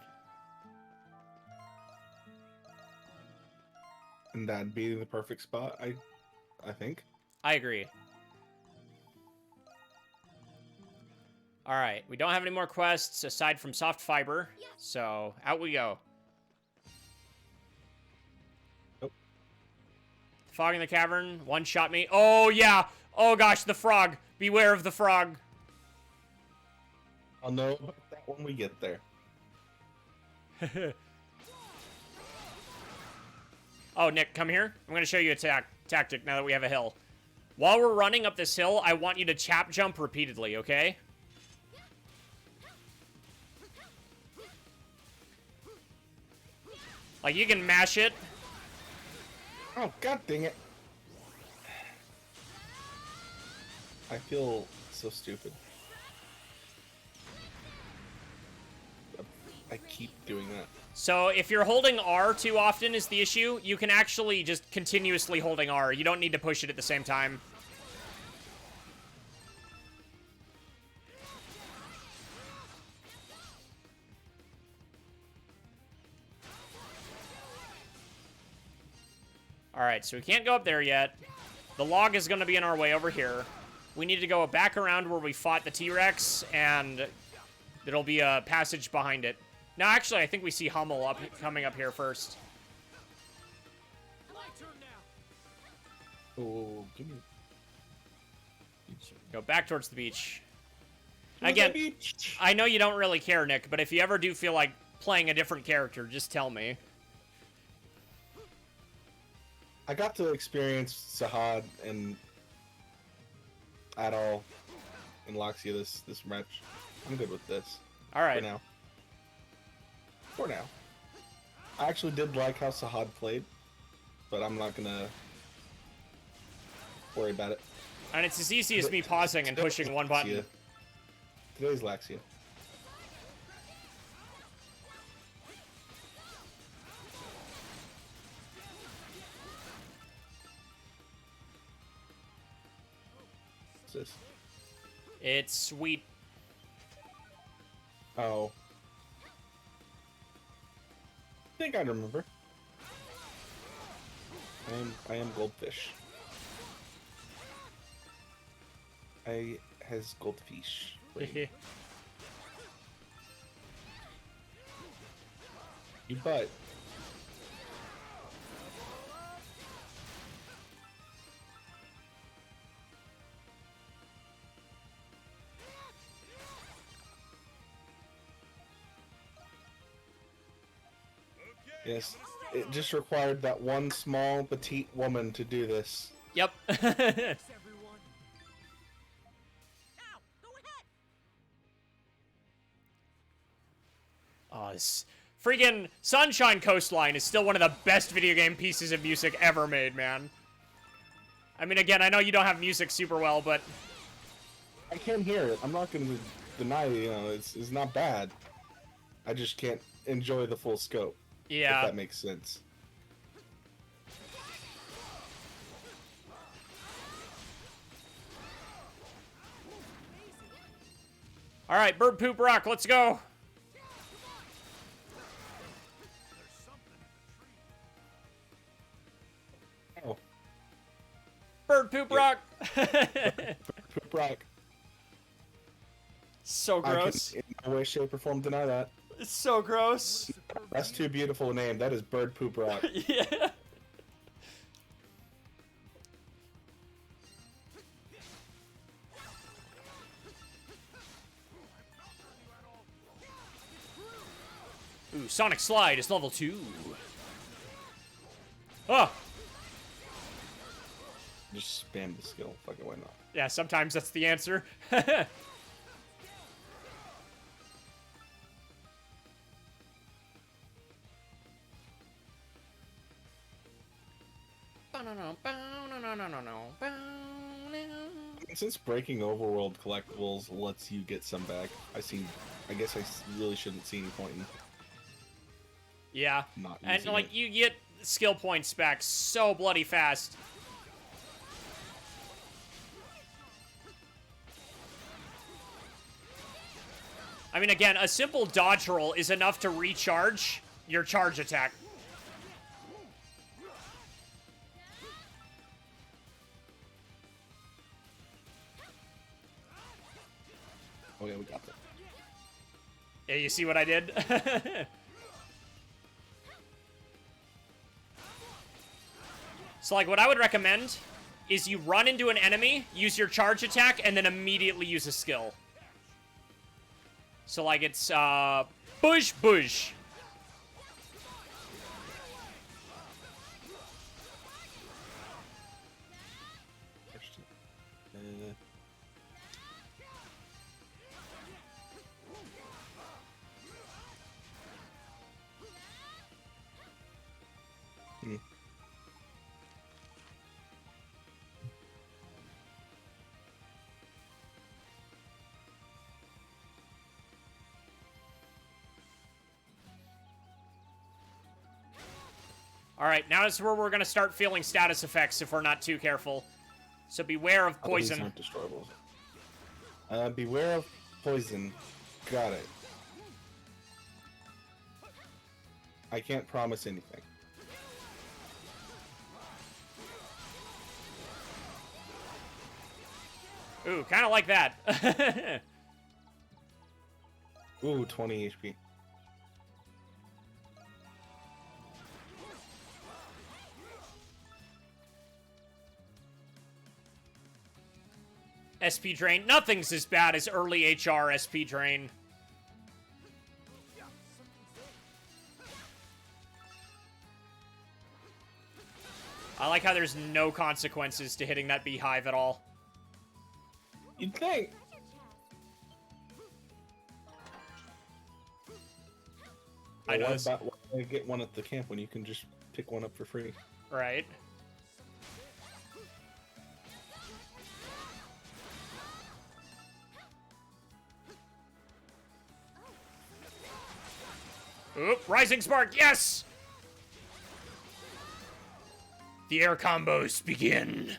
And that'd be the perfect spot, I think. I agree. Alright, we don't have any more quests aside from soft fiber, so out we go. Nope. Fog in the cavern, one-shot me. Oh, yeah! Oh, gosh, the frog! Beware of the frog! I'll know about that when we get there. Oh, Nick, come here. I'm going to show you a tactic now that we have a hill. While we're running up this hill, I want you to chap jump repeatedly, okay? Like, you can mash it. Oh, god dang it. I feel so stupid. I keep doing that. So, if you're holding R too often is the issue, you can actually just continuously holding R. You don't need to push it at the same time. Alright, so we can't go up there yet. The log is going to be in our way over here. We need to go back around where we fought the T-Rex, and there'll be a passage behind it. No, actually, I think we see Hummel coming up here first. Oh, give me... Go back towards the beach. Again, I know you don't really care, Nick, but if you ever do feel like playing a different character, just tell me. I got to experience Sahad and Adol and Loxia this match. I'm good with this. Alright. For now. For now. I actually did like how Sahad played, but I'm not gonna worry about it. And it's as easy as me pausing and pushing one button. Today's Laxia. What's this? It's sweet. Oh. I think I remember. I am goldfish. I has goldfish. You butt. Yes, it just required that one small, petite woman to do this. Yep. Oh, this freaking Sunshine Coastline is still one of the best video game pieces of music ever made, man. I mean, again, I know you don't have music super well, but... I can hear it. I'm not going to deny, you know, it's not bad. I just can't enjoy the full scope. Yeah. If that makes sense. Alright, Bird Poop Rock, let's go! Oh. Bird Poop Rock! Bird Poop Rock. So gross. I can, in no way, shape, or form deny that. It's so gross. That's too beautiful a name. That is Bird Poop Rock. Yeah. Ooh, Sonic Slide is level 2. Oh! Just spam the skill. Fucking why not? Yeah, sometimes that's the answer. Since breaking overworld collectibles lets you get some back, I guess I really shouldn't see any point in Yeah. not And, using like, it. you get skill points back so bloody fast. I mean, again, a simple dodge roll is enough to recharge your charge attack. Okay, we got that. Yeah, you see what I did? So, like, what I would recommend is you run into an enemy, use your charge attack, and then immediately use a skill. So, like, it's, Bush Bush. Alright, now is where we're gonna start feeling status effects if we're not too careful. So beware of poison. These aren't destroyables. Beware of poison. Got it. I can't promise anything. Ooh, kind of like that. Ooh, 20 HP. SP drain. Nothing's as bad as early HR SP drain. I like how there's no consequences to hitting that beehive at all. You'd think. I know. Why get one at the camp when you can just pick one up for free? Right. Oop, Rising Spark, yes! The air combos begin.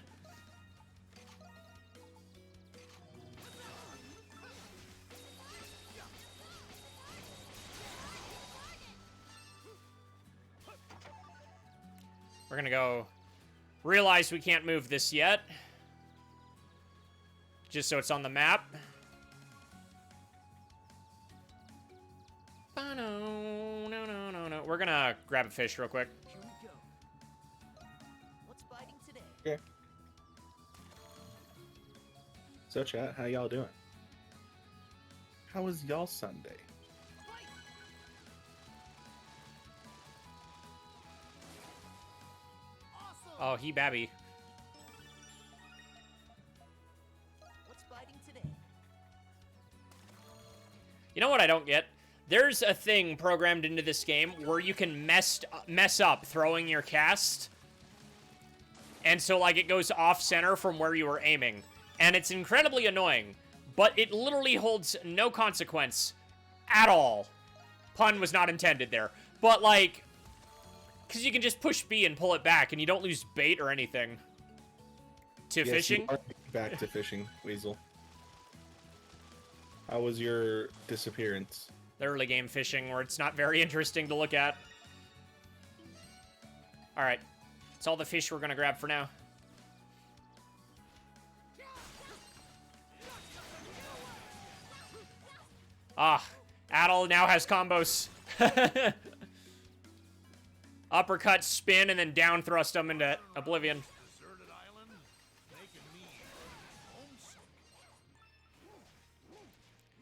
We're gonna go realize we can't move this yet. Just so it's on the map. No. We're gonna grab a fish real quick. Here we go. What's biting today? Okay. So chat, how y'all doing? How was y'all Sunday? Oh, he babby. What's biting today? You know what I don't get? There's a thing programmed into this game where you can mess up throwing your cast. And so, like, it goes off-center from where you were aiming. And it's incredibly annoying. But it literally holds no consequence at all. Pun was not intended there. But, like, because you can just push B and pull it back, and you don't lose bait or anything. To fishing? You are back to fishing, Weasel. How was your disappearance? The early game fishing, where it's not very interesting to look at. Alright. That's all the fish we're gonna grab for now. Ah, Adel now has combos. Uppercut, spin, and then down thrust them into oblivion. Deserted island, making me homesick.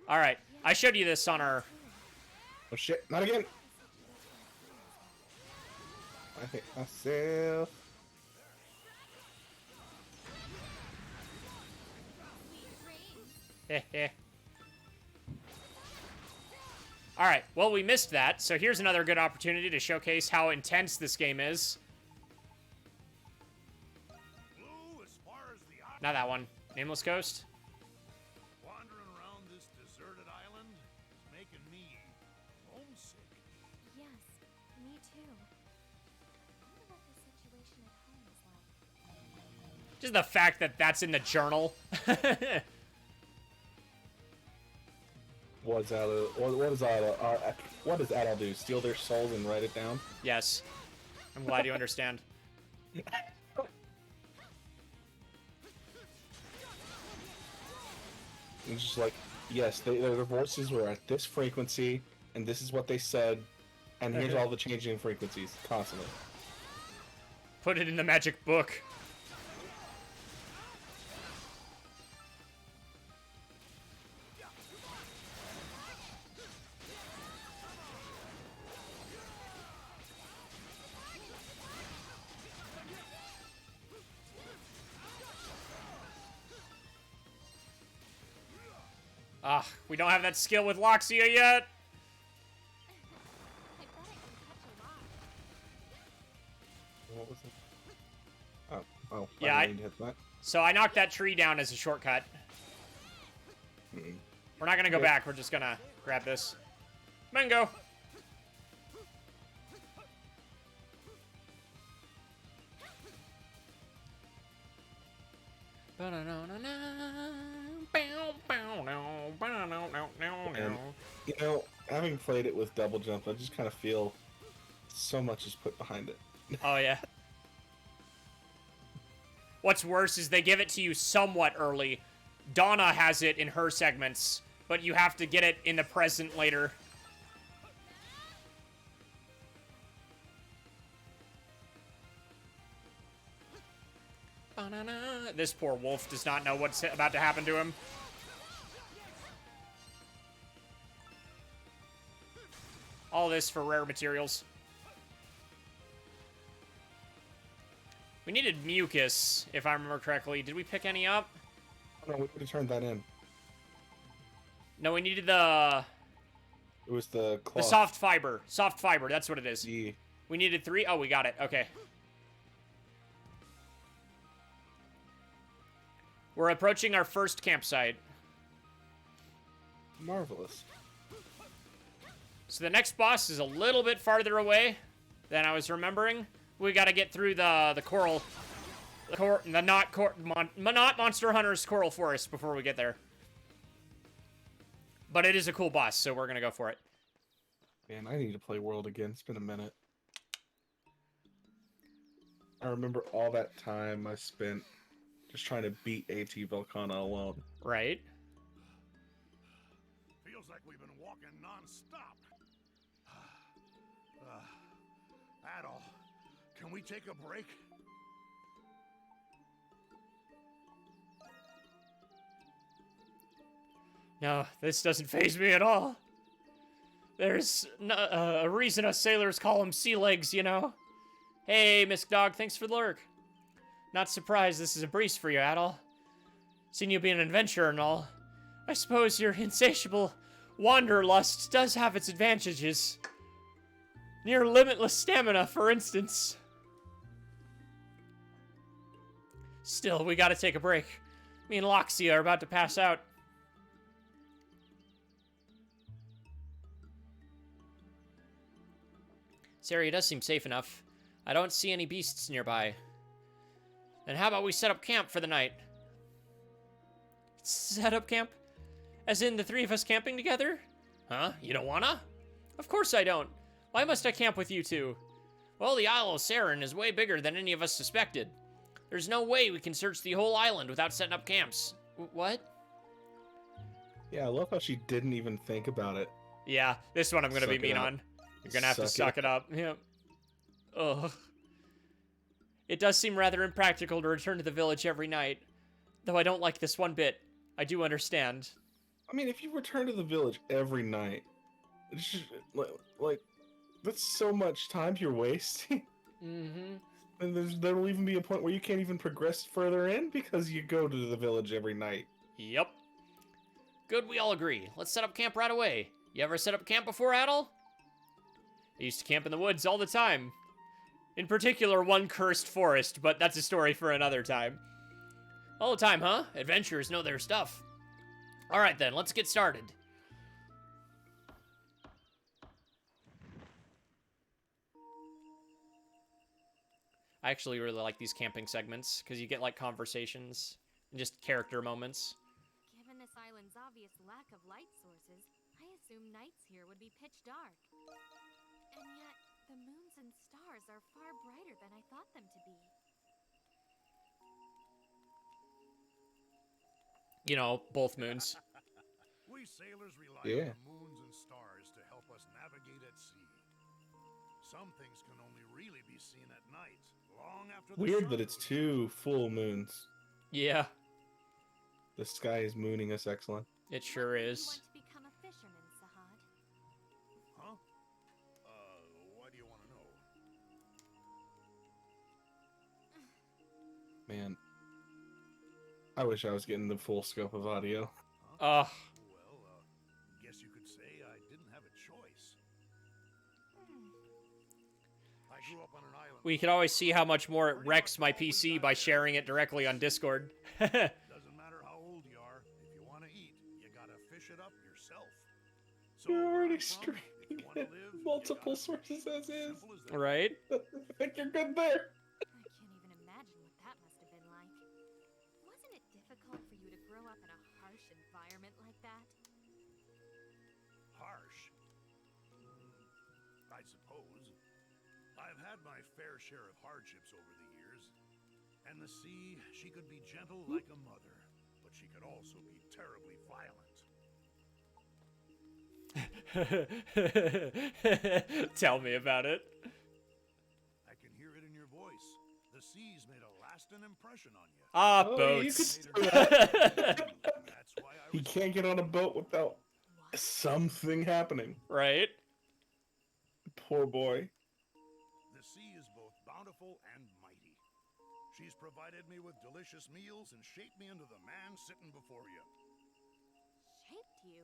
Alright, I showed you this on our... Oh shit, not again! I hit myself. Alright, well, we missed that, so here's another good opportunity to showcase how intense this game is. Blue, as far as the eye, Not that one. Nameless Ghost. wandering around this deserted island is making me homesick. Yes, me too. I wonder what the situation at home is like. Just the fact that that's in the journal. What does Adel do? Steal their souls and write it down? Yes. I'm glad you understand. It's just like, yes, their voices were at this frequency, and this is what they said, and here's all the changing frequencies, constantly. Put it in the magic book. Ah, we don't have that skill with Loxia yet. I bet it can catch a lot. What was it? Oh, Yeah, I need to hit that. So I knocked that tree down as a shortcut. Mm. We're not gonna go Okay. back, we're just gonna grab this. Mango! And, you know, having played it with double jump, I just kind of feel so much is put behind it. Oh, yeah. What's worse is they give it to you somewhat early. Donna has it in her segments, but you have to get it in the present later. This poor wolf does not know what's about to happen to him. All this for rare materials. We needed mucus, if I remember correctly. Did we pick any up? Oh, no, we could have turned that in. No, we needed the... It was the cloth. The soft fiber. Soft fiber, that's what it is. Yeah. We needed 3. Oh, we got it. Okay. We're approaching our first campsite. Marvelous. So the next boss is a little bit farther away than I was remembering. We got to get through the coral, the not Monster Hunter's coral forest before we get there. But it is a cool boss, so we're gonna go for it. Man, I need to play World again. It's been a minute. I remember all that time I spent just trying to beat AT Volcana alone. Right. Feels like we've been walking non-stop. Adol, can we take a break? No, this doesn't faze me at all. There's a reason us sailors call them sea legs, you know? Hey, Miss Dog, thanks for the lurk. Not surprised this is a breeze for you, Adol. Seen you be an adventurer and all. I suppose your insatiable wanderlust does have its advantages. Near limitless stamina, for instance. Still, we gotta take a break. Me and Loxia are about to pass out. This area does seem safe enough. I don't see any beasts nearby. Then how about we set up camp for the night? Set up camp? As in the 3 of us camping together? Huh? You don't wanna? Of course I don't. Why must I camp with you two? Well, the Isle of Saryn is way bigger than any of us suspected. There's no way we can search the whole island without setting up camps. What? Yeah, I love how she didn't even think about it. Yeah, this one I'm gonna be mean on. You're gonna have to suck it up. Yep. Ugh. It does seem rather impractical to return to the village every night. Though I don't like this one bit. I do understand. I mean, if you return to the village every night, it's just, like, that's so much time you're wasting. Mm-hmm. And there will even be a point where you can't even progress further in because you go to the village every night. Yep. Good, we all agree. Let's set up camp right away. You ever set up camp before, Adol? I used to camp in the woods all the time. In particular, one cursed forest, but that's a story for another time. All the time, huh? Adventurers know their stuff. Alright then, let's get started. I actually really like these camping segments, because you get, like, conversations, and just character moments. Given this island's obvious lack of light sources, I assume nights here would be pitch dark. And yet, the moons and stars are far brighter than I thought them to be. You know, both moons. We sailors rely on the moons and stars to help us navigate at sea. Some things can only really be seen at night, long after the Weird sun that it's goes 2 full moons. Yeah. The sky is mooning us excellent. It sure You is. want to become a fisherman, Sahad? Huh? Why do you want to know? Man, I wish I was getting the full scope of audio. Ugh. Well, guess you could say I didn't have a choice. I grew up on an island. We could always see how much more it wrecks my PC by sharing it directly on Discord. Doesn't matter how old you are, if you want to eat, you gotta fish it up yourself. So You're where already I'm from, streaming if you wanna live, you multiple gotta sources as is. Simple as that. Right? I think you're good there. I can't even imagine what that must have been like. Wasn't it it difficult for you to grow up in a harsh environment like that? Harsh? I suppose. I've had my fair share of hardships over the years. And the sea, she could be gentle like a mother, but she could also be terribly violent. Tell me about it. I can hear it in your voice. The sea's made a lasting impression on you. Ah, Oh, boats. That's why I He was can't get on a boat without something happening. Right? Poor boy. The sea is both bountiful and mighty. She's provided me with delicious meals and shaped me into the man sitting before you. Shaped you?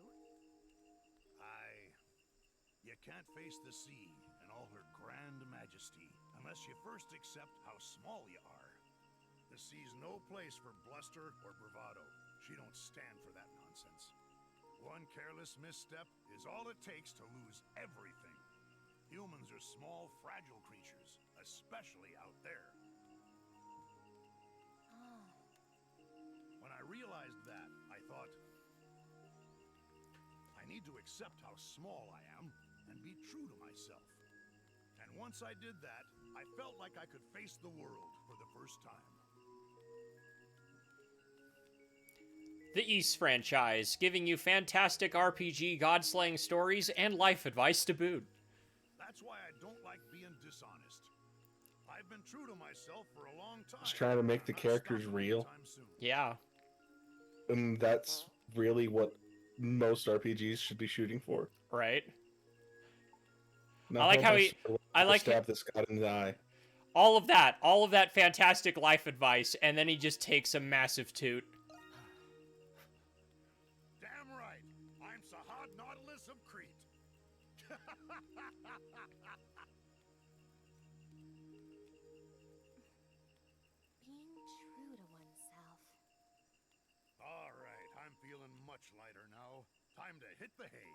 You can't face the sea in all her grand majesty unless you first accept how small you are. The sea's no place for bluster or bravado. She don't stand for that nonsense. One careless misstep is all it takes to lose everything. Humans are small, fragile creatures, especially out there. When I realized that, I thought, I need to accept how small I am and be true to myself. And once I did that, I felt like I could face the world for the first time. The East franchise, giving you fantastic RPG, god-slaying stories, and life advice to boot. That's why I don't like being dishonest. I've been true to myself for a long time. Just trying to make the characters real. Yeah. And that's really what most RPGs should be shooting for. Right. Not I like how he... I like stab this guy in the eye. all of that fantastic life advice, and then he just takes a massive toot. Damn right. I'm Sahad Nautilus of Crete. Being true to oneself. All right, I'm feeling much lighter now. Time to hit the hay.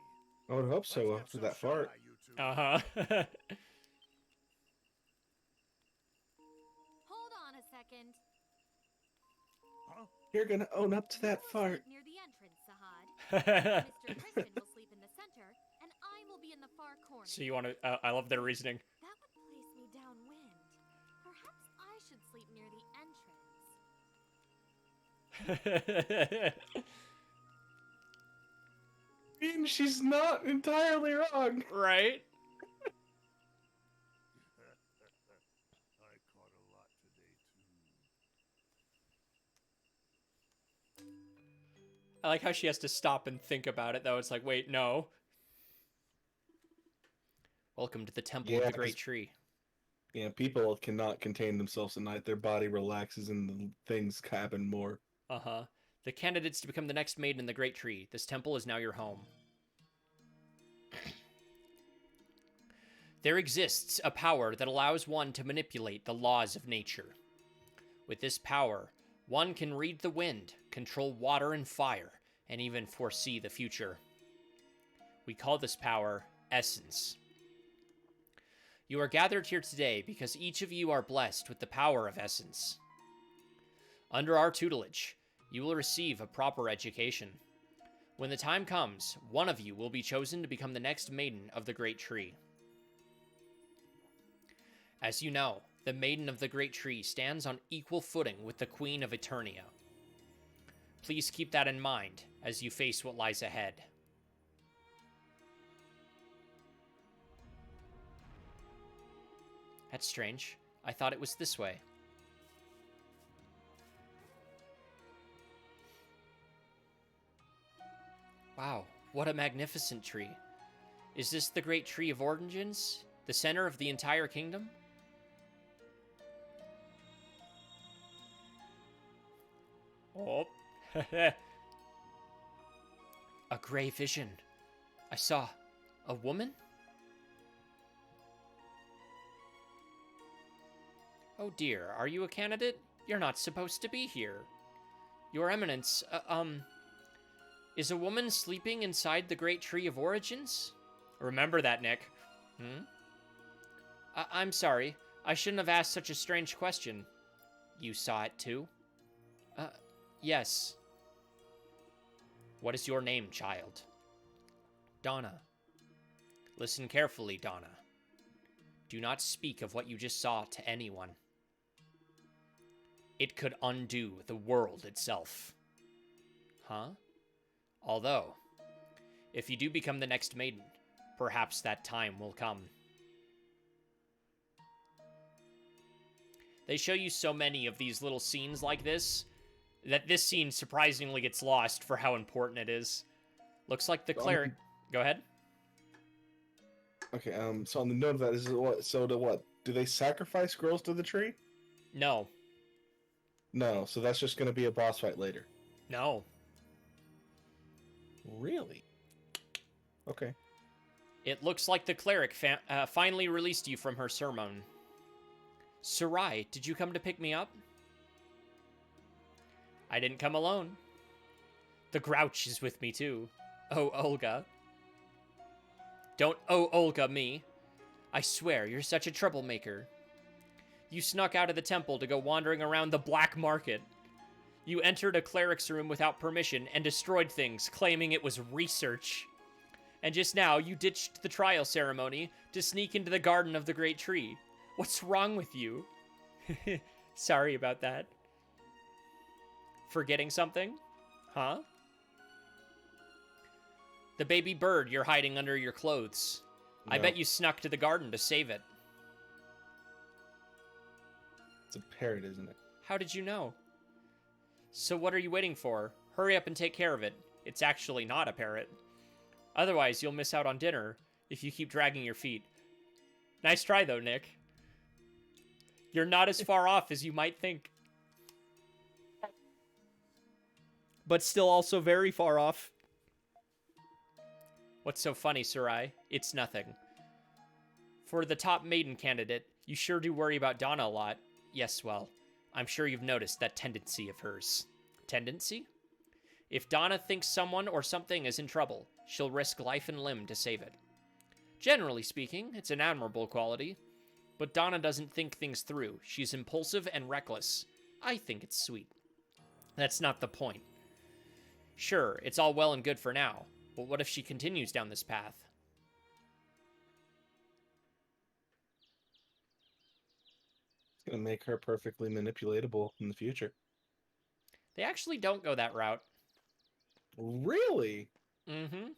I would hope so Let's after get that some fart. shut-eye, you two. Hold on a second. Huh? You're gonna own up to that You will fart. sleep near the entrance, Sahad. Mr. Kristen will sleep in the center, and I will be in the far corner. So you want to... I love their reasoning. That would place me downwind. Perhaps I should sleep near the entrance. I mean, she's not entirely wrong. Right? I caught a lot today, too. I like how she has to stop and think about it, though. It's like, wait, no. Welcome to the Temple of the Great Tree. Yeah, people cannot contain themselves at night. Their body relaxes and the things happen more. Uh-huh. The candidates to become the next maiden in the Great Tree. This temple is now your home. There exists a power that allows one to manipulate the laws of nature. With this power, one can read the wind, control water and fire, and even foresee the future. We call this power Essence. You are gathered here today because each of you are blessed with the power of Essence. Under our tutelage, you will receive a proper education. When the time comes, one of you will be chosen to become the next maiden of the Great Tree. As you know, the Maiden of the Great Tree stands on equal footing with the Queen of Eternia. Please keep that in mind as you face what lies ahead. That's strange. I thought it was this way. Wow, what a magnificent tree. Is this the Great Tree of Origins? The center of the entire kingdom? Oh. A gray vision. I saw a woman? Oh dear, are you a candidate? You're not supposed to be here. Your Eminence, is a woman sleeping inside the Great Tree of Origins? Remember that, Nick. I'm sorry. I shouldn't have asked such a strange question. You saw it too? Yes. What is your name, child? Donna. Listen carefully, Donna. Do not speak of what you just saw to anyone. It could undo the world itself. Huh? Although, if you do become the next maiden, perhaps that time will come. They show you so many of these little scenes like this, that this scene surprisingly gets lost for how important it is. Looks like the cleric... Go ahead. Okay, so on the note of that, is it what? So to what? Do they sacrifice girls to the tree? No. No, so that's just going to be a boss fight later. No. Really? Okay. It looks like the cleric finally released you from her sermon. Sarai, did you come to pick me up? I didn't come alone. The Grouch is with me too. Oh, Olga. Don't Olga me. I swear, you're such a troublemaker. You snuck out of the temple to go wandering around the black market. You entered a cleric's room without permission and destroyed things, claiming it was research. And just now, you ditched the trial ceremony to sneak into the garden of the great tree. What's wrong with you? Sorry about that. Forgetting something? Huh? The baby bird you're hiding under your clothes. No. I bet you snuck to the garden to save it. It's a parrot, isn't it? How did you know? So what are you waiting for? Hurry up and take care of it. It's actually not a parrot. Otherwise, you'll miss out on dinner if you keep dragging your feet. Nice try, though, Nick. You're not as far off as you might think. But still also very far off. What's so funny, Sarai? It's nothing. For the top maiden candidate, you sure do worry about Donna a lot. Yes, well, I'm sure you've noticed that tendency of hers. Tendency? If Donna thinks someone or something is in trouble, she'll risk life and limb to save it. Generally speaking, it's an admirable quality. But Donna doesn't think things through. She's impulsive and reckless. I think it's sweet. That's not the point. Sure, it's all well and good for now, but what if she continues down this path? It's going to make her perfectly manipulatable in the future. They actually don't go that route. Really? Mm-hmm.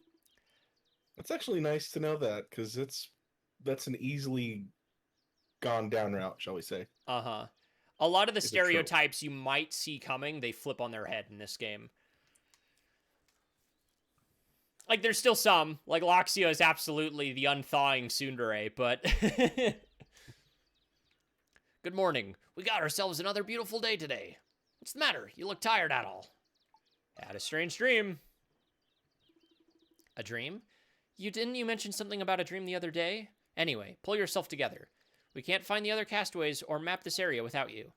It's actually nice to know that, because that's an easily gone down route, shall we say. Uh-huh. A lot of the stereotypes you might see coming, they flip on their head in this game. Like, there's still some. Like, Loxia is absolutely the unthawing tsundere, but... Good morning. We got ourselves another beautiful day today. What's the matter? You look tired at all. Had a strange dream. A dream? Didn't you mention something about a dream the other day? Anyway, pull yourself together. We can't find the other castaways or map this area without you.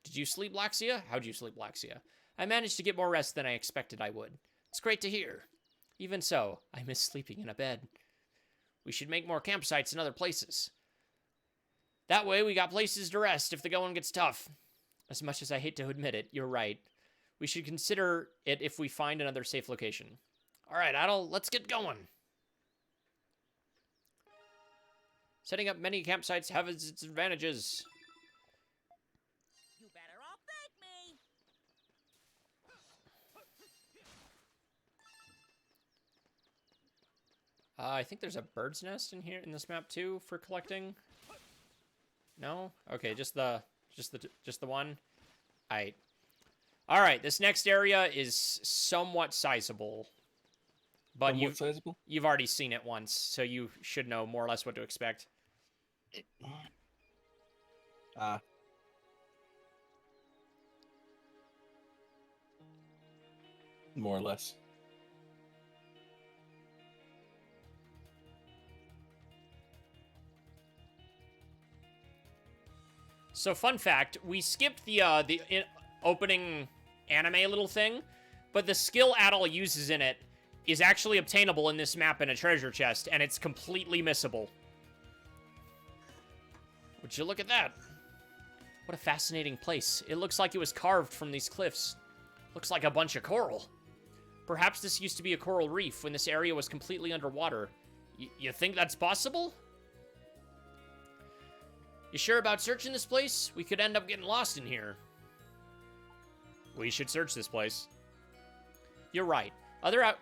Did you sleep, Loxia? How'd you sleep, Loxia? I managed to get more rest than I expected I would. It's great to hear. Even so, I miss sleeping in a bed. We should make more campsites in other places. That way we got places to rest if the going gets tough. As much as I hate to admit it, you're right. We should consider it if we find another safe location. All right, Adel, let's get going. Setting up many campsites has its advantages. You better all thank me. I think there's a bird's nest in here in this map too for collecting. No? Okay, just the one. All right, this next area is somewhat sizable. But you've already seen it once, so you should know more or less what to expect. More or less. So, fun fact, we skipped the opening anime little thing, but the skill Adel uses in it is actually obtainable in this map in a treasure chest, and it's completely missable. Would you look at that? What a fascinating place. It looks like it was carved from these cliffs. Looks like a bunch of coral. Perhaps this used to be a coral reef when this area was completely underwater. You think that's possible? You sure about searching this place? We could end up getting lost in here. We should search this place. You're right. Other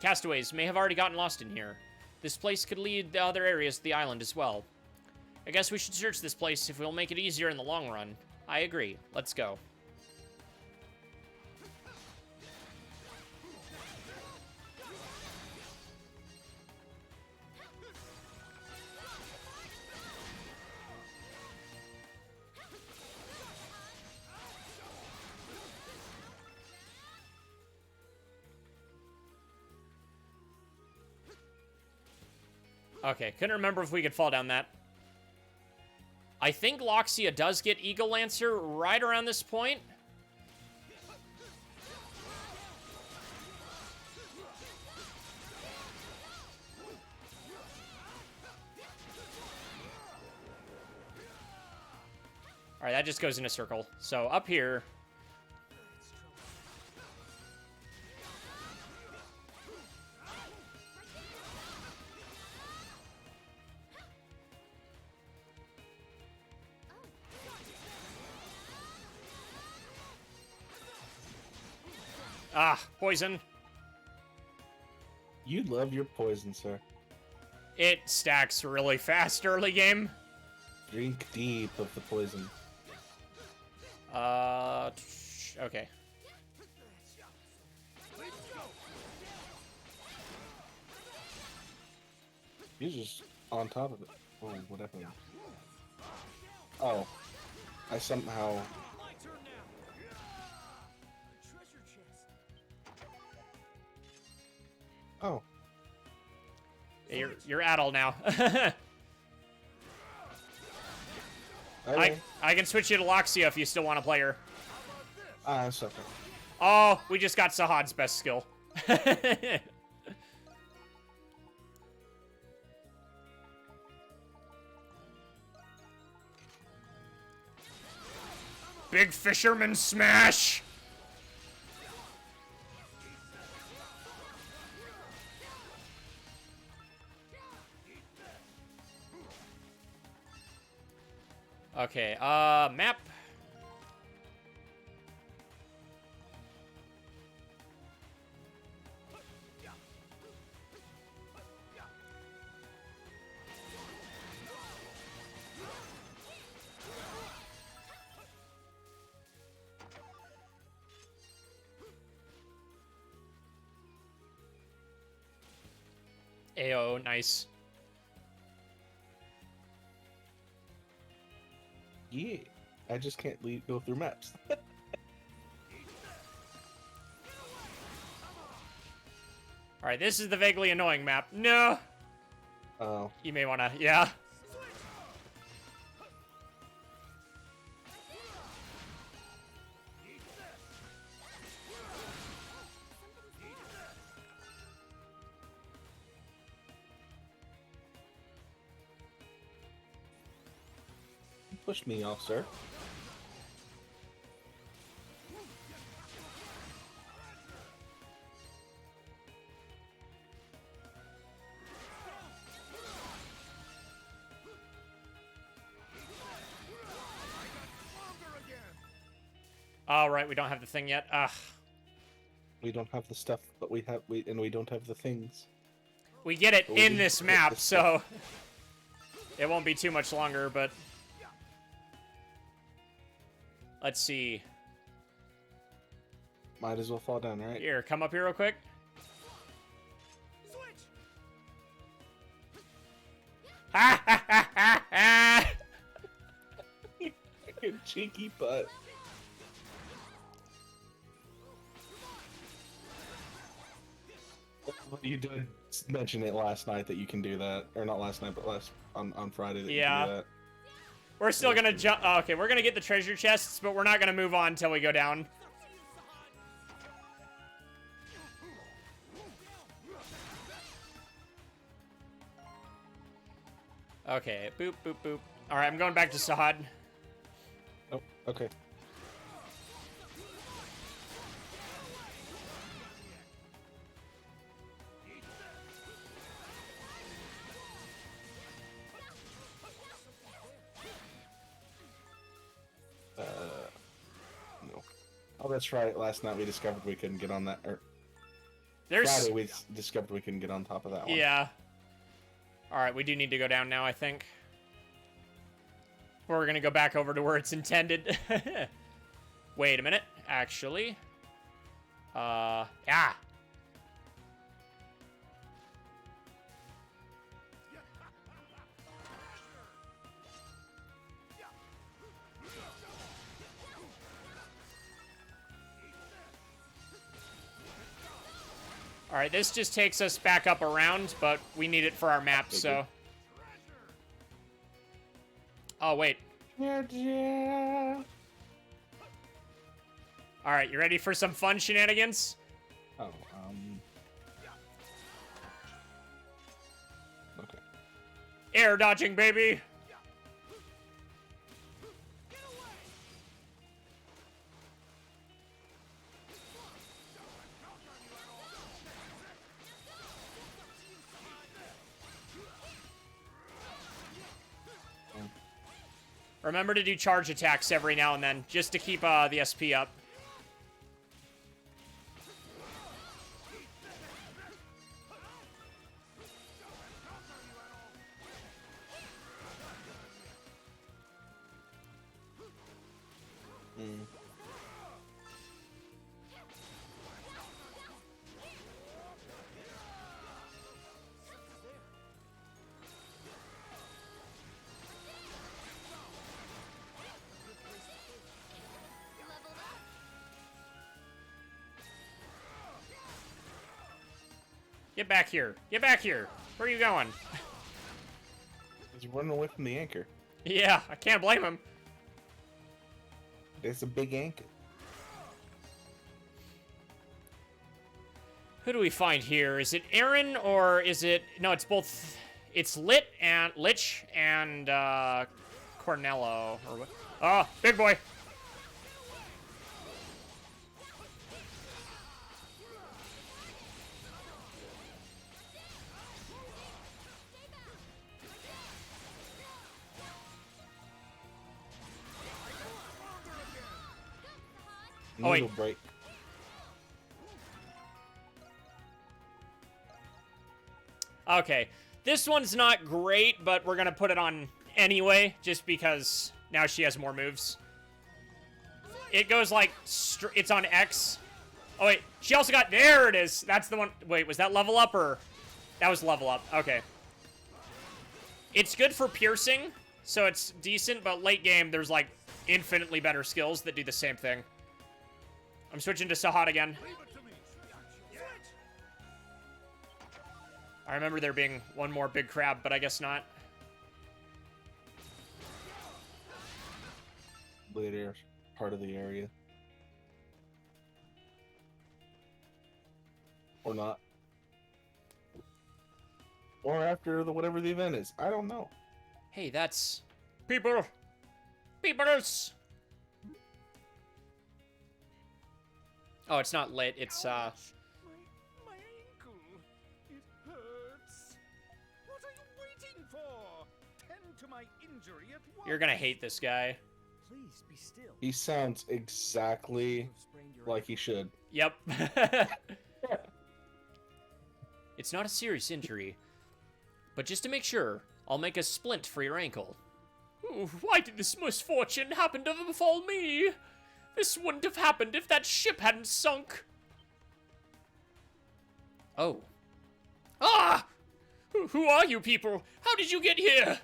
castaways may have already gotten lost in here. This place could lead the other areas of the island as well. I guess we should search this place if it'll make it easier in the long run. I agree. Let's go. Okay, couldn't remember if we could fall down that. I think Loxia does get Eagle Lancer right around this point. Alright, that just goes in a circle. So up here. Ah, poison. You love your poison, sir. It stacks really fast early game. Drink deep of the poison. Okay. You're just on top of it. Oh, whatever. Oh. I somehow... Oh. You're Adel now. Okay. I can switch you to Loxia if you still want to play her. That's okay. Oh, we just got Sahad's best skill. Big Fisherman Smash! Okay, map. Ayo, nice. Yeah. I just can't go through maps. Alright, this is the vaguely annoying map. No! Oh. You may wanna, yeah. Push me off, sir. All right, we don't have the thing yet. Ugh. We don't have the stuff, but we don't have the things. We get it But we in do this get map, the so it won't be too much longer, but let's see. Might as well fall down, right? Here, come up here real quick. Ha ha ha ha ha! Cheeky butt. You did mention it last night that you can do that, or not last night, but on Friday that you can do that. We're still gonna jump. Oh, okay, we're gonna get the treasure chests, but we're not gonna move on until we go down. Okay, boop, boop, boop. All right, I'm going back to Sahad. Oh, okay. No. Oh, that's right. Last night we discovered we couldn't get on that. Or Friday we discovered we couldn't get on top of that one. Yeah. Alright, we do need to go down now, I think. Or we're gonna go back over to where it's intended. Wait a minute. Actually. Yeah. Alright, this just takes us back up around, but we need it for our map, so... Oh, wait. Yeah. Alright, you ready for some fun shenanigans? Oh, okay. Air dodging, baby! Remember to do charge attacks every now and then, just to keep the SP up. Get back here. Get back here. Where are you going? He's running away from the anchor. Yeah, I can't blame him. It's a big anchor. Who do we find here? Is it Aaron or is it... No, it's both... It's Lich and Cornello. Or what? Oh, big boy. Oh, wait. Break. Okay. This one's not great, but we're going to put it on anyway, just because now she has more moves. It goes like... It's on X. Oh, wait. She also got... There it is. That's the one... Wait, was that level up or... That was level up. Okay. It's good for piercing, so it's decent, but late game, there's like infinitely better skills that do the same thing. I'm switching to Sahat again. I remember there being one more big crab, but I guess not. Later part of the area. Or not. Or after whatever the event is. I don't know. Hey, that's... People! Peoples! Oh, it's not lit, it's, My ankle. It hurts. What are you waiting for? Tend to my injury at once. You're gonna hate this guy. Please be still. He sounds exactly like he should. Yep. It's not a serious injury. But just to make sure, I'll make a splint for your ankle. Oh, why did this misfortune happen to befall me? This wouldn't have happened if that ship hadn't sunk. Oh. Ah! Who are you people? How did you get here?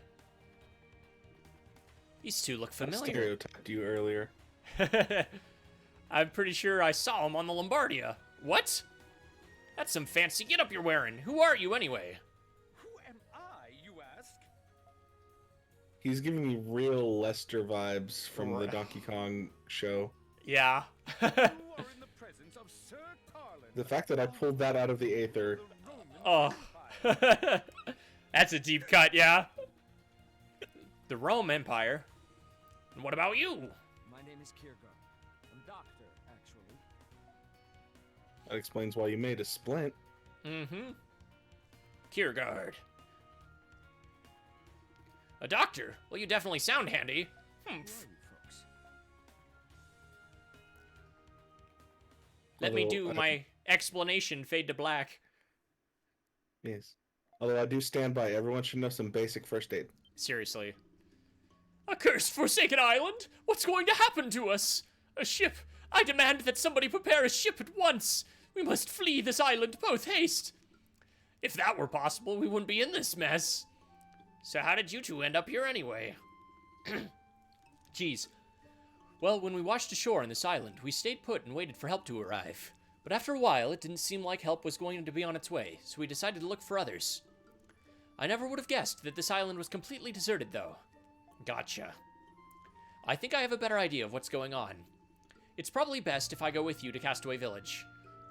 These two look I familiar. stereotyped you earlier. I'm pretty sure I saw him on the Lombardia. What? That's some fancy getup you're wearing. Who are you anyway? Who am I, you ask? He's giving me real Lester vibes from the Donkey Kong show. Yeah. You are in the presence of Sir Tarlin. The fact that I pulled that out of the aether. Oh. That's a deep cut, yeah. The Rome Empire? And what about you? is Kiergard. I'm Doctor, actually. That explains why you made a splint. Mm-hmm. Kiergard. A doctor? Well, you definitely sound handy. Who are you folks? Let me Although, do my explanation fade to black. Yes. Although I do stand by, everyone should know some basic first aid. Seriously. A cursed forsaken island? What's going to happen to us? A ship. I demand that somebody prepare a ship at once. We must flee this island post haste. If that were possible, we wouldn't be in this mess. So how did you two end up here anyway? Jeez. Well, when we washed ashore on this island, we stayed put and waited for help to arrive. But after a while, it didn't seem like help was going to be on its way, so we decided to look for others. I never would have guessed that this island was completely deserted, though. Gotcha. I think I have a better idea of what's going on. It's probably best if I go with you to Castaway Village.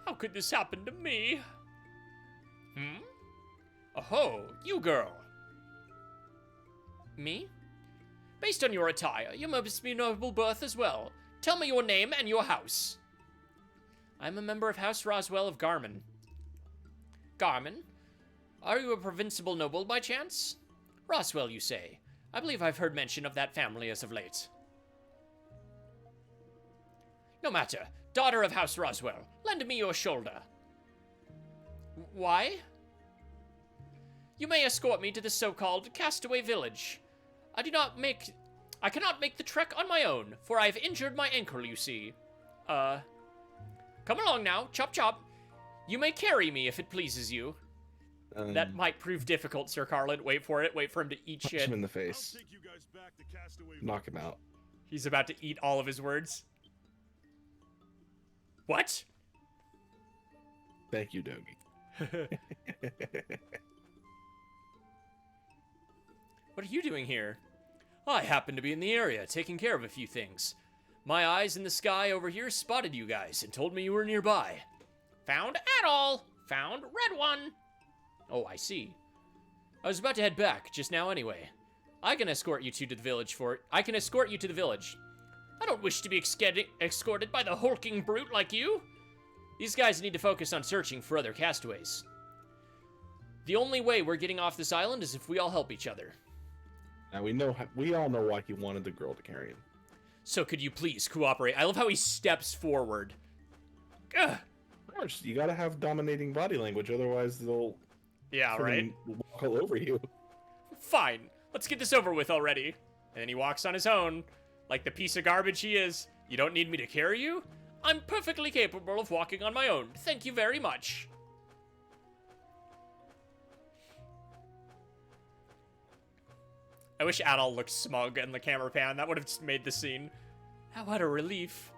How could this happen to me? Oh, you girl. Me? Based on your attire, you must be noble birth as well. Tell me your name and your house. I'm a member of House Roswell of Garmin. Garmin? Are you a provincial noble by chance? Roswell, you say. I believe I've heard mention of that family as of late. No matter. Daughter of House Roswell, lend me your shoulder. Why? You may escort me to the so-called Castaway Village. I cannot make the trek on my own, for I've injured my ankle, you see. Come along now, chop chop. You may carry me if it pleases you. That might prove difficult, Sir Carlin. Wait for it. Wait for him to eat Punch shit. him in the face. I'll take you guys back to Castaway. Knock him out. He's about to eat all of his words. What? Thank you, Dogie. What are you doing here? I happen to be in the area, taking care of a few things. My eyes in the sky over here spotted you guys and told me you were nearby. Found at all. Found red one. Oh, I see. I was about to head back just now anyway. I can escort you to the village I don't wish to be escorted by the hulking brute like you. These guys need to focus on searching for other castaways. The only way we're getting off this island is if we all help each other. Now we all know why he wanted the girl to carry him. So could you please cooperate? I love how he steps forward. Ugh. Of course, you gotta have dominating body language, otherwise they'll right? walk all over you. Fine. Let's get this over with already. And then he walks on his own, like the piece of garbage he is. You don't need me to carry you? I'm perfectly capable of walking on my own. Thank you very much. I wish Adol looked smug in the camera pan. That would have just made the scene. What a relief.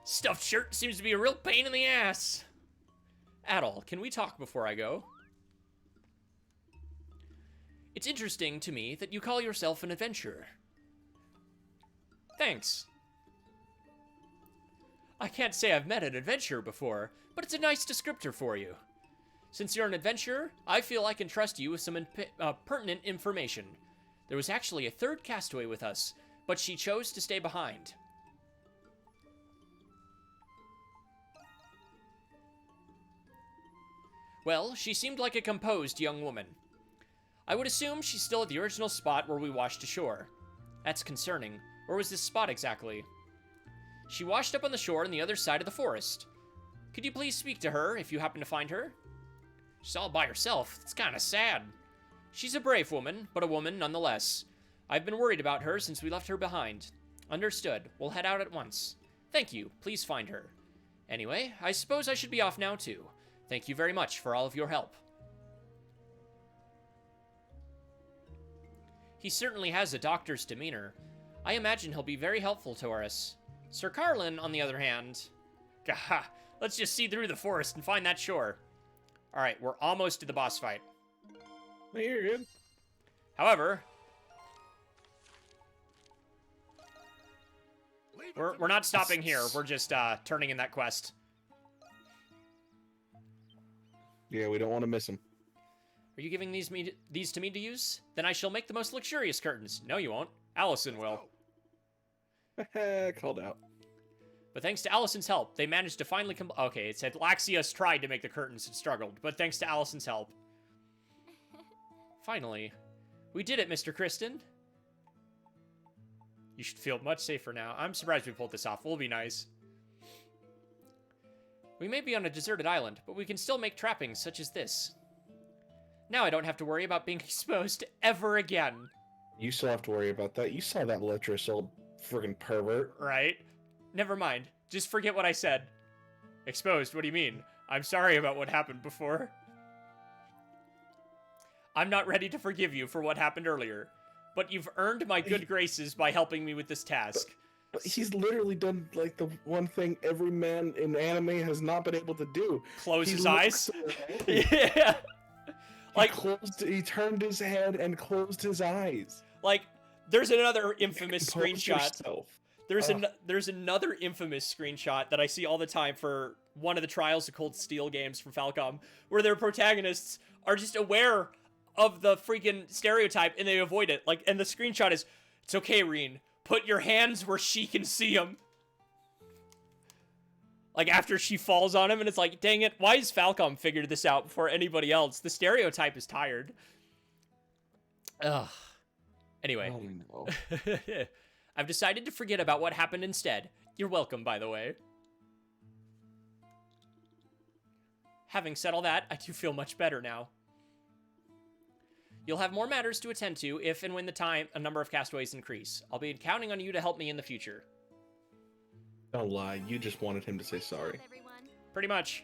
Stuffed shirt seems to be a real pain in the ass. Adol, can we talk before I go? It's interesting to me that you call yourself an adventurer. Thanks. I can't say I've met an adventurer before, but it's a nice descriptor for you. Since you're an adventurer, I feel I can trust you with some pertinent information. There was actually a third castaway with us, but she chose to stay behind. Well, she seemed like a composed young woman. I would assume she's still at the original spot where we washed ashore. That's concerning. Where was this spot exactly? She washed up on the shore on the other side of the forest. Could you please speak to her if you happen to find her? She's all by herself. It's kind of sad. She's a brave woman, but a woman nonetheless. I've been worried about her since we left her behind. Understood. We'll head out at once. Thank you. Please find her. Anyway, I suppose I should be off now too. Thank you very much for all of your help. He certainly has a doctor's demeanor. I imagine he'll be very helpful to us. Sir Carlin, on the other hand... Gah, let's just see through the forest and find that shore. Alright, we're almost to the boss fight. You're good. However... We're not stopping here. We're just turning in that quest. Yeah, we don't want to miss him. Are you giving these to me to use? Then I shall make the most luxurious curtains. No, you won't. Allison will. Called out. But thanks to Allison's help, they managed to finally okay, it said Laxius tried to make the curtains and struggled, but thanks to Allison's help. Finally. We did it, Mr. Kristen. You should feel much safer now. I'm surprised we pulled this off. We'll be nice. We may be on a deserted island, but we can still make trappings such as this. Now I don't have to worry about being exposed ever again. You still have to worry about that. You saw that lecherous old friggin' pervert. Right? Never mind. Just forget what I said. Exposed? What do you mean? I'm sorry about what happened before. I'm not ready to forgive you for what happened earlier, but you've earned my good graces by helping me with this task. But he's literally done, like, the one thing every man in anime has not been able to do. Close his eyes? Yeah. He turned his head and closed his eyes. Like, there's another infamous screenshot. Yourself. There's another infamous screenshot that I see all the time for one of the Trials of Cold Steel games from Falcom, where their protagonists are just aware of the freaking stereotype and they avoid it. Like, and the screenshot is, it's okay, Reen. Put your hands where she can see them. Like, after she falls on him, and it's like, dang it, why has Falcom figured this out before anybody else? The stereotype is tired. Ugh. Anyway. Oh, no. I've decided to forget about what happened instead. You're welcome, by the way. Having said all that, I do feel much better now. You'll have more matters to attend to if and when a number of castaways increase. I'll be counting on you to help me in the future. Don't lie, you just wanted him to say sorry. Pretty much.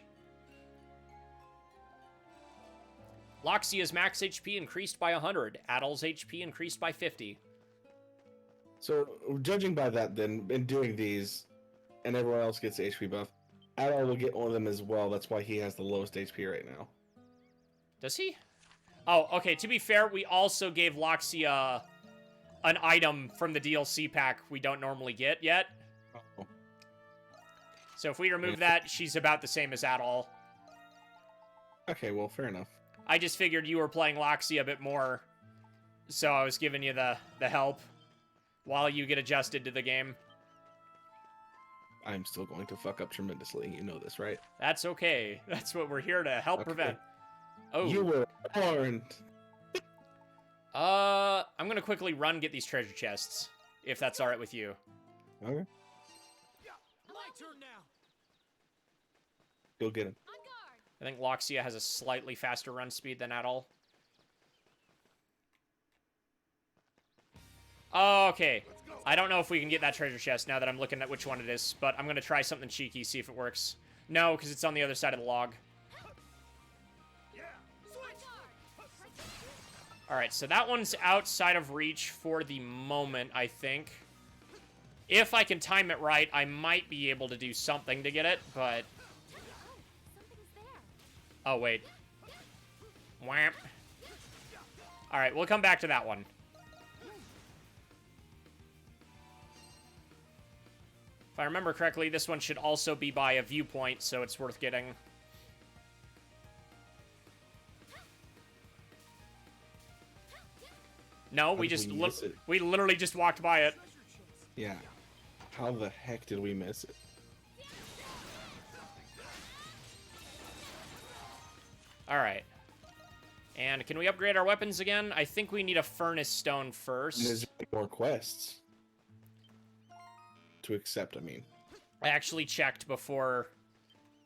Loxia's max HP increased by 100. Adol's HP increased by 50. So, judging by that then, in doing these, and everyone else gets the HP buff, Adol will get one of them as well. That's why he has the lowest HP right now. Does he? Oh, okay, to be fair, we also gave Loxia an item from the DLC pack we don't normally get yet. Oh. So if we remove that, she's about the same as Adol. Okay, well, fair enough. I just figured you were playing Loxia a bit more, so I was giving you the help while you get adjusted to the game. I'm still going to fuck up tremendously. You know this, right? That's okay. That's what we're here to help prevent. Oh. You were warned. I'm gonna quickly get these treasure chests, if that's alright with you. Okay. My turn now. Go get him. I think Loxia has a slightly faster run speed than Adol. Okay. I don't know if we can get that treasure chest now that I'm looking at which one it is, but I'm gonna try something cheeky, see if it works. No, because it's on the other side of the log. Alright, so that one's outside of reach for the moment, I think. If I can time it right, I might be able to do something to get it, but... Oh, wait. Wham. Alright, we'll come back to that one. If I remember correctly, this one should also be by a viewpoint, so it's worth getting. No, we literally just walked by it. Yeah. How the heck did we miss it? Alright. And can we upgrade our weapons again? I think we need a furnace stone first. And there's more quests to accept, I mean. I actually checked before.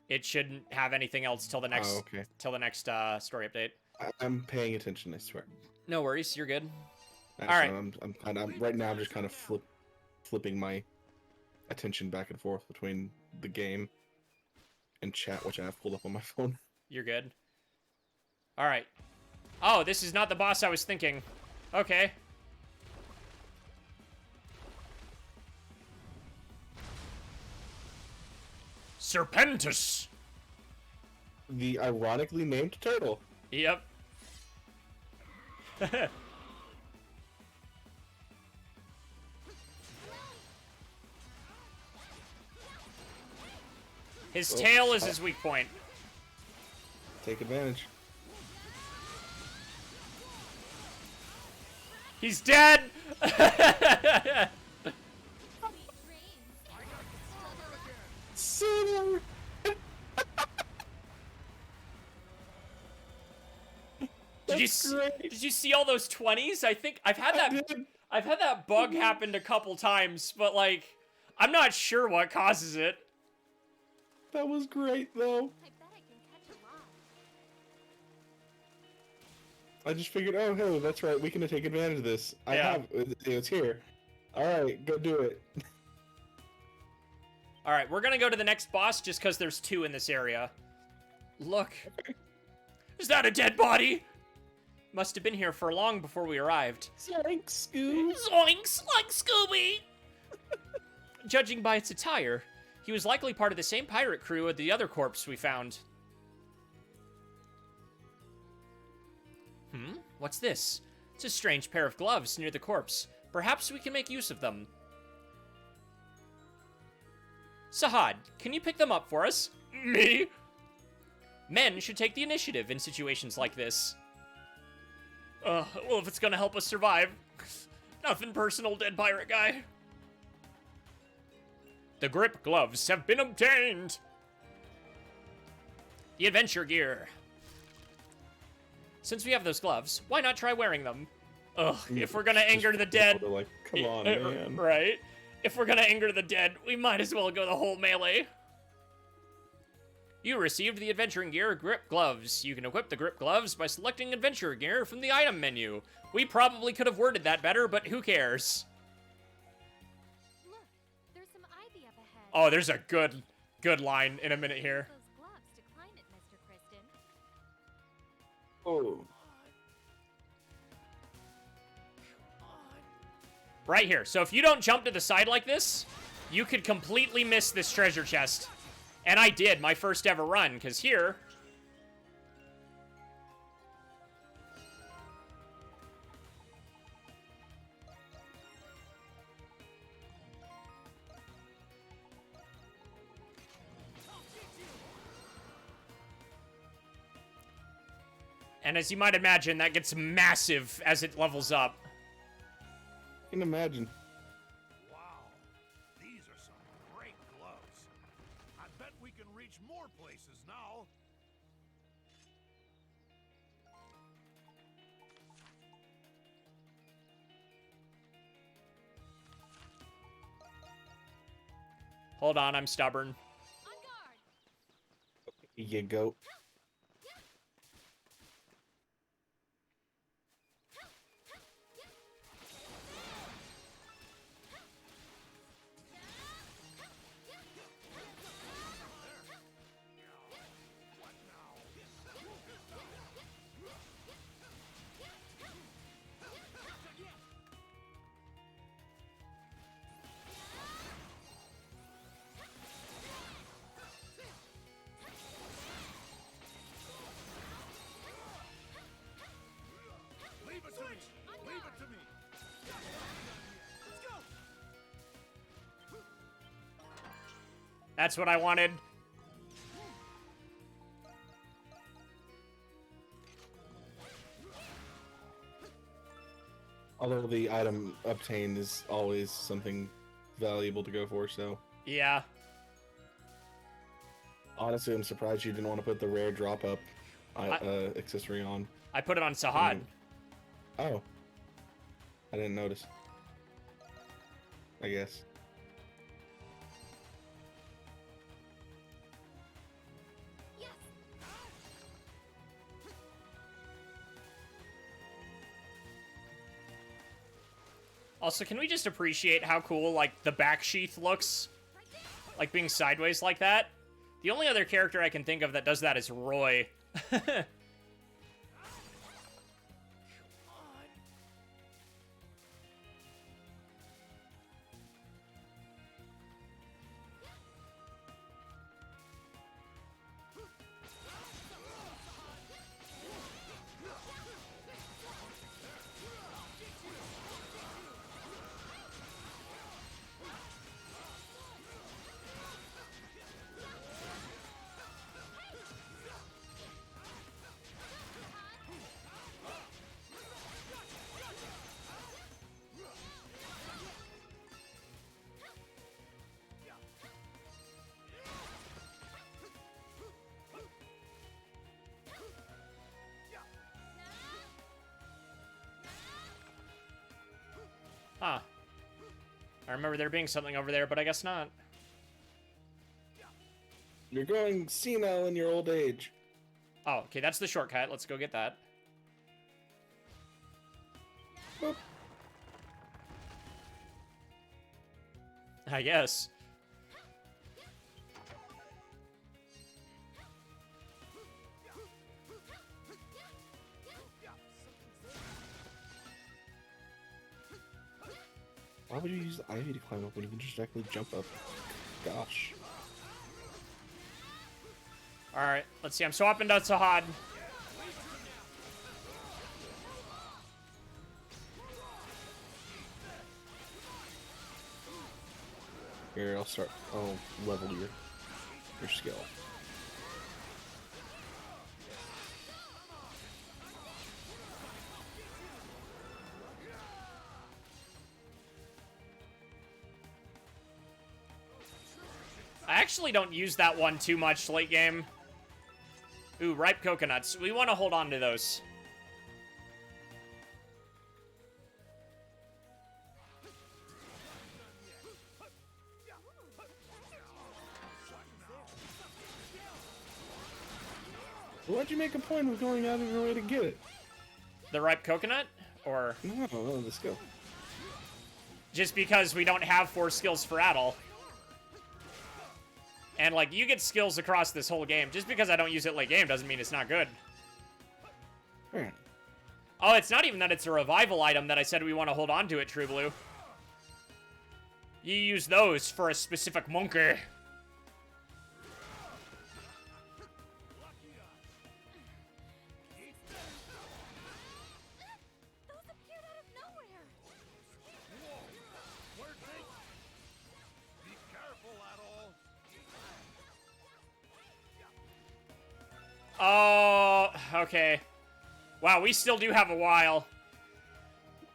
It shouldn't have anything else till the next story update. I'm paying attention, I swear. No worries, you're good. All right. Right now I'm just kind of flipping my attention back and forth between the game and chat, which I have pulled up on my phone. You're good. All right. Oh, this is not the boss I was thinking. Okay. Serpentus. The ironically named turtle. Yep. His tail is his weak point. Take advantage. He's dead! Did you see all those 20s? I think I've had that bug happen a couple times, but like I'm not sure what causes it. That was great though. I bet I can catch a lot. I just figured, oh, hey, that's right. We can take advantage of this. It's here. All right, go do it. All right, we're gonna go to the next boss just because there's 2 in this area. Look, is that a dead body? Must have been here for long before we arrived. Zoink, Scoob. Zoinks, like Scooby. Judging by its attire, he was likely part of the same pirate crew as the other corpse we found. What's this? It's a strange pair of gloves near the corpse. Perhaps we can make use of them. Sahad, can you pick them up for us? Me? Men should take the initiative in situations like this. Well, if it's gonna help us survive. Nothing personal, dead pirate guy. The grip gloves have been obtained. The adventure gear. Since we have those gloves, why not try wearing them? Ugh, if we're gonna anger the dead... Like, come on, man. Right? If we're gonna anger the dead, we might as well go the whole melee. You received the adventuring gear grip gloves. You can equip the grip gloves by selecting adventure gear from the item menu. We probably could have worded that better, but who cares? Look, there's some ivy up ahead. Oh, there's a good line in a minute here. Those gloves to climb it, Mr. Kristen. Oh. Right here. So if you don't jump to the side like this, you could completely miss this treasure chest. And I did my first ever run, because here... And as you might imagine, that gets massive as it levels up. I can imagine. Wow, these are some great gloves. I bet we can reach more places now. Hold on, I'm stubborn. On guard. You go. Leave it to me. Leave it to me. Let's go. That's what I wanted. Although the item obtained is always something valuable to go for, so... Yeah. Honestly, I'm surprised you didn't want to put the rare drop-up accessory on. I put it on Sahad. Oh. I didn't notice. I guess. Yes. Also, can we just appreciate how cool, like, the back sheath looks? Like, being sideways like that? The only other character I can think of that does that is Roy. Huh. I remember there being something over there, but I guess not. You're going senile in your old age. Oh, okay, that's the shortcut. Let's go get that. Boop. I guess. Why would you use the ivy to climb up when you can just directly jump up? Gosh. Alright, let's see. I'm swapping to Sahad. Here, I'll level your skill. I actually don't use that one too much late game. Ooh, ripe coconuts. We want to hold on to those. Why'd you make a point of going out of your way to get it? The ripe coconut? Or... No, the skill. Just because we don't have 4 skills for Adol. And, like, you get skills across this whole game. Just because I don't use it late game doesn't mean it's not good. Alright. Oh, it's not even that it's a revival item that I said we want to hold on to it, True Blue. You use those for a specific monkey. Oh, okay. Wow, we still do have a while.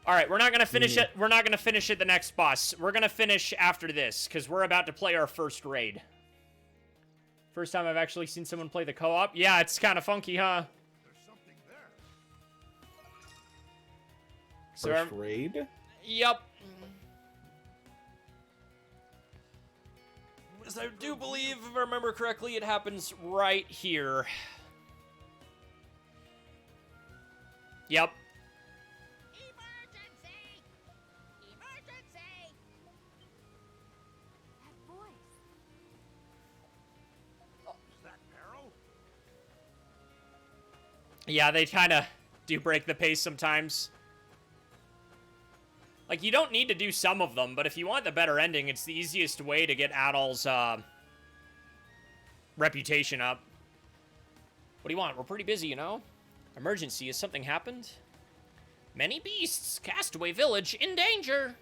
All right, we're not gonna finish it. We're not gonna finish it the next boss. We're gonna finish after this because we're about to play our first raid. First time I've actually seen someone play the co-op. Yeah, it's kind of funky, huh? There's something there. First raid? Yep. As I do believe, if I remember correctly, it happens right here. Yep. Emergency! Emergency! That voice. Is that Peril? Yeah, they kind of do break the pace sometimes. Like, you don't need to do some of them, but if you want the better ending, it's the easiest way to get Adol's reputation up. What do you want? We're pretty busy, you know? Emergency, has something happened? Many beasts! Castaway village in danger!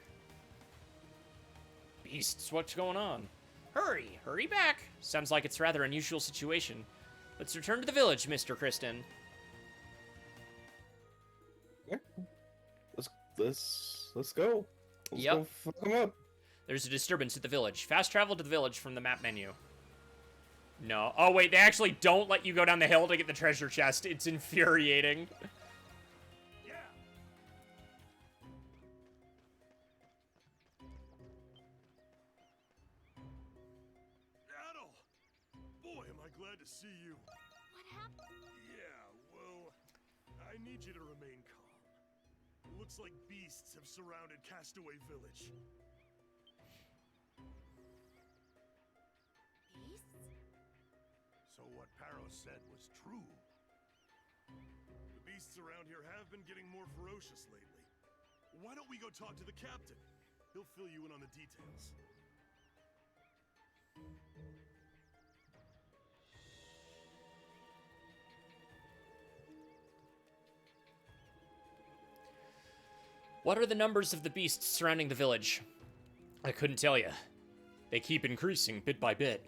Beasts, what's going on? Hurry! Hurry back! Sounds like it's a rather unusual situation. Let's return to the village, Mr. Kristen. Yeah. Let's go. Let's Yep. go fuck them up. There's a disturbance at the village. Fast travel to the village from the map menu. No. Oh, wait, they actually don't let you go down the hill to get the treasure chest. It's infuriating. Yeah. Adol! Boy, am I glad to see you. What happened? Yeah, well, I need you to remain calm. It looks like beasts have surrounded Castaway Village. Beasts? So what Peril said was true. The beasts around here have been getting more ferocious lately. Why don't we go talk to the captain? He'll fill you in on the details. What are the numbers of the beasts surrounding the village? I couldn't tell you. They keep increasing bit by bit.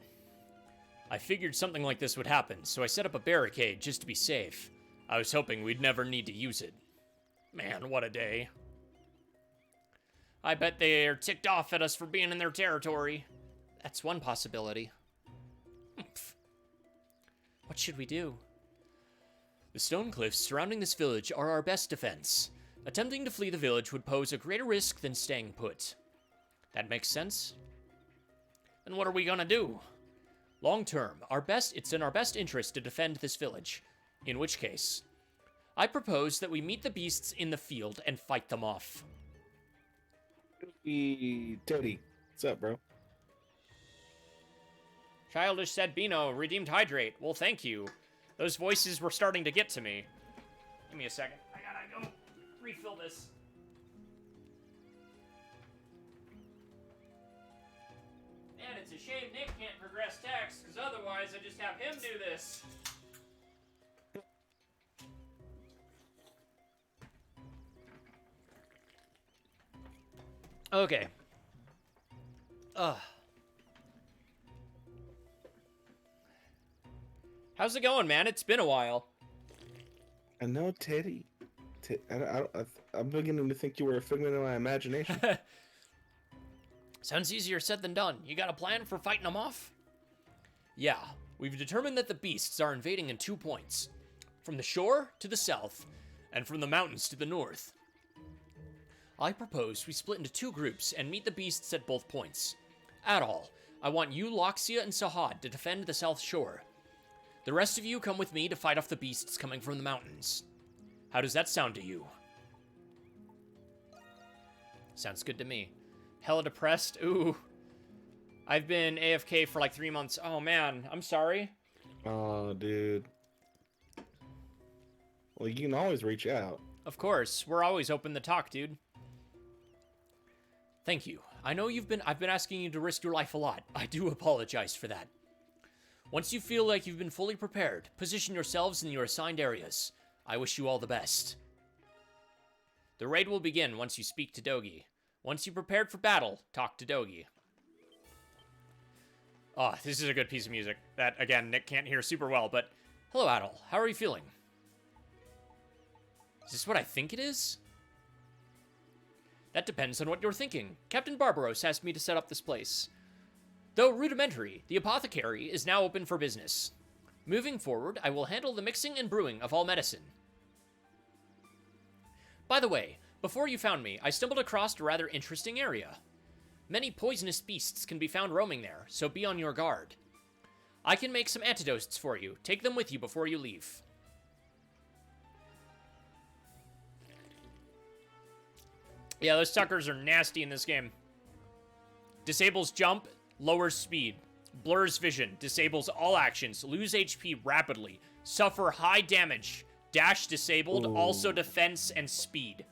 I figured something like this would happen, so I set up a barricade just to be safe. I was hoping we'd never need to use it. Man, what a day. I bet they're ticked off at us for being in their territory. That's one possibility. Humph. What should we do? The stone cliffs surrounding this village are our best defense. Attempting to flee the village would pose a greater risk than staying put. That makes sense. Then what are we gonna do? Long term, it's in our best interest to defend this village. In which case, I propose that we meet the beasts in the field and fight them off. Hey, Teddy, what's up, bro? Childish said Bino, redeemed hydrate. Well, thank you. Those voices were starting to get to me. Give me a second. I gotta go refill this. Man, it's a shame Nick can't progress text, because otherwise I just have him do this. Okay. How's it going, man? It's been a while. I know, Teddy. I'm beginning to think you were a figment of my imagination. Sounds easier said than done. You got a plan for fighting them off? Yeah, we've determined that the beasts are invading in 2 points. From the shore to the south, and from the mountains to the north. I propose we split into 2 groups and meet the beasts at both points. Adol, I want you, Loxia, and Sahad to defend the south shore. The rest of you come with me to fight off the beasts coming from the mountains. How does that sound to you? Sounds good to me. Hella depressed? Ooh. I've been AFK for like 3 months. Oh man, I'm sorry. Oh, dude. Well, you can always reach out. Of course, we're always open to talk, dude. Thank you. I know I've been asking you to risk your life a lot. I do apologize for that. Once you feel like you've been fully prepared, position yourselves in your assigned areas. I wish you all the best. The raid will begin once you speak to Dogi. Once you're prepared for battle, talk to Dogi. Oh, this is a good piece of music. That, again, Nick can't hear super well, but... Hello, Adol. How are you feeling? Is this what I think it is? That depends on what you're thinking. Captain Barbaros asked me to set up this place. Though rudimentary, the apothecary is now open for business. Moving forward, I will handle the mixing and brewing of all medicine. By the way, before you found me, I stumbled across a rather interesting area. Many poisonous beasts can be found roaming there, so be on your guard. I can make some antidotes for you. Take them with you before you leave. Yeah, those suckers are nasty in this game. Disables jump, lowers speed. Blurs vision, disables all actions, lose HP rapidly, suffer high damage, dash disabled, Ooh. also defense and speed.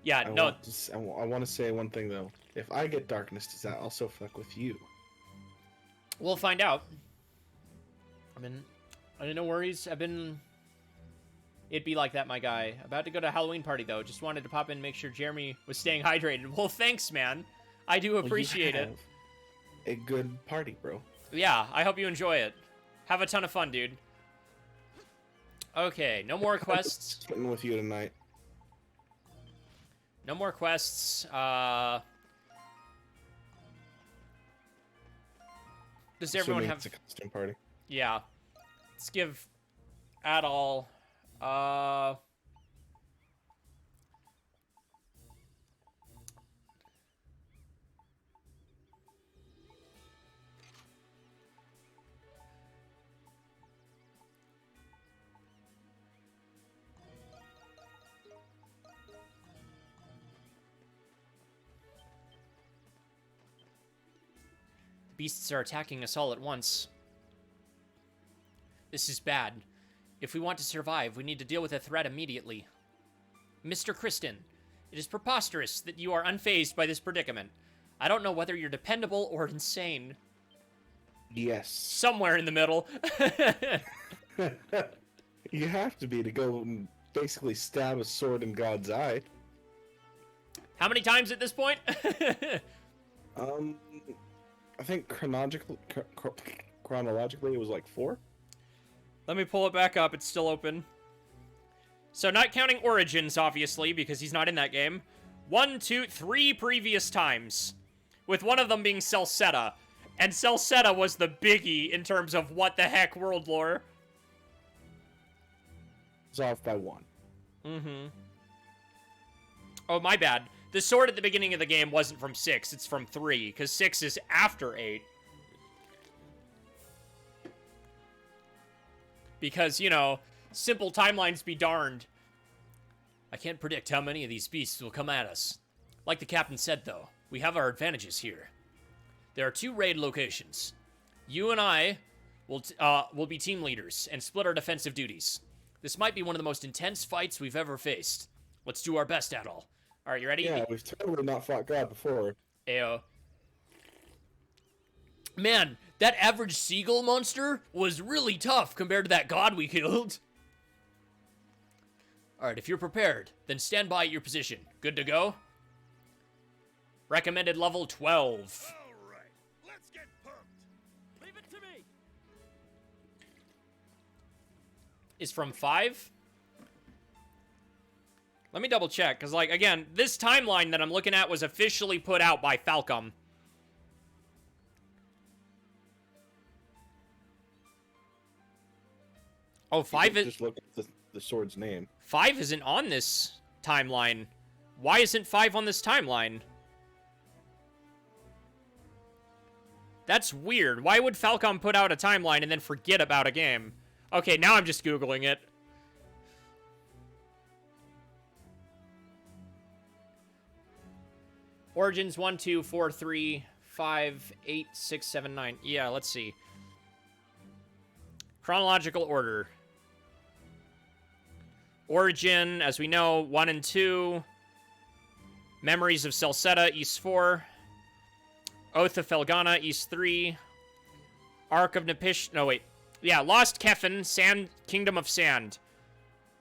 Yeah, I want to say one thing, though. If I get darkness, does that also fuck with you? We'll find out. No worries. It'd be like that, my guy. About to go to a Halloween party, though. Just wanted to pop in and make sure Jeremy was staying hydrated. Well, thanks, man. I do appreciate it. A good party, bro. Yeah, I hope you enjoy it. Have a ton of fun, dude. Okay, no more quests. Sitting with you tonight. No more quests. Does everyone have... It's a costume party. Yeah. Let's give Adol... Beasts are attacking us all at once. This is bad. If we want to survive, we need to deal with the threat immediately. Mr. Kristen, it is preposterous that you are unfazed by this predicament. I don't know whether you're dependable or insane. Yes. Somewhere in the middle. You have to be to go and basically stab a sword in God's eye. How many times at this point? I think chronologically it was like 4. Let me pull it back up. It's still open. So not counting Origins, obviously, because he's not in that game. 1, 2, 3 previous times. With one of them being Celceta. And Celceta was the biggie in terms of what the heck world lore. It's off by 1. Mm-hmm. Oh, my bad. The sword at the beginning of the game wasn't from 6, it's from 3, because 6 is after 8. Because, you know, simple timelines be darned. I can't predict how many of these beasts will come at us. Like the captain said, though, we have our advantages here. There are 2 raid locations. You and I will be team leaders and split our defensive duties. This might be one of the most intense fights we've ever faced. Let's do our best, Adol. All right, you ready? Yeah, we've totally not fought God before. Ayo. Man, that average seagull monster was really tough compared to that god we killed. All right, if you're prepared, then stand by at your position. Good to go? Recommended level 12. All right, let's get pumped. Leave it to me. Is from 5? Let me double check, because, like, again, this timeline that I'm looking at was officially put out by Falcom. Oh, 5 is... Just look at the sword's name. 5 isn't on this timeline. Why isn't 5 on this timeline? That's weird. Why would Falcom put out a timeline and then forget about a game? Okay, now I'm just Googling it. Origins 1, 2, 4, 3, 5, 8, 6, 7, 9. Yeah, let's see. Chronological order. Origin, as we know, 1 and 2. Memories of Celceta, East 4. Oath of Felgana, East 3. Ark of Nepish... No, wait. Yeah, Lost Kefin, Sand, Kingdom of Sand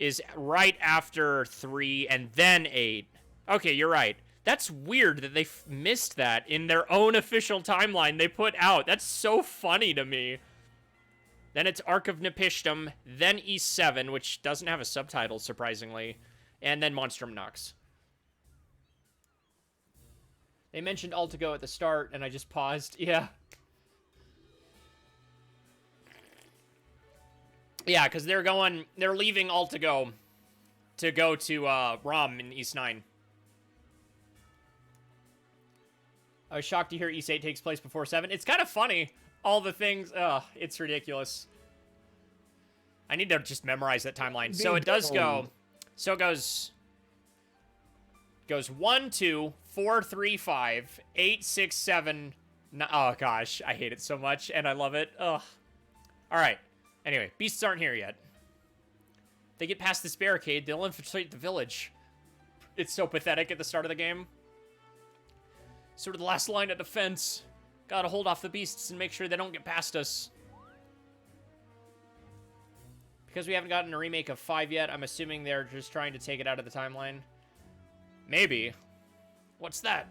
is right after 3 and then 8. Okay, you're right. That's weird that they missed that in their own official timeline they put out. That's so funny to me. Then it's Ark of Nepishtim, then East 7, which doesn't have a subtitle, surprisingly, and then Monstrum Nox. They mentioned Altigo at the start, and I just paused. Yeah. Yeah, because they're leaving Altigo to go to Rom in East 9. I was shocked to hear East 8 takes place before 7. It's kind of funny. All the things. Ugh, it's ridiculous. I need to just memorize that timeline. So it does go. So it goes 1, 2, 4, 3, 5, 8, 6, 7. Oh, gosh. I hate it so much, and I love it. Ugh. All right. Anyway, beasts aren't here yet. They get past this barricade, they'll infiltrate the village. It's so pathetic at the start of the game. Sort of the last line of defense. Gotta hold off the beasts and make sure they don't get past us. Because we haven't gotten a remake of 5 yet, I'm assuming they're just trying to take it out of the timeline. Maybe. What's that?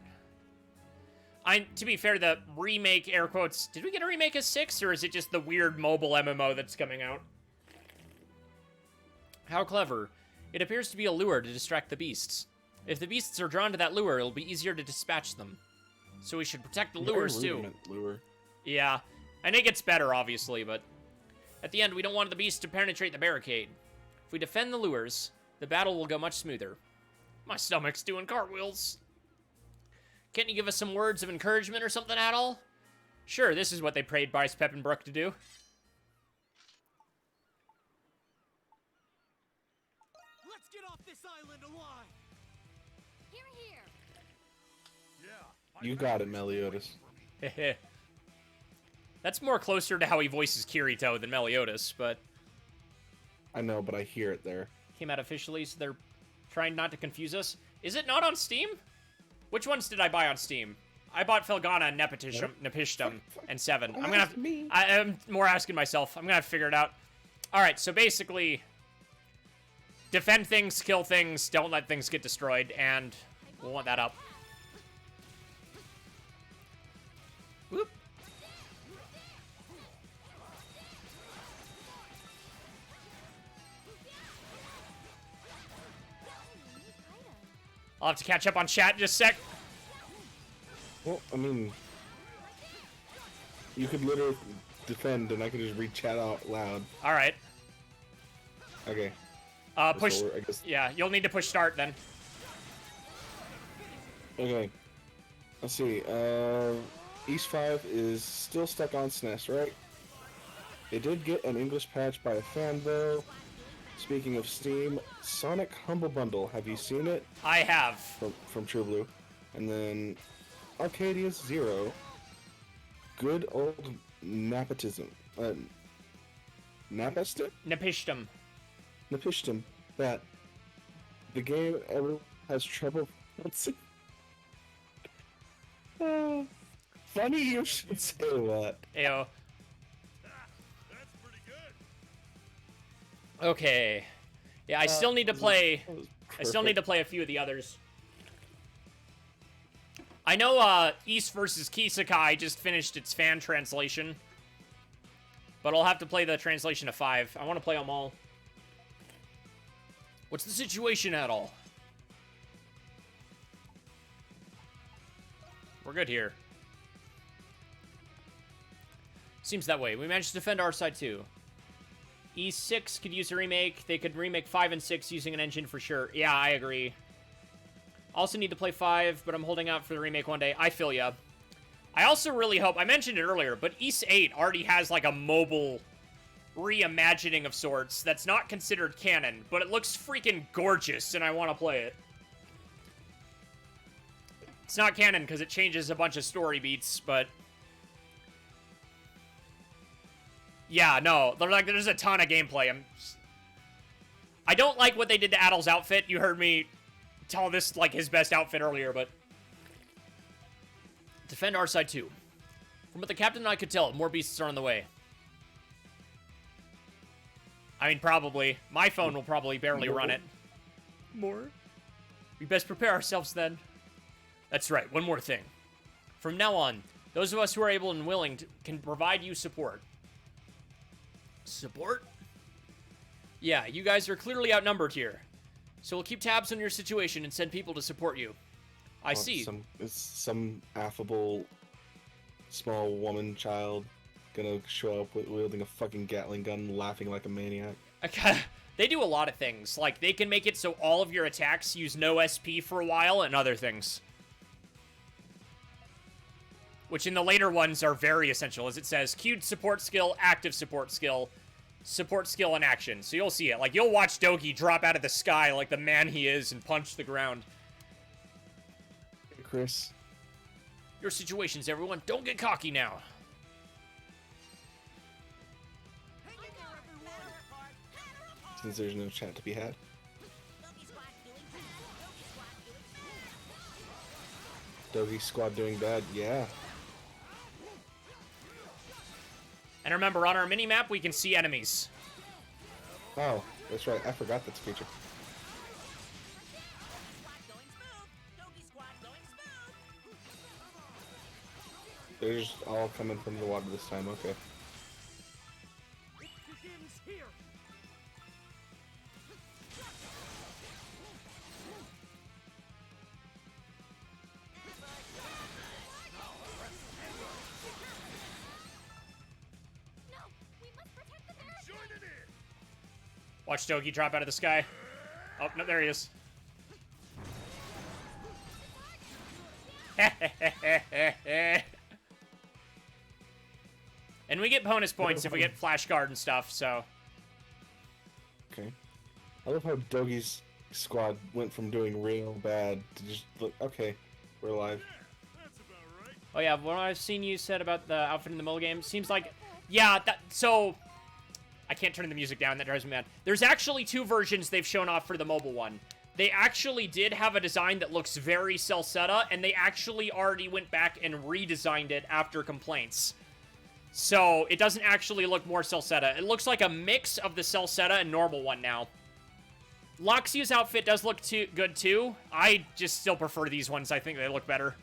To be fair, the remake, air quotes, did we get a remake of 6, or is it just the weird mobile MMO that's coming out? How clever. It appears to be a lure to distract the beasts. If the beasts are drawn to that lure, it'll be easier to dispatch them. So we should protect the lures, too. Lure. Yeah. And it gets better, obviously, but... At the end, we don't want the beasts to penetrate the barricade. If we defend the lures, the battle will go much smoother. My stomach's doing cartwheels. Can't you give us some words of encouragement or something at all? Sure, this is what they prayed Bryce Peppenbrook to do. Let's get off this island alive! Here, here! Yeah. You got it, Meliodas. That's more closer to how he voices Kirito than Meliodas, but... I know, but I hear it there. Came out officially, so they're trying not to confuse us. Is it not on Steam? Which ones did I buy on Steam? I bought Felgana and Nepishtim and 7. I'm gonna have to, I'm more asking myself. I'm gonna have to figure it out. Alright, so basically... Defend things, kill things, don't let things get destroyed, and we'll want that up. Whoop. I'll have to catch up on chat in just a sec. Well, I mean... You could literally defend, and I could just read chat out loud. Alright. Okay. Push... So I guess... Yeah, you'll need to push start then. Okay. Let's see. East 5 is still stuck on SNES, right? They did get an English patch by a fan, though. Speaking of Steam, Sonic Humble Bundle. Have you seen it? I have. From True Blue. And then Arcadius Zero. Good old nepotism. Napistum? Nepistum. Nepistum. That the game everyone has trouble pronouncing. Funny you should say that. Ayo. That's pretty good. Okay. Yeah, I still need to play. I still need to play a few of the others. I know East vs. Kisekai just finished its fan translation. But I'll have to play the translation of 5. I want to play them all. What's the situation at all? We're good here. Seems that way. We managed to defend our side too. E6 could use a remake. They could remake 5 and 6 using an engine for sure. Yeah, I agree. Also need to play 5, but I'm holding out for the remake one day. I feel ya. I also really hope, I mentioned it earlier, but East 8 already has like a mobile reimagining of sorts that's not considered canon, but it looks freaking gorgeous and I want to play it. It's not canon because it changes a bunch of story beats, but yeah, no, there's a ton of gameplay. I don't like what they did to Adol's outfit. You heard me tell this like his best outfit earlier, but defend our side too. From what the captain and I could tell, more beasts are on the way. I mean, probably. My phone will probably barely run it. More? We best prepare ourselves then. That's right, one more thing. From now on, those of us who are able and willing can provide you support. Support? Yeah, you guys are clearly outnumbered here. So we'll keep tabs on your situation and send people to support you. I see. Is some affable small woman child gonna show up wielding a fucking Gatling gun, laughing like a maniac? They do a lot of things. Like, they can make it so all of your attacks use no SP for a while and other things. Which in the later ones are very essential, as it says, queued support skill, active support skill in action. So you'll see it. Like, you'll watch Dogi drop out of the sky like the man he is and punch the ground. Hey, Chris. Your situations, everyone. Don't get cocky now. Since there's no chat to be had. Dogi squad doing bad, yeah. And remember, on our mini-map, we can see enemies. Oh, that's right. I forgot that's a feature. They're just all coming from the water this time, okay. Watch Dogi drop out of the sky. Oh, no, there he is. And we get bonus points if we get flash guard and stuff, so. Okay. I love how Dogi's squad went from doing real bad to just look, okay, we're alive. Oh yeah, what I've seen you said about the outfit in the mobile game, seems like, yeah, so, I can't turn the music down, that drives me mad. There's actually 2 versions they've shown off for the mobile one. They actually did have a design that looks very Celceta, and they actually already went back and redesigned it after complaints. So, it doesn't actually look more Celceta. It looks like a mix of the Celceta and normal one now. Loxia's outfit does look good too. I just still prefer these ones. I think they look better.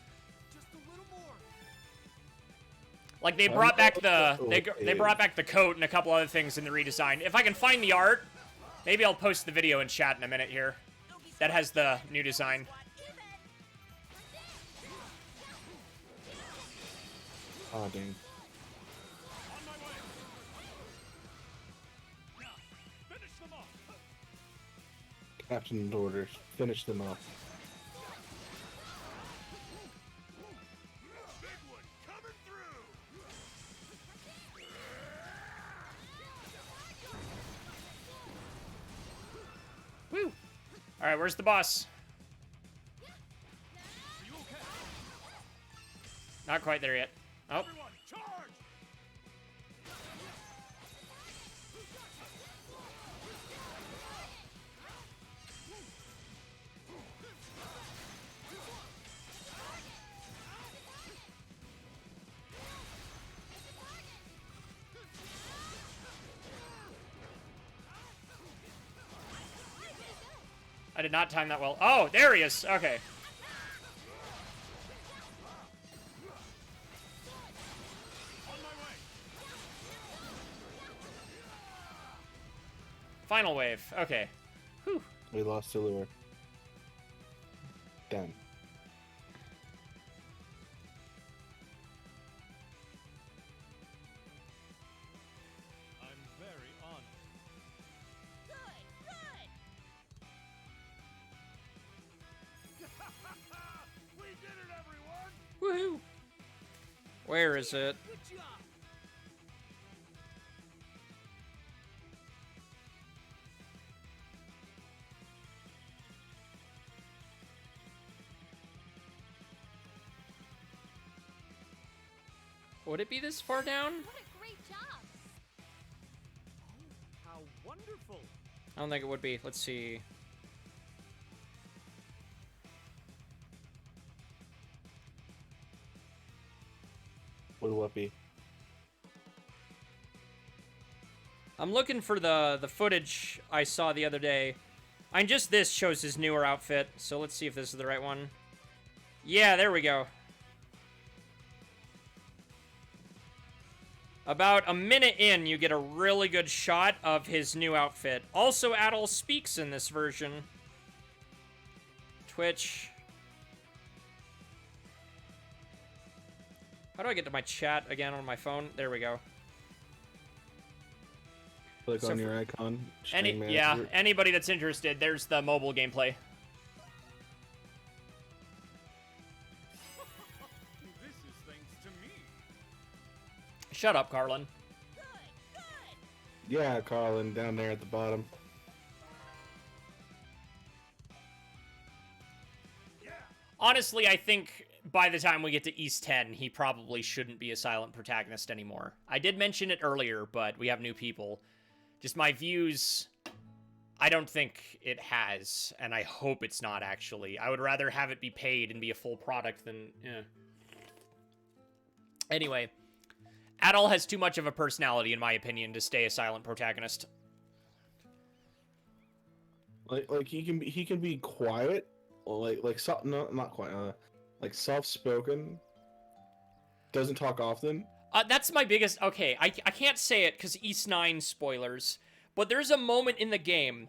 Like, they brought back they brought back the coat and a couple other things in the redesign. If I can find the art, maybe I'll post the video in chat in a minute here. That has the new design. Oh, dang. Captain's orders. Finish them off. Alright, where's the boss? Not quite there yet. Oh. Everyone, charge! I did not time that well. Oh, there he is. Okay. Final wave. Okay. Whew. We lost the lure. Done. I'm very honored. We did it, everyone! Woohoo. Where is it? Good job. Would it be this far down? What a great job! How wonderful! I don't think it would be. Let's see. What will it be? I'm looking for the footage I saw the other day. And just this shows his newer outfit, so let's see if this is the right one. Yeah, there we go. About a minute in, you get a really good shot of his new outfit. Also, Adol speaks in this version. Twitch. How do I get to my chat again on my phone? There we go. Click So on for- your icon. stream Yeah, manager. anybody that's interested, there's the mobile gameplay. This is thanks to me. Shut up, Carlin. Yeah, Carlin, down there at the bottom. Honestly, I think by the time we get to East 10, he probably shouldn't be a silent protagonist anymore. I did mention it earlier, but we have new people. Just my views, I don't think it has, and I hope it's not, actually. I would rather have it be paid and be a full product than, yeah. Anyway, Adol has too much of a personality, in my opinion, to stay a silent protagonist. Like he can be quiet, or no, not quiet, like soft spoken. Doesn't talk often. That's my biggest... Okay, I can't say it because East 9 spoilers, but there's a moment in the game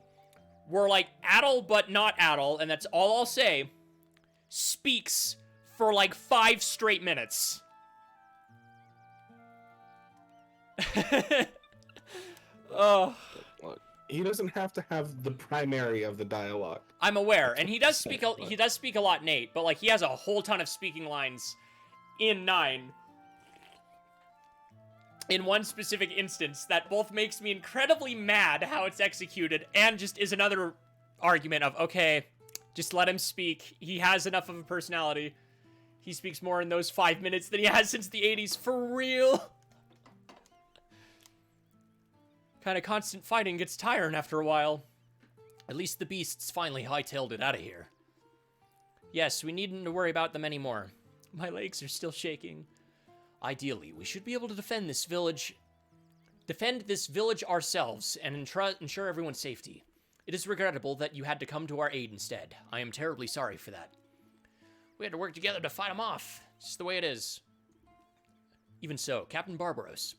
where, like, Adol, but not Adol, and that's all I'll say, speaks for, like, 5 straight minutes. Oh, Look, he doesn't have to have the primary of the dialogue. I'm aware, and he does speak a lot, Nate, but, like, he has a whole ton of speaking lines in 9. In one specific instance that both makes me incredibly mad how it's executed and just is another argument of, okay, just let him speak. He has enough of a personality. He speaks more in those 5 minutes than he has since the 80s, for real. Kind of constant fighting gets tiring after a while. At least the beasts finally hightailed it out of here. Yes, we needn't to worry about them anymore. My legs are still shaking. Ideally, we should be able to defend this village ourselves and ensure everyone's safety. It is regrettable that you had to come to our aid instead. I am terribly sorry for that. We had to work together to fight them off. It's just the way it is. Even so, Captain Barbaros,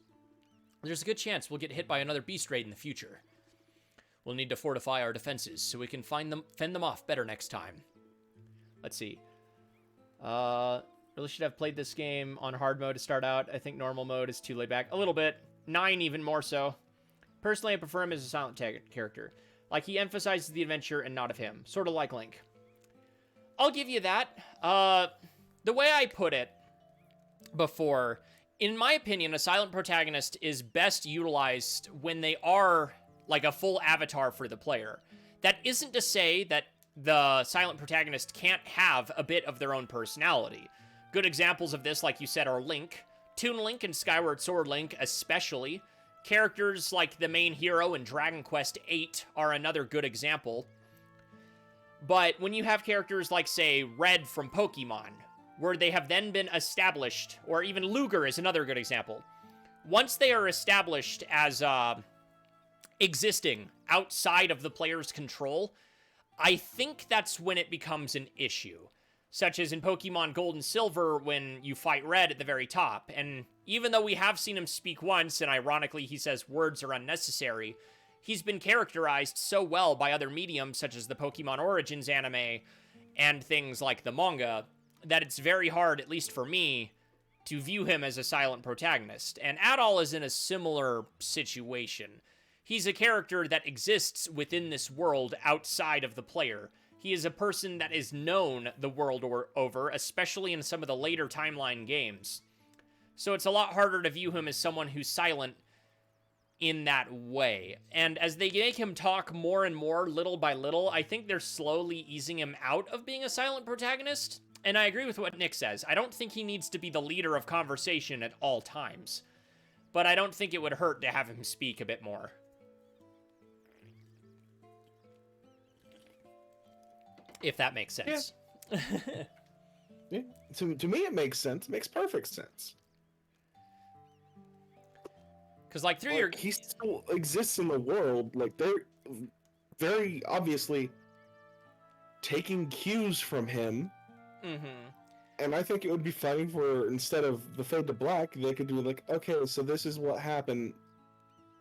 there's a good chance we'll get hit by another beast raid in the future. We'll need to fortify our defenses so we can fend them off better next time. Let's see. Really should have played this game on hard mode to start out. I think normal mode is too laid back. A little bit. 9 even more so. Personally, I prefer him as a silent character. Like, he emphasizes the adventure and not of him. Sort of like Link. I'll give you that. The way I put it before, in my opinion, a silent protagonist is best utilized when they are, like, a full avatar for the player. That isn't to say that the silent protagonist can't have a bit of their own personality. Good examples of this, like you said, are Link, Toon Link and Skyward Sword Link especially. Characters like the main hero in Dragon Quest VIII are another good example. But when you have characters like, say, Red from Pokemon, where they have then been established, or even Luger is another good example. Once they are established as existing outside of the player's control, I think that's when it becomes an issue. Such as in Pokemon Gold and Silver when you fight Red at the very top. And even though we have seen him speak once, and ironically he says words are unnecessary, he's been characterized so well by other mediums such as the Pokemon Origins anime and things like the manga that it's very hard, at least for me, to view him as a silent protagonist. And Adol is in a similar situation. He's a character that exists within this world outside of the player. He is a person that is known the world over, especially in some of the later timeline games. So it's a lot harder to view him as someone who's silent in that way. And as they make him talk more and more, little by little, I think they're slowly easing him out of being a silent protagonist. And I agree with what Nick says. I don't think he needs to be the leader of conversation at all times. But I don't think it would hurt to have him speak a bit more. If that makes sense. Yeah. Yeah. To me, it makes sense. It makes perfect sense. Because, like, through your... He still exists in the world. Like, they're very obviously taking cues from him. Mm-hmm. And I think it would be funny for, instead of the fade to black, they could do, like, okay, so this is what happened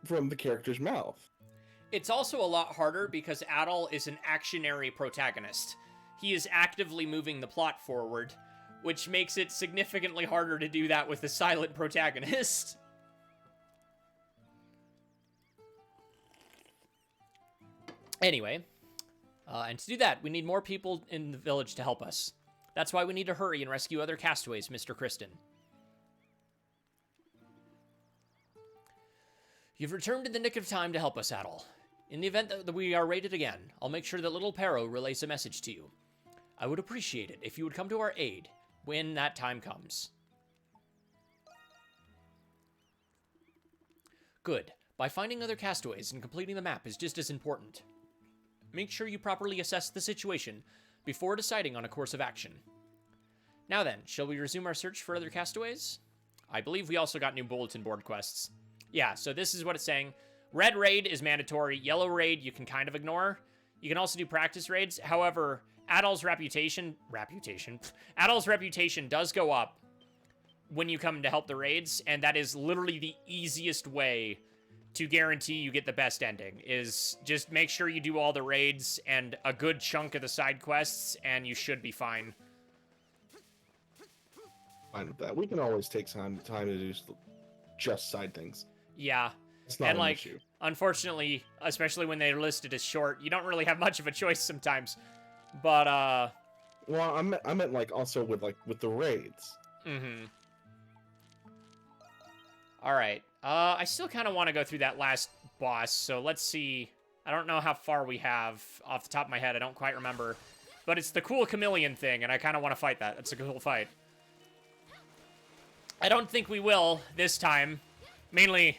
from the character's mouth. It's also a lot harder because Adol is an actionary protagonist. He is actively moving the plot forward, which makes it significantly harder to do that with a silent protagonist. Anyway, and to do that, we need more people in the village to help us. That's why we need to hurry and rescue other castaways, Mr. Kristen. You've returned in the nick of time to help us, Adol. In the event that we are raided again, I'll make sure that little Pero relays a message to you. I would appreciate it if you would come to our aid when that time comes. Good. By finding other castaways and completing the map is just as important. Make sure you properly assess the situation before deciding on a course of action. Now then, shall we resume our search for other castaways? I believe we also got new bulletin board quests. Yeah, so this is what it's saying. Red raid is mandatory. Yellow raid you can kind of ignore. You can also do practice raids. However, Adol's reputation does go up when you come to help the raids, and that is literally the easiest way to guarantee you get the best ending, is just make sure you do all the raids and a good chunk of the side quests, and you should be fine. Fine with that. We can always take some time to do just side things. Yeah. It's not and, an like, issue. Unfortunately, especially when they're listed as short, you don't really have much of a choice sometimes. But, well, I meant like, also with the raids. Mm-hmm. Alright. I still kind of want to go through that last boss, so let's see. I don't know how far we have off the top of my head. I don't quite remember. But it's the cool chameleon thing, and I kind of want to fight that. It's a cool fight. I don't think we will this time. Mainly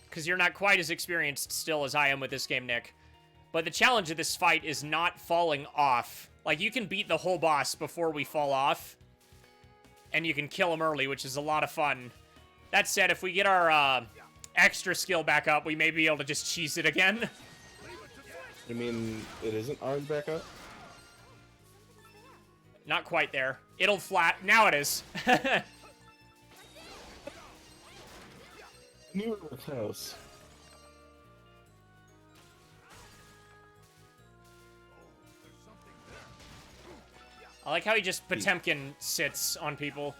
because you're not quite as experienced still as I am with this game, Nick. But the challenge of this fight is not falling off. Like, you can beat the whole boss before we fall off. And you can kill him early, which is a lot of fun. That said, if we get our extra skill back up, we may be able to just cheese it again. You mean it isn't ours back up? Not quite there. It'll flat. Now it is. You were close. I like how he just Potemkin sits on people.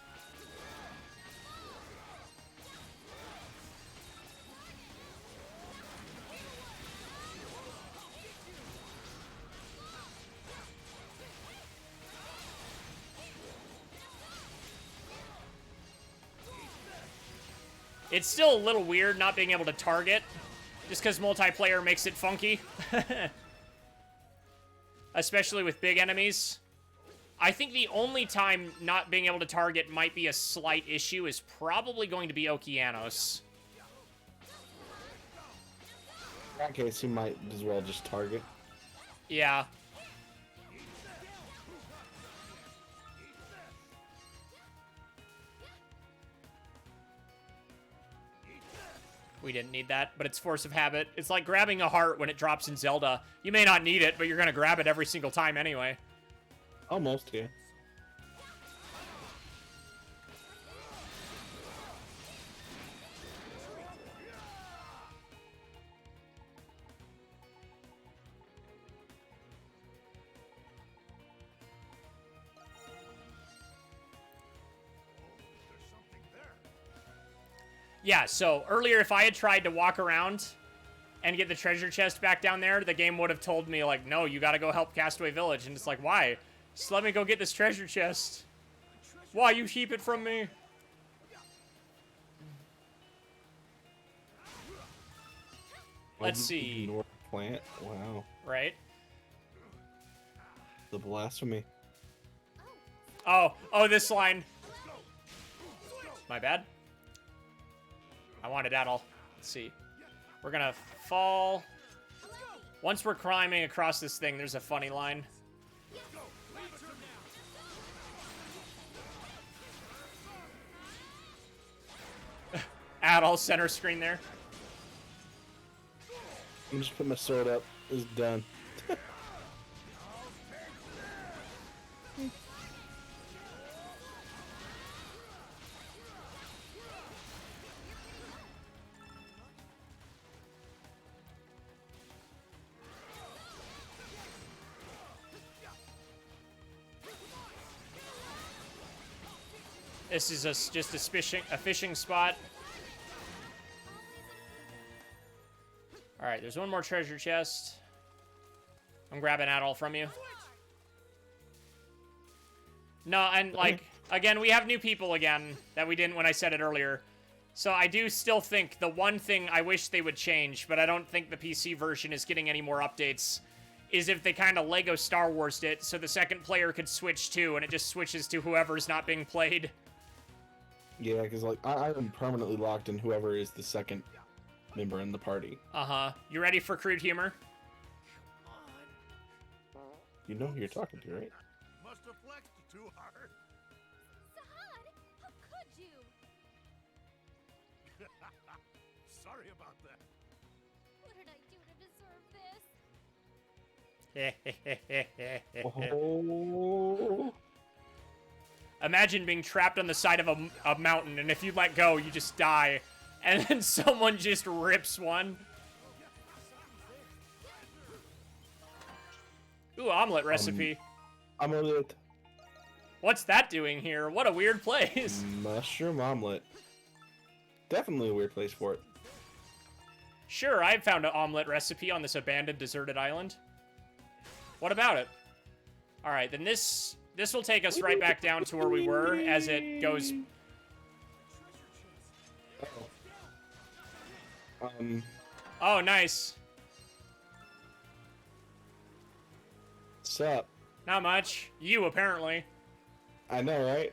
It's still a little weird not being able to target, just because multiplayer makes it funky. especially with big enemies. I think the only time not being able to target might be a slight issue is probably going to be Okeanos. In that case, you might as well just target. Yeah. We didn't need that, but it's force of habit. It's like grabbing a heart when it drops in Zelda. You may not need it, but you're gonna grab it every single time anyway. Almost, yeah. Yeah, so earlier if I had tried to walk around and get the treasure chest back down there, the game would have told me, like, no, you gotta go help Castaway Village. And it's like, why? Just let me go get this treasure chest. Why you keep it from me? Let's see. North plant? Wow. Right? The blasphemy. Oh, this line. My bad. I wanted that all. Let's see. We're gonna fall. Once we're climbing across this thing, there's a funny line. Add all center screen there. I'm just putting my sword up. It's done. This is just a fishing spot. Alright, there's one more treasure chest. I'm grabbing that all from you. No, and like, again, we have new people again that we didn't when I said it earlier. So I do still think the one thing I wish they would change, but I don't think the PC version is getting any more updates, is if they kind of Lego Star Wars'd it so the second player could switch too, and it just switches to whoever's not being played. Yeah, because like I'm permanently locked in whoever is the second member in the party. Uh-huh. You ready for crude humor? You know who you're talking to, right? Must have flexed too hard. Sahad, how could you? Sorry about that. What did I do to deserve this? Oh. Imagine being trapped on the side of a mountain, and if you let go, you just die. And then someone just rips one. Ooh, omelet recipe. Omelet. What's that doing here? What a weird place. Mushroom omelet. Definitely a weird place for it. Sure, I found an omelet recipe on this abandoned, deserted island. What about it? Alright, then this will take us right back down to where we were as it goes. Oh, nice. What's up? Not much. You, apparently. I know, right?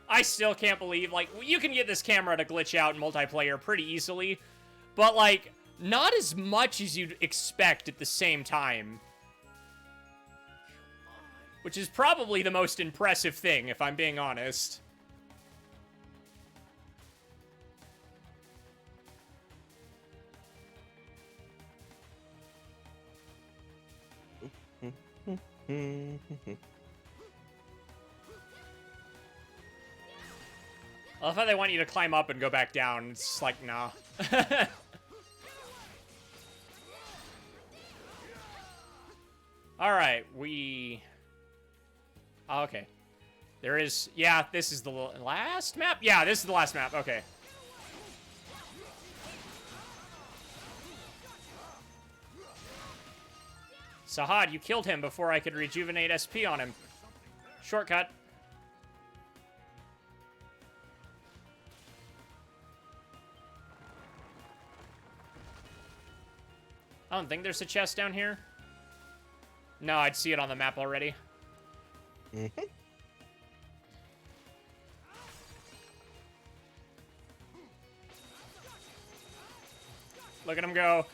I still can't believe, like, you can get this camera to glitch out in multiplayer pretty easily, but, like, not as much as you'd expect at the same time. Which is probably the most impressive thing, if I'm being honest. I love how they want you to climb up and go back down. It's just like, nah. Alright, we... Oh, okay. There is... Yeah, this is the last map? Yeah, this is the last map. Okay. Sahad, you killed him before I could rejuvenate SP on him. Shortcut. I don't think there's a chest down here. No, I'd see it on the map already. Mm-hmm. Look at him go.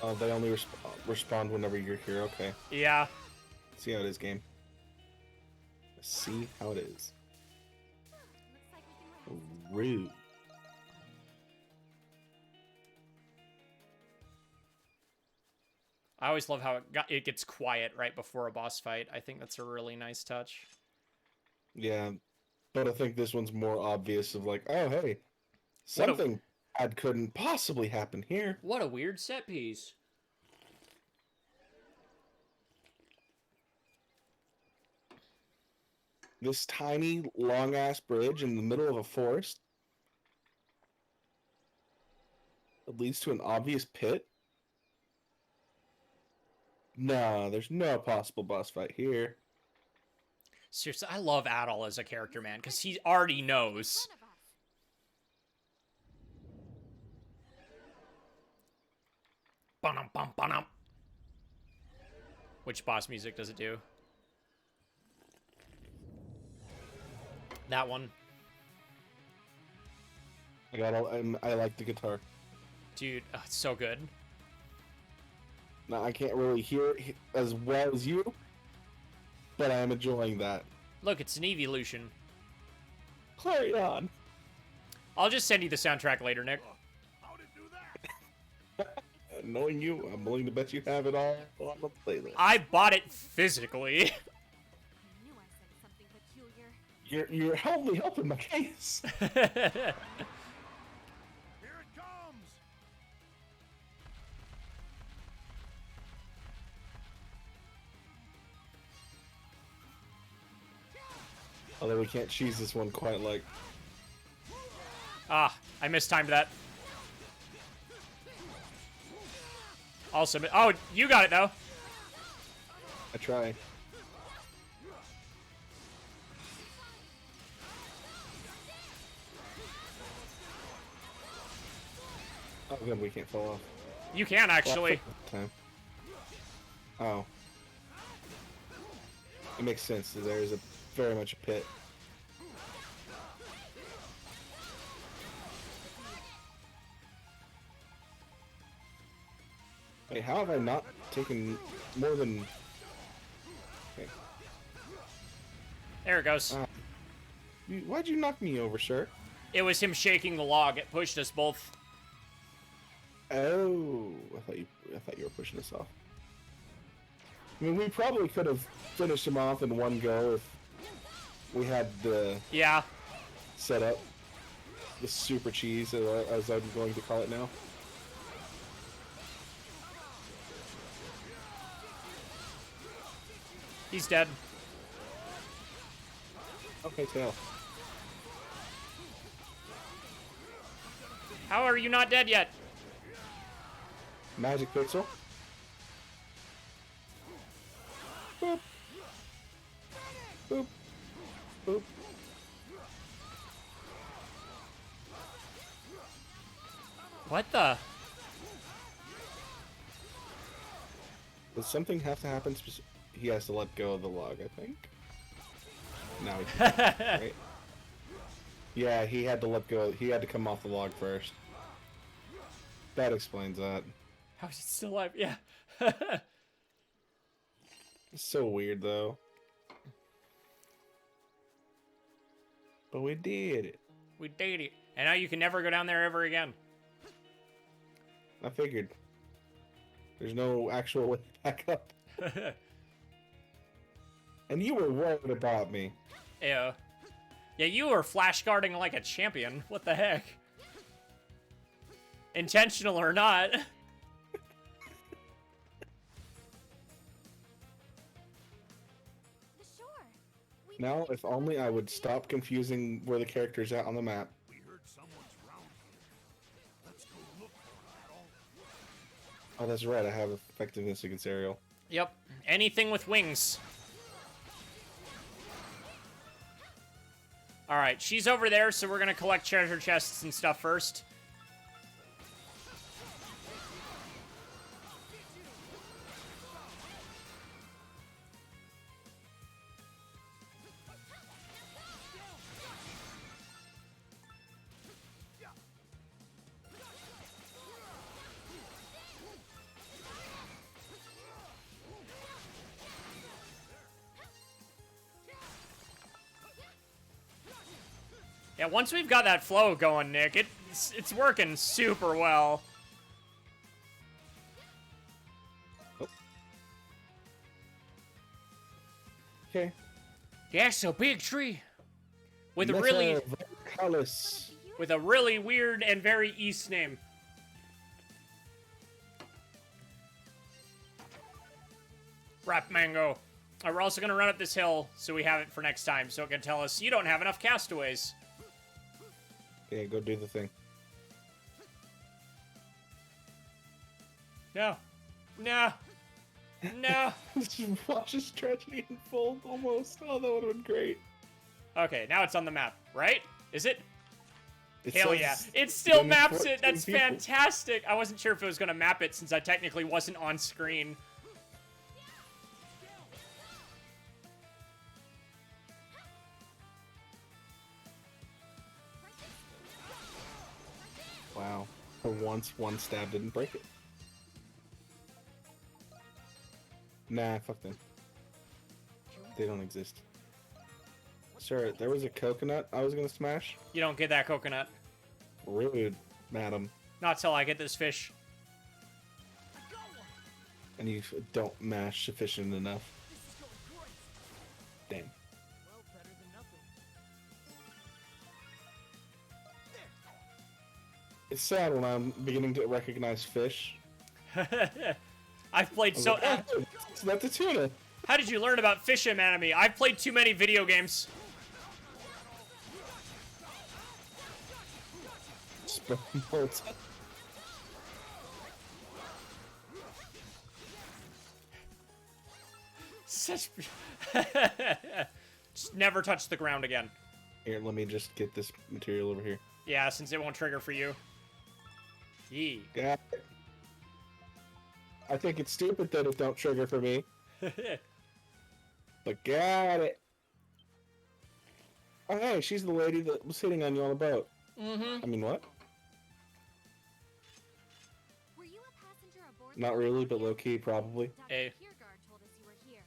Oh, they only respond whenever you're here. Okay. Yeah. See how it is, game. Let's see how it is. Rude. I always love how it gets quiet right before a boss fight. I think that's a really nice touch. Yeah, but I think this one's more obvious of like, oh, hey, something bad couldn't possibly happen here. What a weird set piece. This tiny, long-ass bridge in the middle of a forest. It leads to an obvious pit. No, there's no possible boss fight here. Seriously, I love Adol as a character, man, because he already knows. Ba-dum, bum, ba-dum. Which boss music does it do? That one. I like the guitar. Dude, it's so good. Now, I can't really hear it as well as you, but I am enjoying that. Look, it's an evolution. Carry on. I'll just send you the soundtrack later, Nick. How'd it do that? Knowing you, I'm willing to bet you have it all on the playlist. I bought it physically. I knew I said something peculiar. You're helping my case. Here it comes! Although we can't cheese this one quite like. Ah, I mistimed that. Also, oh, you got it though. I try. Oh, good, we can't fall off. You can actually. Time. Oh. It makes sense. There is very much a pit. Wait, how have I not taken more than... Okay. There it goes. Why'd you knock me over, sir? It was him shaking the log. It pushed us both. Oh, I thought you were pushing us off. I mean, we probably could have finished him off in one go if we had the set up. The super cheese, as I'm going to call it now. He's dead. Okay, tail. How are you not dead yet? Magic pixel. Boop. Boop. Boop. What the? Does something have to happen? He has to let go of the log, I think. Now he can, right? Yeah, he had to let go. He had to come off the log first. That explains that. How is it still alive? Yeah. It's so weird, though. But we did it. We did it. And now you can never go down there ever again. I figured. There's no actual way back up. And you were worried about me. Yeah. Yeah, you were flash guarding like a champion. What the heck? Intentional or not. Now, if only I would stop confusing where the character's at on the map. We heard someone's round here. Let's go look for it all. Oh, that's right, I have effectiveness against aerial. Yep. Anything with wings. Alright, she's over there, so we're gonna collect treasure chests and stuff first. Yeah, once we've got that flow going, Nick, it's working super well. Oh. Okay. Yeah, so big tree. With a Meta really... Verticalis. With a really weird and very East name. Wrap mango. We're also going to run up this hill so we have it for next time, so it can tell us you don't have enough castaways. Yeah, go do the thing. No. No. No. Watch this tragedy unfold almost. Oh, that would have been great. Okay, now it's on the map, right? Is it? It Hell says yeah. It still only maps 14 it. That's people. fantastic. I wasn't sure if it was going to map it since I technically wasn't on screen. Wow. For once, one stab didn't break it. Nah, fuck them. They don't exist. Sir, there was a coconut I was gonna smash. You don't get that coconut. Rude, madam. Not till I get this fish. And you don't mash sufficient enough. Damn. Well, better than nothing. It's sad when I'm beginning to recognize fish. I've played I was so... like, oh, that's a tuna. How did you learn about fish anatomy? I've played too many video games. Such... Just never touch the ground again. Here, let me just get this material over here. Yeah, since it won't trigger for you. Yee. Got it. I think it's stupid that it don't trigger for me. But got it. Oh, hey, she's the lady that was hitting on you on the boat. Mm-hmm. I mean, what? Were you a passenger aboard? Not really, but low-key, probably. Hey. Kiergaard told us you were here.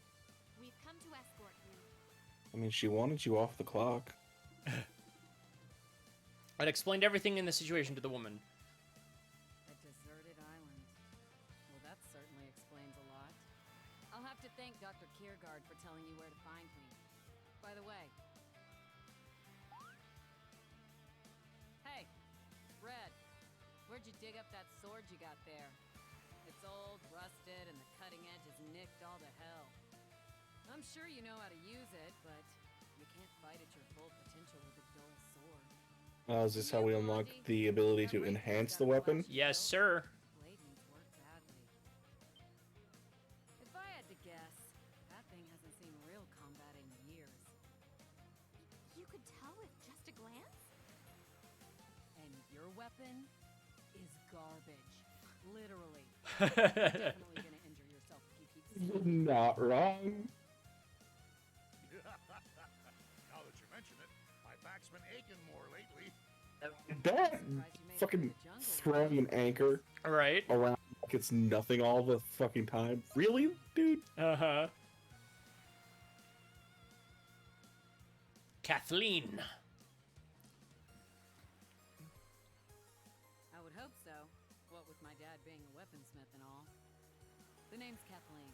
We've come to escort you. I mean, she wanted you off the clock. I'd explained everything in the situation to the woman. A deserted island. Well, that certainly explains a lot. I'll have to thank Dr. Kiergaard for telling you where to find me. By the way... Hey, Red, where'd you dig up that sword you got there? It's old, rusted, and the cutting edge is nicked all to hell. I'm sure you know how to use it, but you can't fight at your full potential with a dull sword. Is this how we unlock the ability to enhance the weapon? Yes, sir. Blade needs work badly. If I had to guess, that thing hasn't seen real combat in years. You could tell with just a glance? And your weapon is garbage. Literally. You're definitely gonna injure yourself if you keep Not wrong. Now that you mention it, my back's been aching more lately. That fucking throwing an anchor Right. around like it's nothing all the fucking time. Really, dude? Uh-huh. Kathleen. I would hope so. What with my dad being a weaponsmith and all. The name's Kathleen.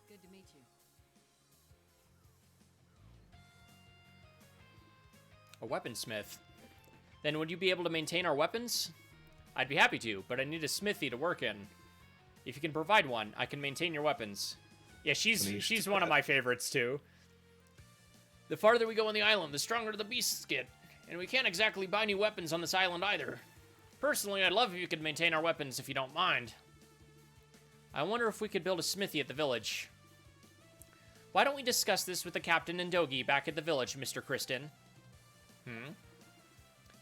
Good to meet you. A weaponsmith. Then would you be able to maintain our weapons? I'd be happy to, but I need a smithy to work in. If you can provide one, I can maintain your weapons. Yeah, she's one of my favorites too. The farther we go on the island, the stronger the beasts get, and we can't exactly buy new weapons on this island either. Personally, I'd love if you could maintain our weapons if you don't mind. I wonder if we could build a smithy at the village. Why don't we discuss this with the captain and Dogi back at the village, Mr. Kristen?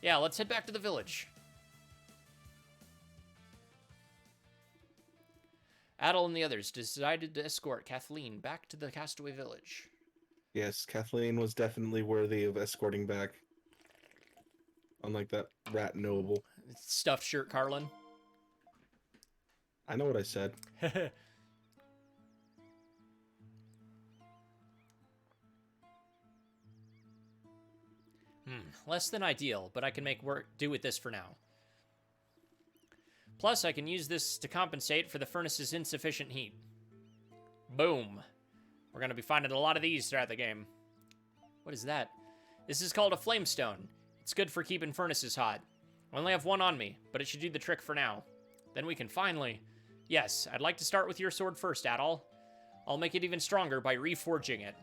Yeah, let's head back to the village. Adel and the others decided to escort Kathleen back to the Castaway village. Yes, Kathleen was definitely worthy of escorting back. Unlike that rat noble. Stuffed shirt, Carlin. I know what I said. Less than ideal, but I can make do with this for now. Plus, I can use this to compensate for the furnace's insufficient heat. Boom. We're going to be finding a lot of these throughout the game. What is that? This is called a flamestone. It's good for keeping furnaces hot. I only have one on me, but it should do the trick for now. Then we can finally... Yes, I'd like to start with your sword first, Adal. I'll make it even stronger by reforging it.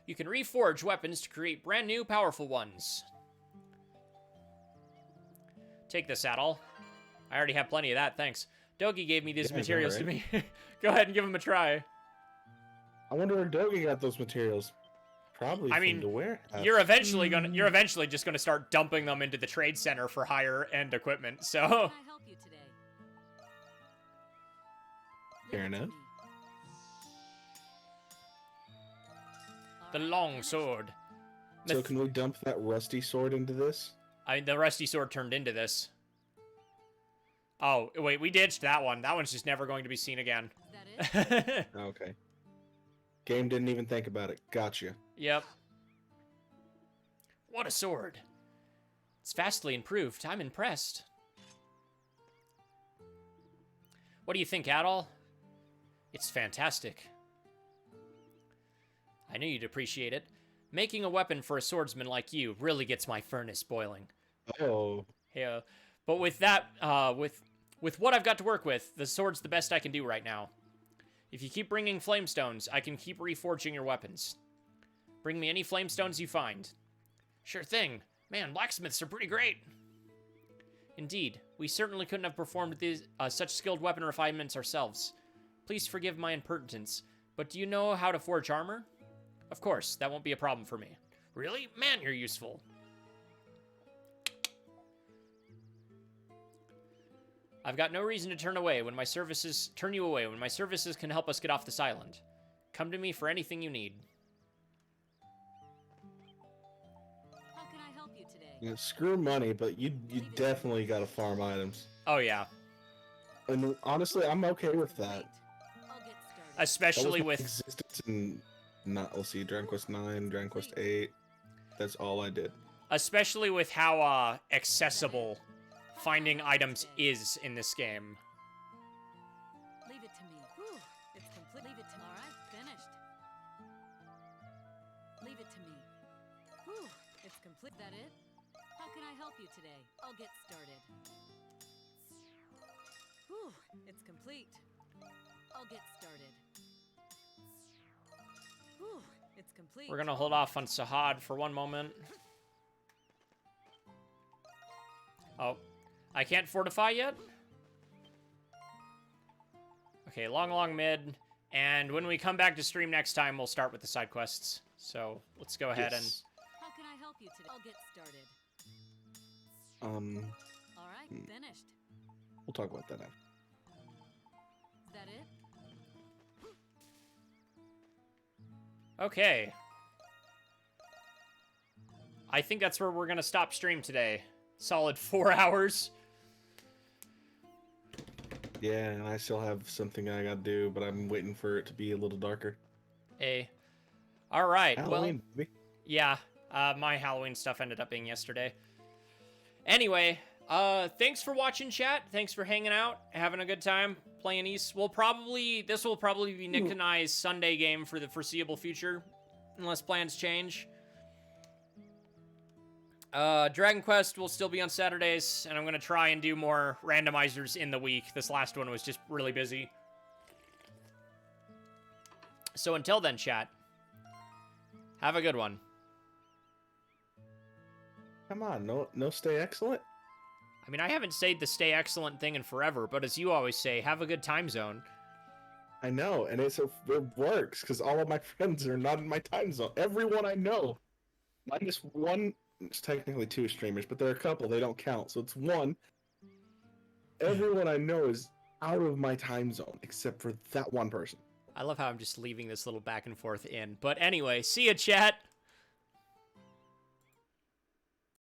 You can reforge weapons to create brand new, powerful ones. Take this, Adal. I already have plenty of that, thanks. Dogi gave me these materials to me. Go ahead and give them a try. I wonder where Dogi got those materials. Probably from the warehouse. You're eventually just gonna start dumping them into the trade center for higher end equipment, so. How can I help you today? Fair enough. The long sword. So can we dump that rusty sword into this? The rusty sword turned into this. Oh, wait, we ditched that one. That one's just never going to be seen again. Is that it? Okay. Game didn't even think about it. Gotcha. Yep. What a sword. It's vastly improved. I'm impressed. What do you think, Adal? It's fantastic. I knew you'd appreciate it. Making a weapon for a swordsman like you really gets my furnace boiling. Oh. Yeah. But with that, with what I've got to work with, the sword's the best I can do right now. If you keep bringing flamestones, I can keep reforging your weapons. Bring me any flamestones you find. Sure thing. Man, blacksmiths are pretty great. Indeed, we certainly couldn't have performed these such skilled weapon refinements ourselves. Please forgive my impertinence, but do you know how to forge armor? Of course, that won't be a problem for me. Really? Man, you're useful. I've got no reason to turn you away when my services can help us get off this island. Come to me for anything you need. How can I help you today? Yeah, screw money, but you definitely got to farm items. Oh yeah. And honestly, I'm okay with that. I'll get started. Especially with existence in let's see, Dragon Quest 9, Dragon Quest 8. That's all I did. Especially with how accessible finding items is in this game. Leave it to me. Whew, it's complete. Leave it to me. All right, finished. Leave it to me. Whew, it's complete. That it? How can I help you today? I'll get started. Whew, it's complete. I'll get started. Whew, it's complete. We're gonna hold off on Sahad for one moment. Oh, I can't fortify yet? Okay, long mid. And when we come back to stream next time, we'll start with the side quests. So let's go ahead and... How can I help you today? I'll get started. All right, finished. We'll talk about that after. Is that it? Okay. I think that's where we're gonna stop stream today. Solid 4 hours. Yeah, and I still have something I gotta do, but I'm waiting for it to be a little darker. Hey. Alright, Halloween, well... baby. Yeah, my Halloween stuff ended up being yesterday. Anyway, thanks for watching, chat. Thanks for hanging out, having a good time, playing East. This will probably be Nick and I's Sunday game for the foreseeable future, unless plans change. Dragon Quest will still be on Saturdays, and I'm going to try and do more randomizers in the week. This last one was just really busy. So until then, chat, have a good one. Come on, no stay excellent? I mean, I haven't said the stay excellent thing in forever, but as you always say, have a good time zone. I know, and it works, because all of my friends are not in my time zone. Everyone I know. minus one. It's technically two streamers, but there are a couple. They don't count, so it's one. Everyone I know is out of my time zone except for that one person. I love how I'm just leaving this little back and forth in. But anyway, see ya, chat.